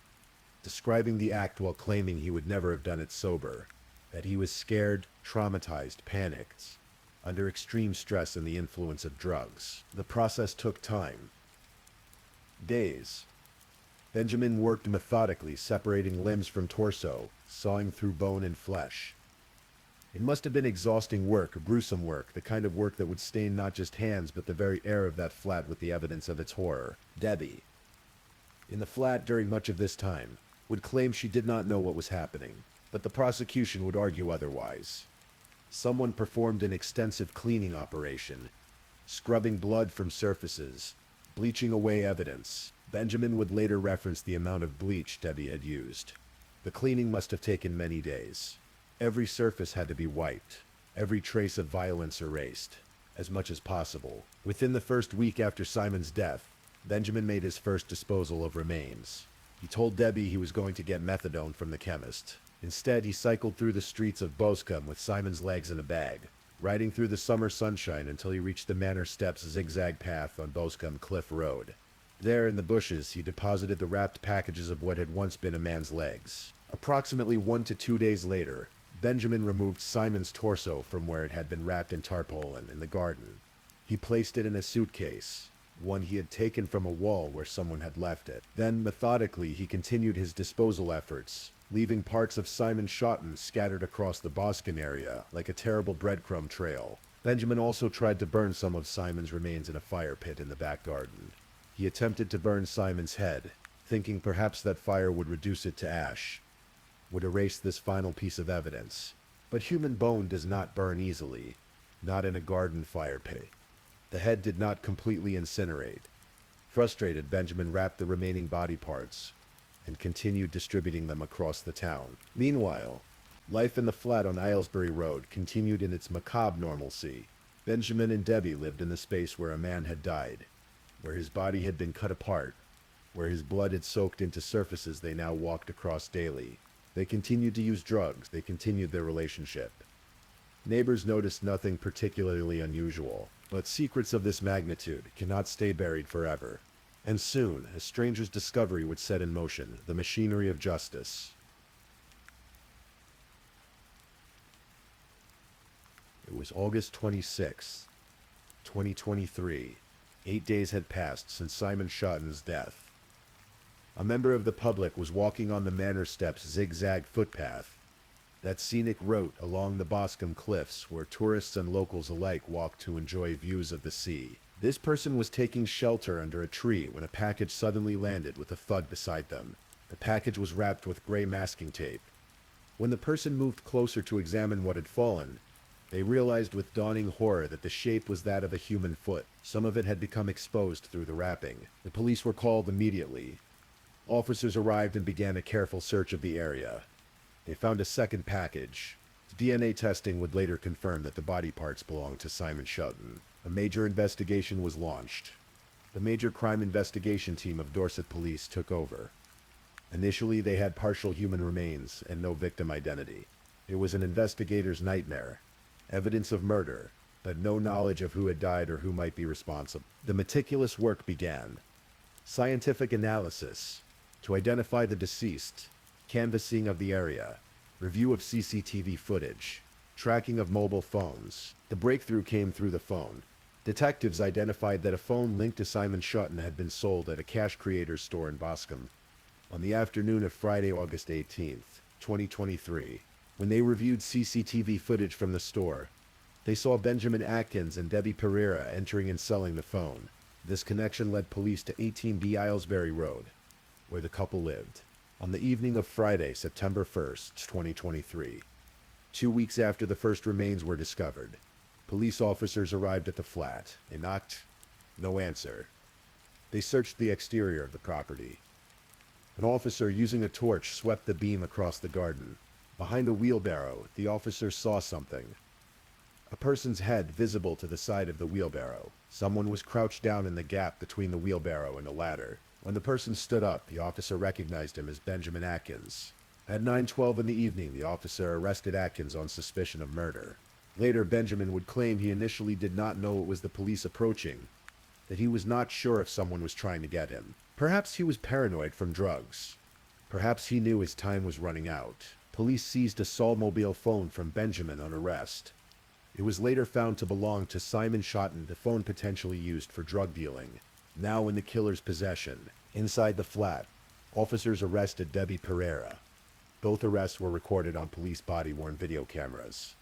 describing the act while claiming he would never have done it sober, that he was scared, traumatized, panicked, under extreme stress and the influence of drugs. The process took time. Days. Benjamin worked methodically, separating limbs from torso, sawing through bone and flesh. It must have been exhausting work, gruesome work, the kind of work that would stain not just hands but the very air of that flat with the evidence of its horror. Debbie, in the flat during much of this time, would claim she did not know what was happening, but the prosecution would argue otherwise. Someone performed an extensive cleaning operation, scrubbing blood from surfaces, bleaching away evidence. Benjamin would later reference the amount of bleach Debbie had used. The cleaning must have taken many days. Every surface had to be wiped, every trace of violence erased, as much as possible. Within the first week after Simon's death, Benjamin made his first disposal of remains. He told Debbie he was going to get methadone from the chemist. Instead, he cycled through the streets of Boscombe with Simon's legs in a bag, riding through the summer sunshine until he reached the manor steps zigzag path on Boscombe Cliff Road. There, in the bushes, he deposited the wrapped packages of what had once been a man's legs. Approximately 1 to 2 days later, Benjamin removed Simon's torso from where it had been wrapped in tarpaulin in the garden. He placed it in a suitcase, one he had taken from a wall where someone had left it. Then, methodically, he continued his disposal efforts, leaving parts of Simon Shotton scattered across the Boscombe area like a terrible breadcrumb trail. Benjamin also tried to burn some of Simon's remains in a fire pit in the back garden. He attempted to burn Simon's head, thinking perhaps that fire would reduce it to ash, would erase this final piece of evidence. But human bone does not burn easily, not in a garden fire pit. The head did not completely incinerate. Frustrated, Benjamin wrapped the remaining body parts and continued distributing them across the town. Meanwhile, life in the flat on Aylesbury Road continued in its macabre normalcy. Benjamin and Debbie lived in the space where a man had died, where his body had been cut apart, where his blood had soaked into surfaces they now walked across daily. They continued to use drugs. They continued their relationship. Neighbors noticed nothing particularly unusual, but secrets of this magnitude cannot stay buried forever. And soon, a stranger's discovery would set in motion the machinery of justice. It was August 26, 2023. 8 days had passed since Simon Shotton's death. A member of the public was walking on the manor steps' zigzag footpath, that scenic route along the Boscombe Cliffs where tourists and locals alike walk to enjoy views of the sea. This person was taking shelter under a tree when a package suddenly landed with a thud beside them. The package was wrapped with gray masking tape. When the person moved closer to examine what had fallen, they realized with dawning horror that the shape was that of a human foot. Some of it had become exposed through the wrapping. The police were called immediately. Officers arrived and began a careful search of the area. They found a second package. DNA testing would later confirm that the body parts belonged to Simon Shotton. A major investigation was launched. The Major Crime Investigation Team of Dorset Police took over. Initially, they had partial human remains and no victim identity. It was an investigator's nightmare. Evidence of murder, but no knowledge of who had died or who might be responsible. The meticulous work began. Scientific analysis to identify the deceased, canvassing of the area, review of CCTV footage, tracking of mobile phones. The breakthrough came through the phone. Detectives identified that a phone linked to Simon Shotton had been sold at a Cash Creators store in Boscombe on the afternoon of Friday, August 18th, 2023. When they reviewed CCTV footage from the store, they saw Benjamin Atkins and Debbie Pereira entering and selling the phone. This connection led police to 18B Aylesbury Road, where the couple lived. On the evening of Friday, September 1st, 2023, 2 weeks after the first remains were discovered, police officers arrived at the flat. They knocked. No answer. They searched the exterior of the property. An officer using a torch swept the beam across the garden. Behind a wheelbarrow, the officer saw something. A person's head visible to the side of the wheelbarrow. Someone was crouched down in the gap between the wheelbarrow and a ladder. When the person stood up, the officer recognized him as Benjamin Atkins. At 9:12 in the evening, the officer arrested Atkins on suspicion of murder. Later, Benjamin would claim he initially did not know it was the police approaching, that he was not sure if someone was trying to get him. Perhaps he was paranoid from drugs. Perhaps he knew his time was running out. Police seized a Solmobile phone from Benjamin on arrest. It was later found to belong to Simon Shotton, the phone potentially used for drug dealing. Now in the killer's possession. Inside the flat, officers arrested Debbie Pereira. Both arrests were recorded on police body-worn video cameras.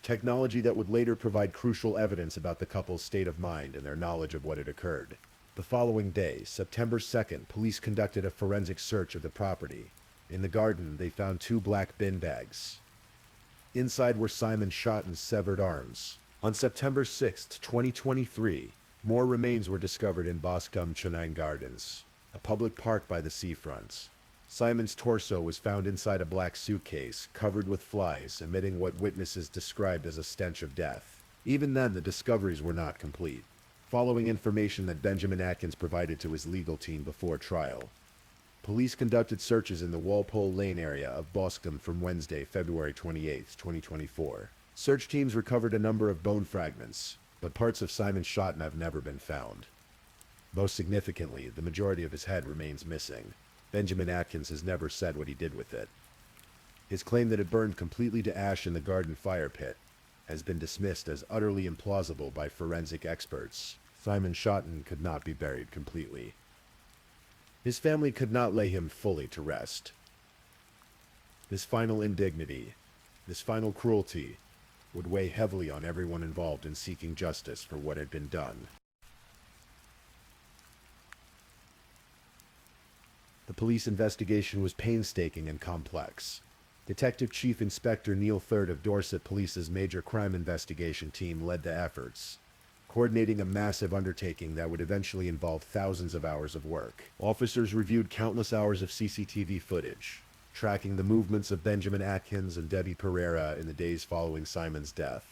Technology that would later provide crucial evidence about the couple's state of mind and their knowledge of what had occurred. The following day, September 2nd, police conducted a forensic search of the property. In the garden, they found 2 black bin bags. Inside were Simon Shotton's severed arms. On September 6th, 2023, more remains were discovered in Boscombe Chennine Gardens, a public park by the seafront. Simon's torso was found inside a black suitcase, covered with flies, emitting what witnesses described as a stench of death. Even then, the discoveries were not complete. Following information that Benjamin Atkins provided to his legal team before trial, police conducted searches in the Walpole Lane area of Boscombe from Wednesday, February 28, 2024. Search teams recovered a number of bone fragments, but parts of Simon Schotten have never been found. Most significantly, the majority of his head remains missing. Benjamin Atkins has never said what he did with it. His claim that it burned completely to ash in the garden fire pit has been dismissed as utterly implausible by forensic experts. Simon Schotten could not be buried completely. His family could not lay him fully to rest. This final indignity, this final cruelty, would weigh heavily on everyone involved in seeking justice for what had been done. The police investigation was painstaking and complex. Detective Chief Inspector Neil Third of Dorset Police's Major Crime Investigation Team led the efforts, coordinating a massive undertaking that would eventually involve thousands of hours of work. Officers reviewed countless hours of CCTV footage, tracking the movements of Benjamin Atkins and Debbie Pereira in the days following Simon's death.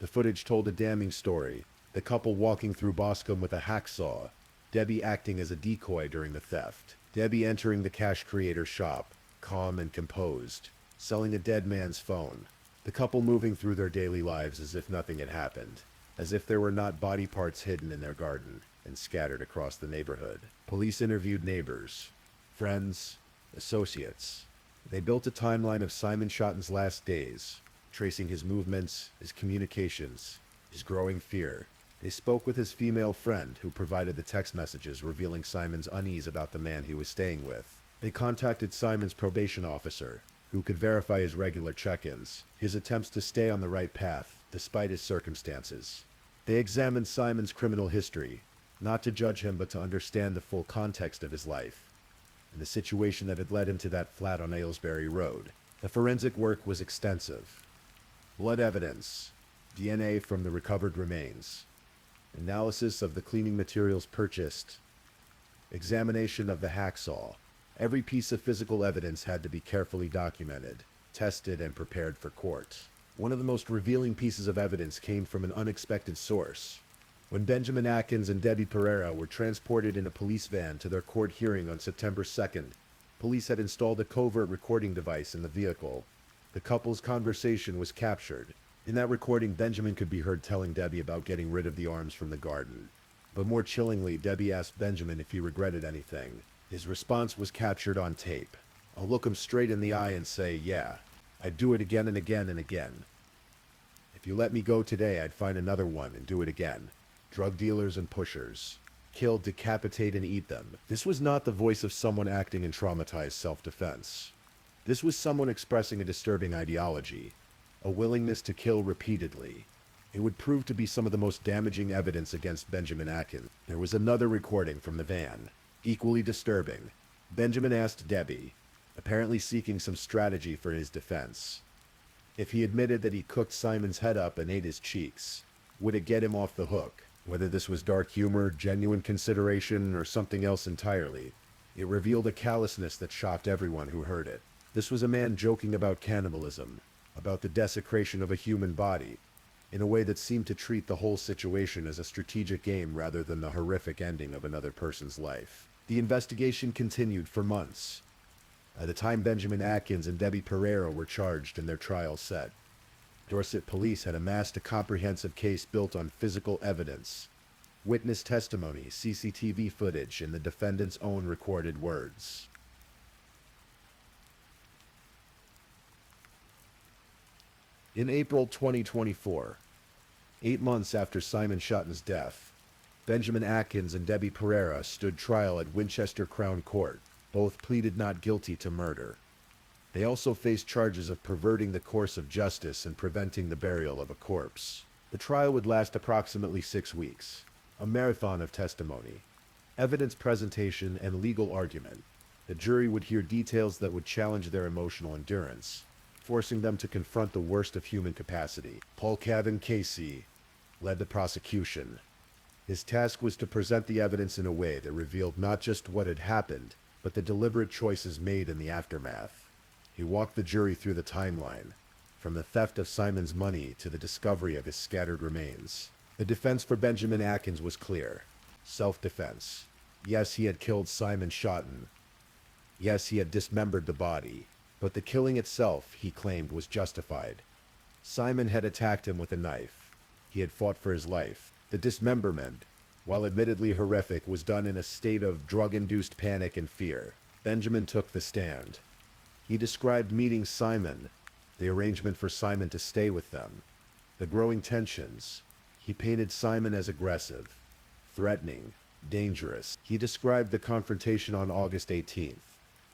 The footage told a damning story, the couple walking through Boscombe with a hacksaw, Debbie acting as a decoy during the theft, Debbie entering the cash creator's shop, calm and composed, selling a dead man's phone, the couple moving through their daily lives as if nothing had happened, as if there were not body parts hidden in their garden and scattered across the neighborhood. Police interviewed neighbors, friends, associates. They built a timeline of Simon Schotten's last days, tracing his movements, his communications, his growing fear. They spoke with his female friend, who provided the text messages revealing Simon's unease about the man he was staying with. They contacted Simon's probation officer, who could verify his regular check-ins, his attempts to stay on the right path, despite his circumstances. They examined Simon's criminal history, not to judge him but to understand the full context of his life, and the situation that had led him to that flat on Aylesbury Road. The forensic work was extensive. Blood evidence, DNA from the recovered remains, analysis of the cleaning materials purchased, examination of the hacksaw. Every piece of physical evidence had to be carefully documented, tested, and prepared for court. One of the most revealing pieces of evidence came from an unexpected source. When Benjamin Atkins and Debbie Pereira were transported in a police van to their court hearing on September 2nd, police had installed a covert recording device in the vehicle. The couple's conversation was captured. In that recording, Benjamin could be heard telling Debbie about getting rid of the arms from the garden. But more chillingly, Debbie asked Benjamin if he regretted anything. His response was captured on tape. "I'll look him straight in the eye and say, yeah, I'd do it again and again and again. If you let me go today, I'd find another one and do it again. Drug dealers and pushers. Kill, decapitate, and eat them." This was not the voice of someone acting in traumatized self-defense. This was someone expressing a disturbing ideology, a willingness to kill repeatedly. It would prove to be some of the most damaging evidence against Benjamin Atkins. There was another recording from the van, equally disturbing. Benjamin asked Debbie, apparently seeking some strategy for his defense, if he admitted that he cooked Simon's head up and ate his cheeks, would it get him off the hook? Whether this was dark humor, genuine consideration, or something else entirely, it revealed a callousness that shocked everyone who heard it. This was a man joking about cannibalism, about the desecration of a human body, in a way that seemed to treat the whole situation as a strategic game rather than the horrific ending of another person's life. The investigation continued for months. By the time Benjamin Atkins and Debbie Pereira were charged and their trial set, Dorset police had amassed a comprehensive case built on physical evidence, witness testimony, CCTV footage, and the defendant's own recorded words. In April 2024, 8 months after Simon Schotten's death, Benjamin Atkins and Debbie Pereira stood trial at Winchester Crown Court. Both pleaded not guilty to murder. They also faced charges of perverting the course of justice and preventing the burial of a corpse. The trial would last approximately 6 weeks, a marathon of testimony, evidence presentation, and legal argument. The jury would hear details that would challenge their emotional endurance, forcing them to confront the worst of human capacity. Paul Cavan Casey led the prosecution. His task was to present the evidence in a way that revealed not just what had happened, but the deliberate choices made in the aftermath. He walked the jury through the timeline, from the theft of Simon's money to the discovery of his scattered remains. The defense for Benjamin Atkins was clear. Self-defense. Yes, he had killed Simon Schotten. Yes, he had dismembered the body. But the killing itself, he claimed, was justified. Simon had attacked him with a knife. He had fought for his life. The dismemberment, while admittedly horrific, was done in a state of drug-induced panic and fear. Benjamin took the stand. He described meeting Simon, the arrangement for Simon to stay with them, the growing tensions. He painted Simon as aggressive, threatening, dangerous. He described the confrontation on August 18th.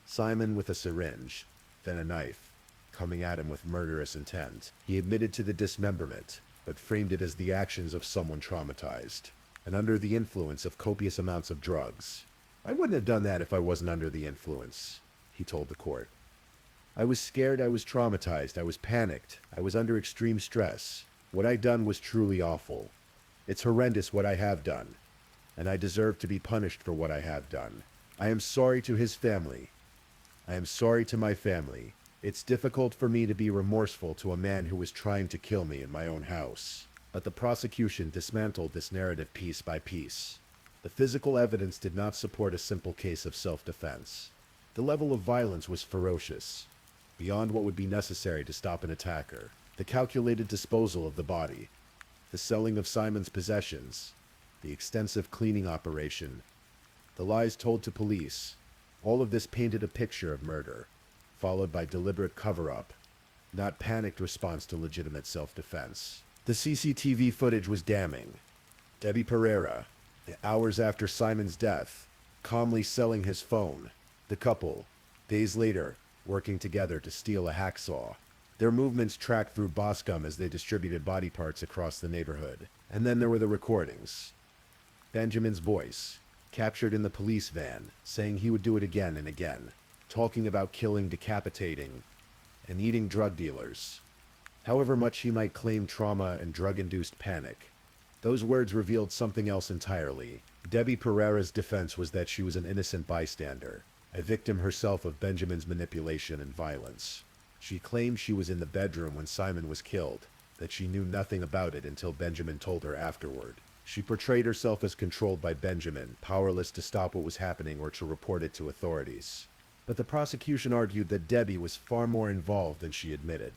Simon with a syringe, then a knife, coming at him with murderous intent. He admitted to the dismemberment, but framed it as the actions of someone traumatized, and under the influence of copious amounts of drugs. "I wouldn't have done that if I wasn't under the influence," he told the court. "I was scared, I was traumatized, I was panicked, I was under extreme stress. What I done was truly awful. It's horrendous what I have done, and I deserve to be punished for what I have done. I am sorry to his family. I am sorry to my family. It's difficult for me to be remorseful to a man who was trying to kill me in my own house." But the prosecution dismantled this narrative piece by piece. The physical evidence did not support a simple case of self-defense. The level of violence was ferocious, beyond what would be necessary to stop an attacker. The calculated disposal of the body, the selling of Simon's possessions, the extensive cleaning operation, the lies told to police, all of this painted a picture of murder, followed by deliberate cover-up, not panicked response to legitimate self-defense. The CCTV footage was damning. Debbie Pereira, hours after Simon's death, calmly selling his phone. The couple, days later, working together to steal a hacksaw. Their movements tracked through Boscombe as they distributed body parts across the neighborhood. And then there were the recordings. Benjamin's voice, captured in the police van, saying he would do it again and again, talking about killing, decapitating, and eating drug dealers. However much he might claim trauma and drug-induced panic, those words revealed something else entirely. Debbie Pereira's defense was that she was an innocent bystander, a victim herself of Benjamin's manipulation and violence. She claimed she was in the bedroom when Simon was killed, that she knew nothing about it until Benjamin told her afterward. She portrayed herself as controlled by Benjamin, powerless to stop what was happening or to report it to authorities. But the prosecution argued that Debbie was far more involved than she admitted.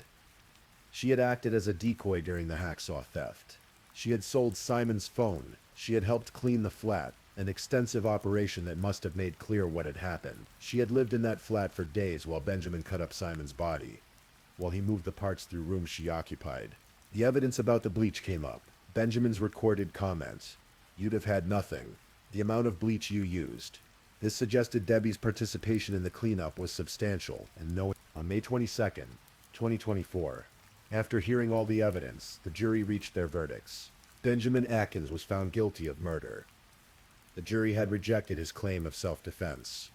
She had acted as a decoy during the hacksaw theft. She had sold Simon's phone. She had helped clean the flat, an extensive operation that must have made clear what had happened. She had lived in that flat for days while Benjamin cut up Simon's body, while he moved the parts through rooms she occupied. The evidence about the bleach came up. Benjamin's recorded comments. "You'd have had nothing. The amount of bleach you used." This suggested Debbie's participation in the cleanup was substantial, and no. On May 22nd, 2024, after hearing all the evidence, the jury reached their verdicts. Benjamin Atkins was found guilty of murder. The jury had rejected his claim of self-defense.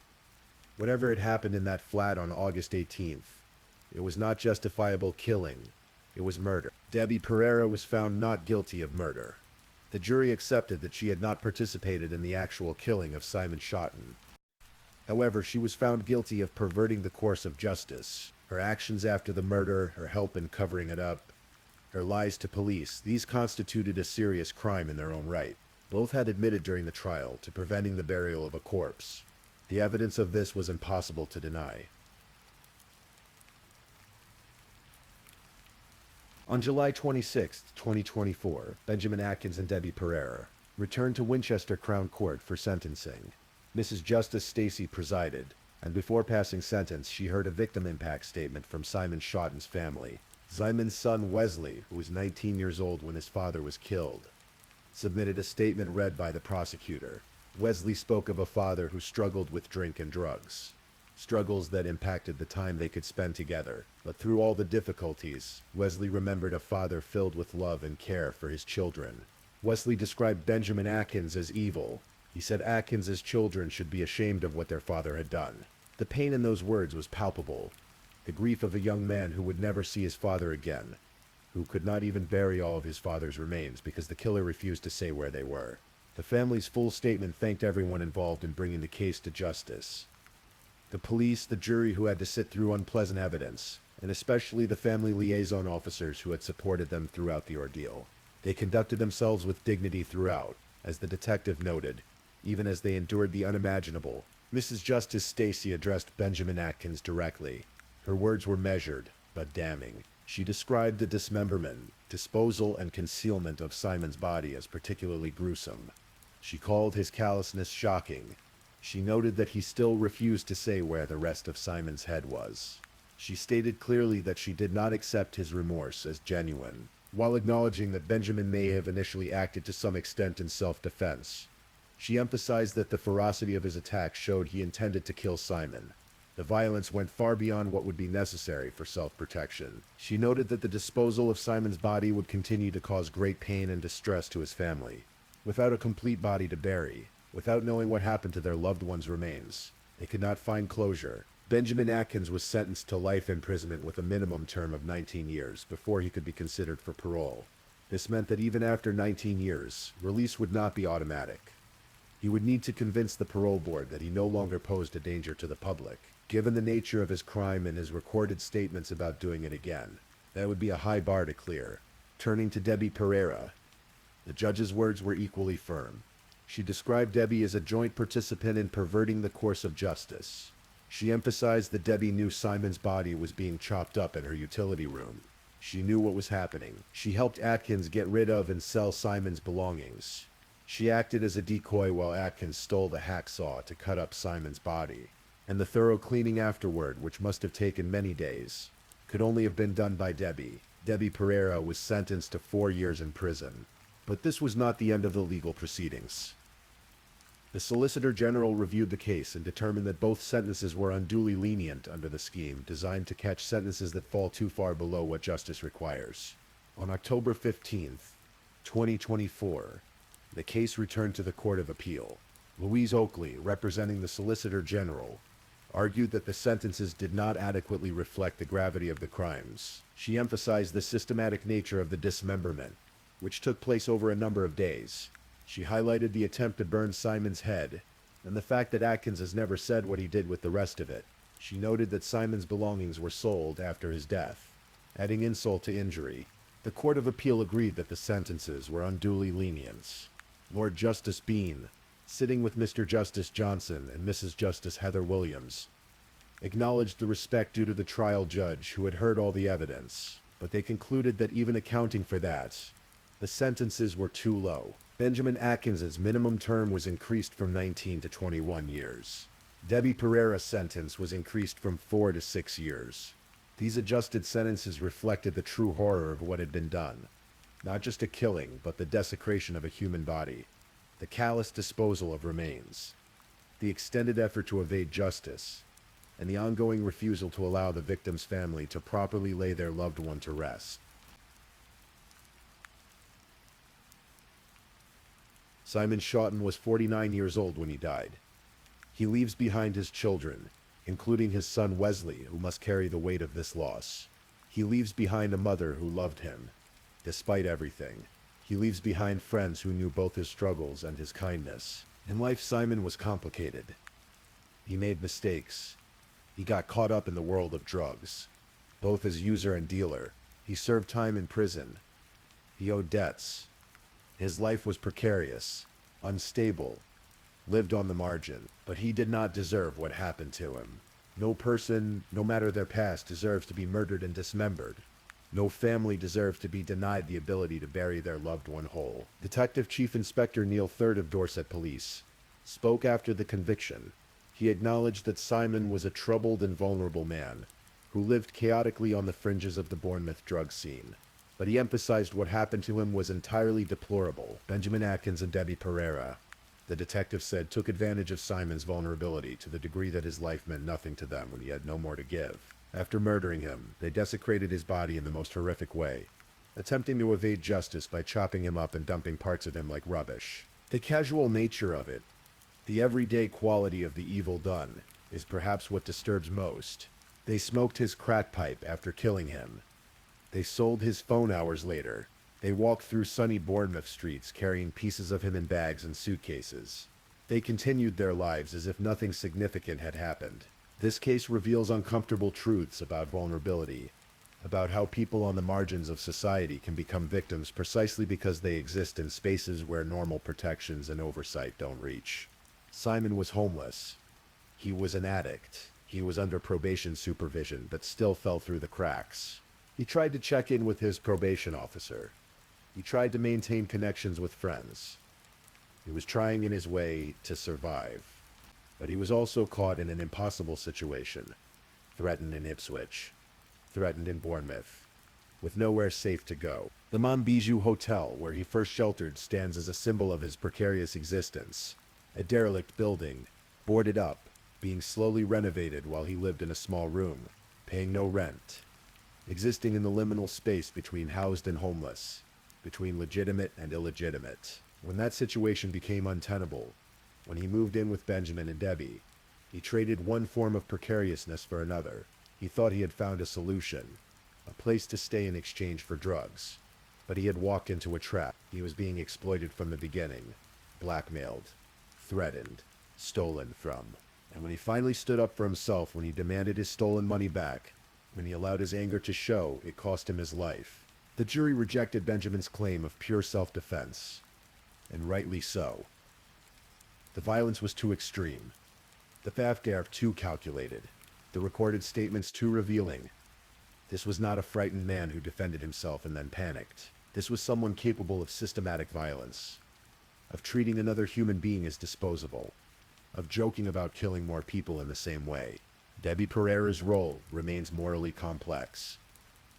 Whatever had happened in that flat on August 18th, it was not justifiable killing. It was murder. Debbie Pereira was found not guilty of murder. The jury accepted that she had not participated in the actual killing of Simon Schotten. However, she was found guilty of perverting the course of justice. Her actions after the murder, her help in covering it up, her lies to police, these constituted a serious crime in their own right. Both had admitted during the trial to preventing the burial of a corpse. The evidence of this was impossible to deny. On July 26, 2024, Benjamin Atkins and Debbie Pereira returned to Winchester Crown Court for sentencing. Mrs. Justice Stacy presided, and before passing sentence, she heard a victim impact statement from Simon Schotten's family. Simon's son Wesley, who was 19 years old when his father was killed, submitted a statement read by the prosecutor. Wesley spoke of a father who struggled with drink and drugs, struggles that impacted the time they could spend together. But through all the difficulties, Wesley remembered a father filled with love and care for his children. Wesley described Benjamin Atkins as evil. He said Atkins' children should be ashamed of what their father had done. The pain in those words was palpable. The grief of a young man who would never see his father again, who could not even bury all of his father's remains because the killer refused to say where they were. The family's full statement thanked everyone involved in bringing the case to justice. The police, the jury who had to sit through unpleasant evidence, and especially the family liaison officers who had supported them throughout the ordeal. They conducted themselves with dignity throughout, as the detective noted, even as they endured the unimaginable. Mrs. Justice Stacy addressed Benjamin Atkins directly. Her words were measured, but damning. She described the dismemberment, disposal, and concealment of Simon's body as particularly gruesome. She called his callousness shocking. She noted that he still refused to say where the rest of Simon's head was. She stated clearly that she did not accept his remorse as genuine, while acknowledging that Benjamin may have initially acted to some extent in self-defense. She emphasized that the ferocity of his attack showed he intended to kill Simon. The violence went far beyond what would be necessary for self-protection. She noted that the disposal of Simon's body would continue to cause great pain and distress to his family. Without a complete body to bury, without knowing what happened to their loved one's remains, they could not find closure. Benjamin Atkins was sentenced to life imprisonment with a minimum term of 19 years before he could be considered for parole. This meant that even after 19 years, release would not be automatic. He would need to convince the parole board that he no longer posed a danger to the public. Given the nature of his crime and his recorded statements about doing it again, that would be a high bar to clear. Turning to Debbie Pereira, the judge's words were equally firm. She described Debbie as a joint participant in perverting the course of justice. She emphasized that Debbie knew Simon's body was being chopped up in her utility room. She knew what was happening. She helped Atkins get rid of and sell Simon's belongings. She acted as a decoy while Atkins stole the hacksaw to cut up Simon's body. And the thorough cleaning afterward, which must have taken many days, could only have been done by Debbie. Debbie Pereira was sentenced to 4 years in prison. But this was not the end of the legal proceedings. The Solicitor General reviewed the case and determined that both sentences were unduly lenient under the scheme designed to catch sentences that fall too far below what justice requires. On October 15th, 2024, the case returned to the Court of Appeal. Louise Oakley, representing the Solicitor General, argued that the sentences did not adequately reflect the gravity of the crimes. She emphasized the systematic nature of the dismemberment, which took place over a number of days. She highlighted the attempt to burn Simon's head, and the fact that Atkins has never said what he did with the rest of it. She noted that Simon's belongings were sold after his death. Adding insult to injury, the Court of Appeal agreed that the sentences were unduly lenient. Lord Justice Bean, sitting with Mr. Justice Johnson and Mrs. Justice Heather Williams, acknowledged the respect due to the trial judge who had heard all the evidence, but they concluded that even accounting for that, the sentences were too low. Benjamin Atkins's minimum term was increased from 19 to 21 years. Debbie Pereira's sentence was increased from 4 to 6 years. These adjusted sentences reflected the true horror of what had been done. Not just a killing, but the desecration of a human body, the callous disposal of remains, the extended effort to evade justice, and the ongoing refusal to allow the victim's family to properly lay their loved one to rest. Simon Shawton was 49 years old when he died. He leaves behind his children, including his son Wesley, who must carry the weight of this loss. He leaves behind a mother who loved him, despite everything. He leaves behind friends who knew both his struggles and his kindness. In life, Simon was complicated. He made mistakes. He got caught up in the world of drugs, both as user and dealer. He served time in prison. He owed debts. His life was precarious, unstable, lived on the margin, but he did not deserve what happened to him. No person, no matter their past, deserves to be murdered and dismembered. No family deserves to be denied the ability to bury their loved one whole. Detective Chief Inspector Neil Third of Dorset Police spoke after the conviction. He acknowledged that Simon was a troubled and vulnerable man who lived chaotically on the fringes of the Bournemouth drug scene. But he emphasized what happened to him was entirely deplorable. Benjamin Atkins and Debbie Pereira, the detective said, took advantage of Simon's vulnerability to the degree that his life meant nothing to them when he had no more to give. After murdering him, they desecrated his body in the most horrific way, attempting to evade justice by chopping him up and dumping parts of him like rubbish. The casual nature of it, the everyday quality of the evil done, is perhaps what disturbs most. They smoked his crack pipe after killing him. They sold his phone hours later. They walked through sunny Bournemouth streets carrying pieces of him in bags and suitcases. They continued their lives as if nothing significant had happened. This case reveals uncomfortable truths about vulnerability, about how people on the margins of society can become victims precisely because they exist in spaces where normal protections and oversight don't reach. Simon was homeless. He was an addict. He was under probation supervision, but still fell through the cracks. He tried to check in with his probation officer. He tried to maintain connections with friends. He was trying in his way to survive. But he was also caught in an impossible situation. Threatened in Ipswich. Threatened in Bournemouth. With nowhere safe to go. The Montbijou Hotel, where he first sheltered, stands as a symbol of his precarious existence. A derelict building, boarded up, being slowly renovated while he lived in a small room, paying no rent. Existing in the liminal space between housed and homeless, between legitimate and illegitimate. When that situation became untenable, when he moved in with Benjamin and Debbie, he traded one form of precariousness for another. He thought he had found a solution, a place to stay in exchange for drugs. But he had walked into a trap. He was being exploited from the beginning, blackmailed, threatened, stolen from. And when he finally stood up for himself, when he demanded his stolen money back, when he allowed his anger to show, it cost him his life. The jury rejected Benjamin's claim of pure self-defense, and rightly so. The violence was too extreme. The Fafgare too calculated. The recorded statements too revealing. This was not a frightened man who defended himself and then panicked. This was someone capable of systematic violence, of treating another human being as disposable, of joking about killing more people in the same way. Debbie Pereira's role remains morally complex.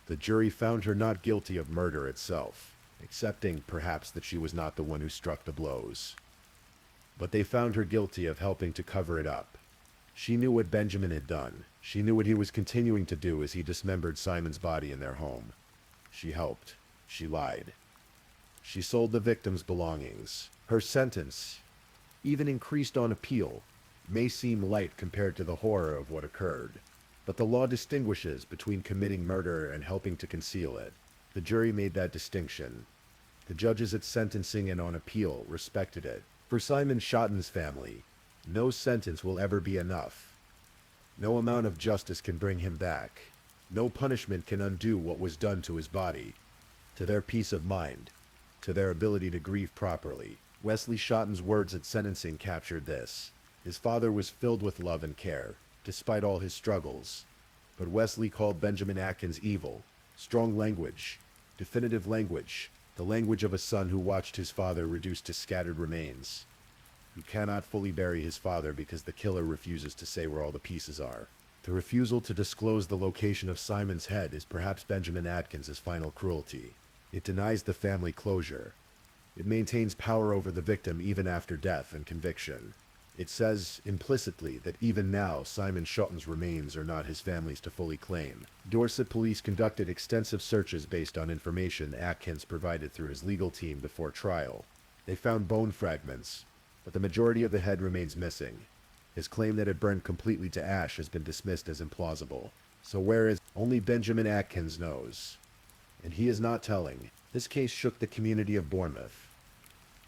The jury found her not guilty of murder itself, accepting perhaps that she was not the one who struck the blows. But they found her guilty of helping to cover it up. She knew what Benjamin had done. She knew what he was continuing to do as he dismembered Simon's body in their home. She helped. She lied. She sold the victim's belongings. Her sentence, even increased on appeal, may seem light compared to the horror of what occurred. But the law distinguishes between committing murder and helping to conceal it. The jury made that distinction. The judges at sentencing and on appeal respected it. For Simon Schotten's family, no sentence will ever be enough. No amount of justice can bring him back. No punishment can undo what was done to his body, to their peace of mind, to their ability to grieve properly. Wesley Schotten's words at sentencing captured this. His father was filled with love and care, despite all his struggles. But Wesley called Benjamin Atkins evil. Strong language, definitive language, the language of a son who watched his father reduced to scattered remains, who cannot fully bury his father because the killer refuses to say where all the pieces are. The refusal to disclose the location of Simon's head is perhaps Benjamin Atkins' final cruelty. It denies the family closure. It maintains power over the victim even after death and conviction. It says, implicitly, that even now, Simon Schotten's remains are not his family's to fully claim. Dorset police conducted extensive searches based on information Atkins provided through his legal team before trial. They found bone fragments, but the majority of the head remains missing. His claim that it burned completely to ash has been dismissed as implausible. So whereas only Benjamin Atkins knows, and he is not telling, this case shook the community of Bournemouth.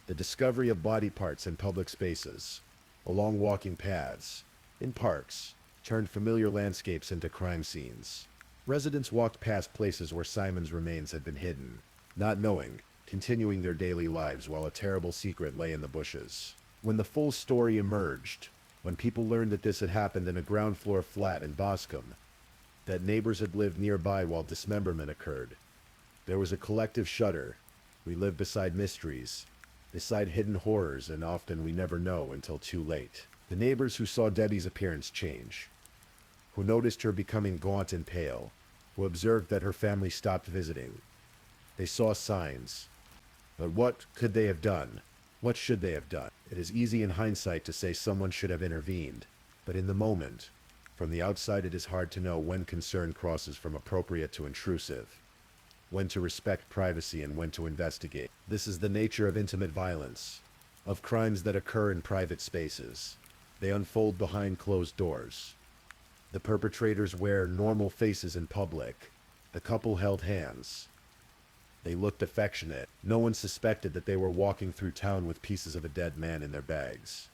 The discovery of body parts in public spaces, along walking paths, in parks, turned familiar landscapes into crime scenes. Residents walked past places where Simon's remains had been hidden, not knowing, continuing their daily lives while a terrible secret lay in the bushes. When the full story emerged, when people learned that this had happened in a ground floor flat in Boscombe, that neighbors had lived nearby while dismemberment occurred, there was a collective shudder. We live beside mysteries, beside hidden horrors, and often we never know until too late. The neighbors who saw Debbie's appearance change, who noticed her becoming gaunt and pale, who observed that her family stopped visiting. They saw signs. But what could they have done? What should they have done? It is easy in hindsight to say someone should have intervened, but in the moment, from the outside it is hard to know when concern crosses from appropriate to intrusive, when to respect privacy and when to investigate. This is the nature of intimate violence, of crimes that occur in private spaces. They unfold behind closed doors. The perpetrators wear normal faces in public. The couple held hands. They looked affectionate. No one suspected that they were walking through town with pieces of a dead man in their bags.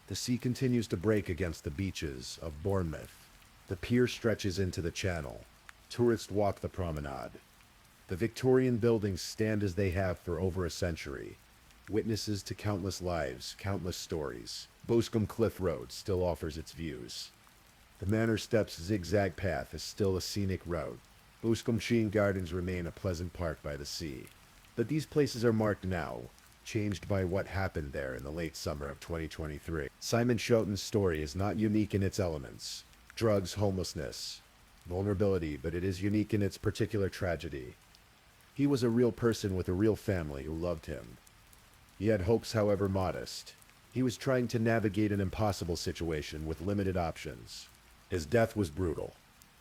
The sea continues to break against the beaches of Bournemouth. The pier stretches into the channel. Tourists walk the promenade. The Victorian buildings stand as they have for over a century. Witnesses to countless lives, countless stories. Boscombe Cliff Road still offers its views. The manor steps zigzag path is still a scenic route. Buscomchine Gardens remain a pleasant park by the sea. But these places are marked now, changed by what happened there in the late summer of 2023. Simon Schoten's story is not unique in its elements. Drugs, homelessness, vulnerability, but it is unique in its particular tragedy. He was a real person with a real family who loved him. He had hopes, however modest. He was trying to navigate an impossible situation with limited options. His death was brutal.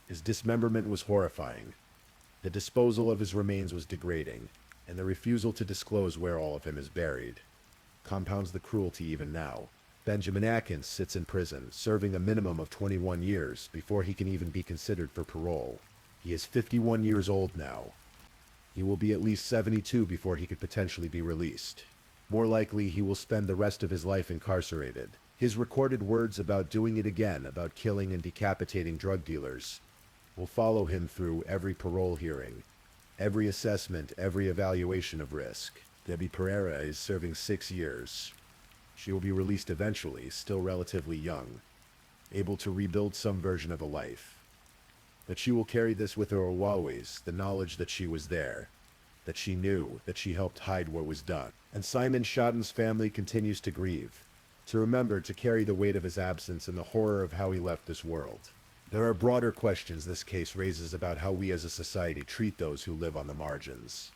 His dismemberment was horrifying. The disposal of his remains was degrading, and the refusal to disclose where all of him is buried compounds the cruelty even now. Benjamin Atkins sits in prison, serving a minimum of 21 years before he can even be considered for parole. He is 51 years old now. He will be at least 72 before he could potentially be released. More likely, he will spend the rest of his life incarcerated. His recorded words about doing it again, about killing and decapitating drug dealers, will follow him through every parole hearing, every assessment, every evaluation of risk. Debbie Pereira is serving 6 years. She will be released eventually, still relatively young, able to rebuild some version of a life. But she will carry this with her always, the knowledge that she was there, that she knew, that she helped hide what was done. And Simon Schoten's family continues to grieve, to remember, to carry the weight of his absence and the horror of how he left this world. There are broader questions this case raises about how we as a society treat those who live on the margins,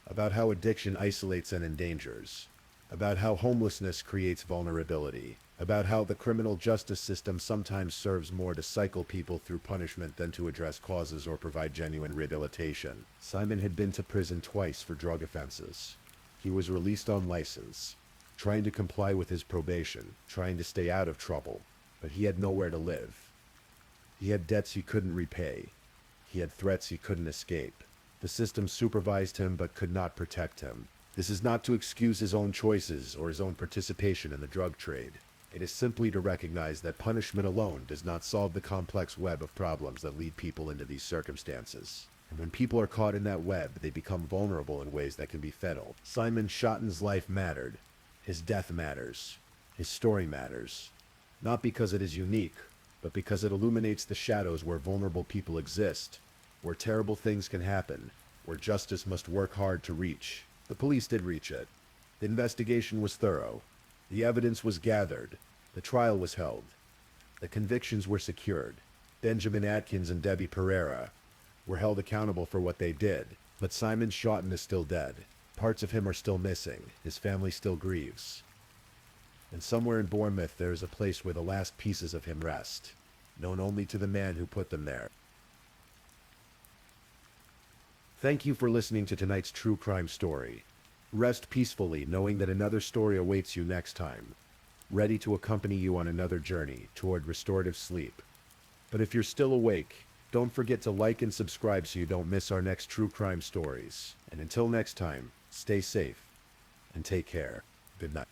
about how addiction isolates and endangers, about how homelessness creates vulnerability, about how the criminal justice system sometimes serves more to cycle people through punishment than to address causes or provide genuine rehabilitation. Simon had been to prison twice for drug offenses. He was released on license, trying to comply with his probation, trying to stay out of trouble, but he had nowhere to live. He had debts he couldn't repay. He had threats he couldn't escape. The system supervised him but could not protect him. This is not to excuse his own choices or his own participation in the drug trade. It is simply to recognize that punishment alone does not solve the complex web of problems that lead people into these circumstances. And when people are caught in that web, they become vulnerable in ways that can be fatal. Simon Schoten's life mattered. His death matters. His story matters. Not because it is unique, but because it illuminates the shadows where vulnerable people exist, where terrible things can happen, where justice must work hard to reach. The police did reach it. The investigation was thorough. The evidence was gathered. The trial was held. The convictions were secured. Benjamin Atkins and Debbie Pereira were held accountable for what they did. But Simon Schoten is still dead. Parts of him are still missing. His family still grieves. And somewhere in Bournemouth there is a place where the last pieces of him rest, known only to the man who put them there. Thank you for listening to tonight's true crime story. Rest peacefully knowing that another story awaits you next time, ready to accompany you on another journey toward restorative sleep. But if you're still awake, don't forget to like and subscribe so you don't miss our next true crime stories. And until next time, stay safe and take care. Good night.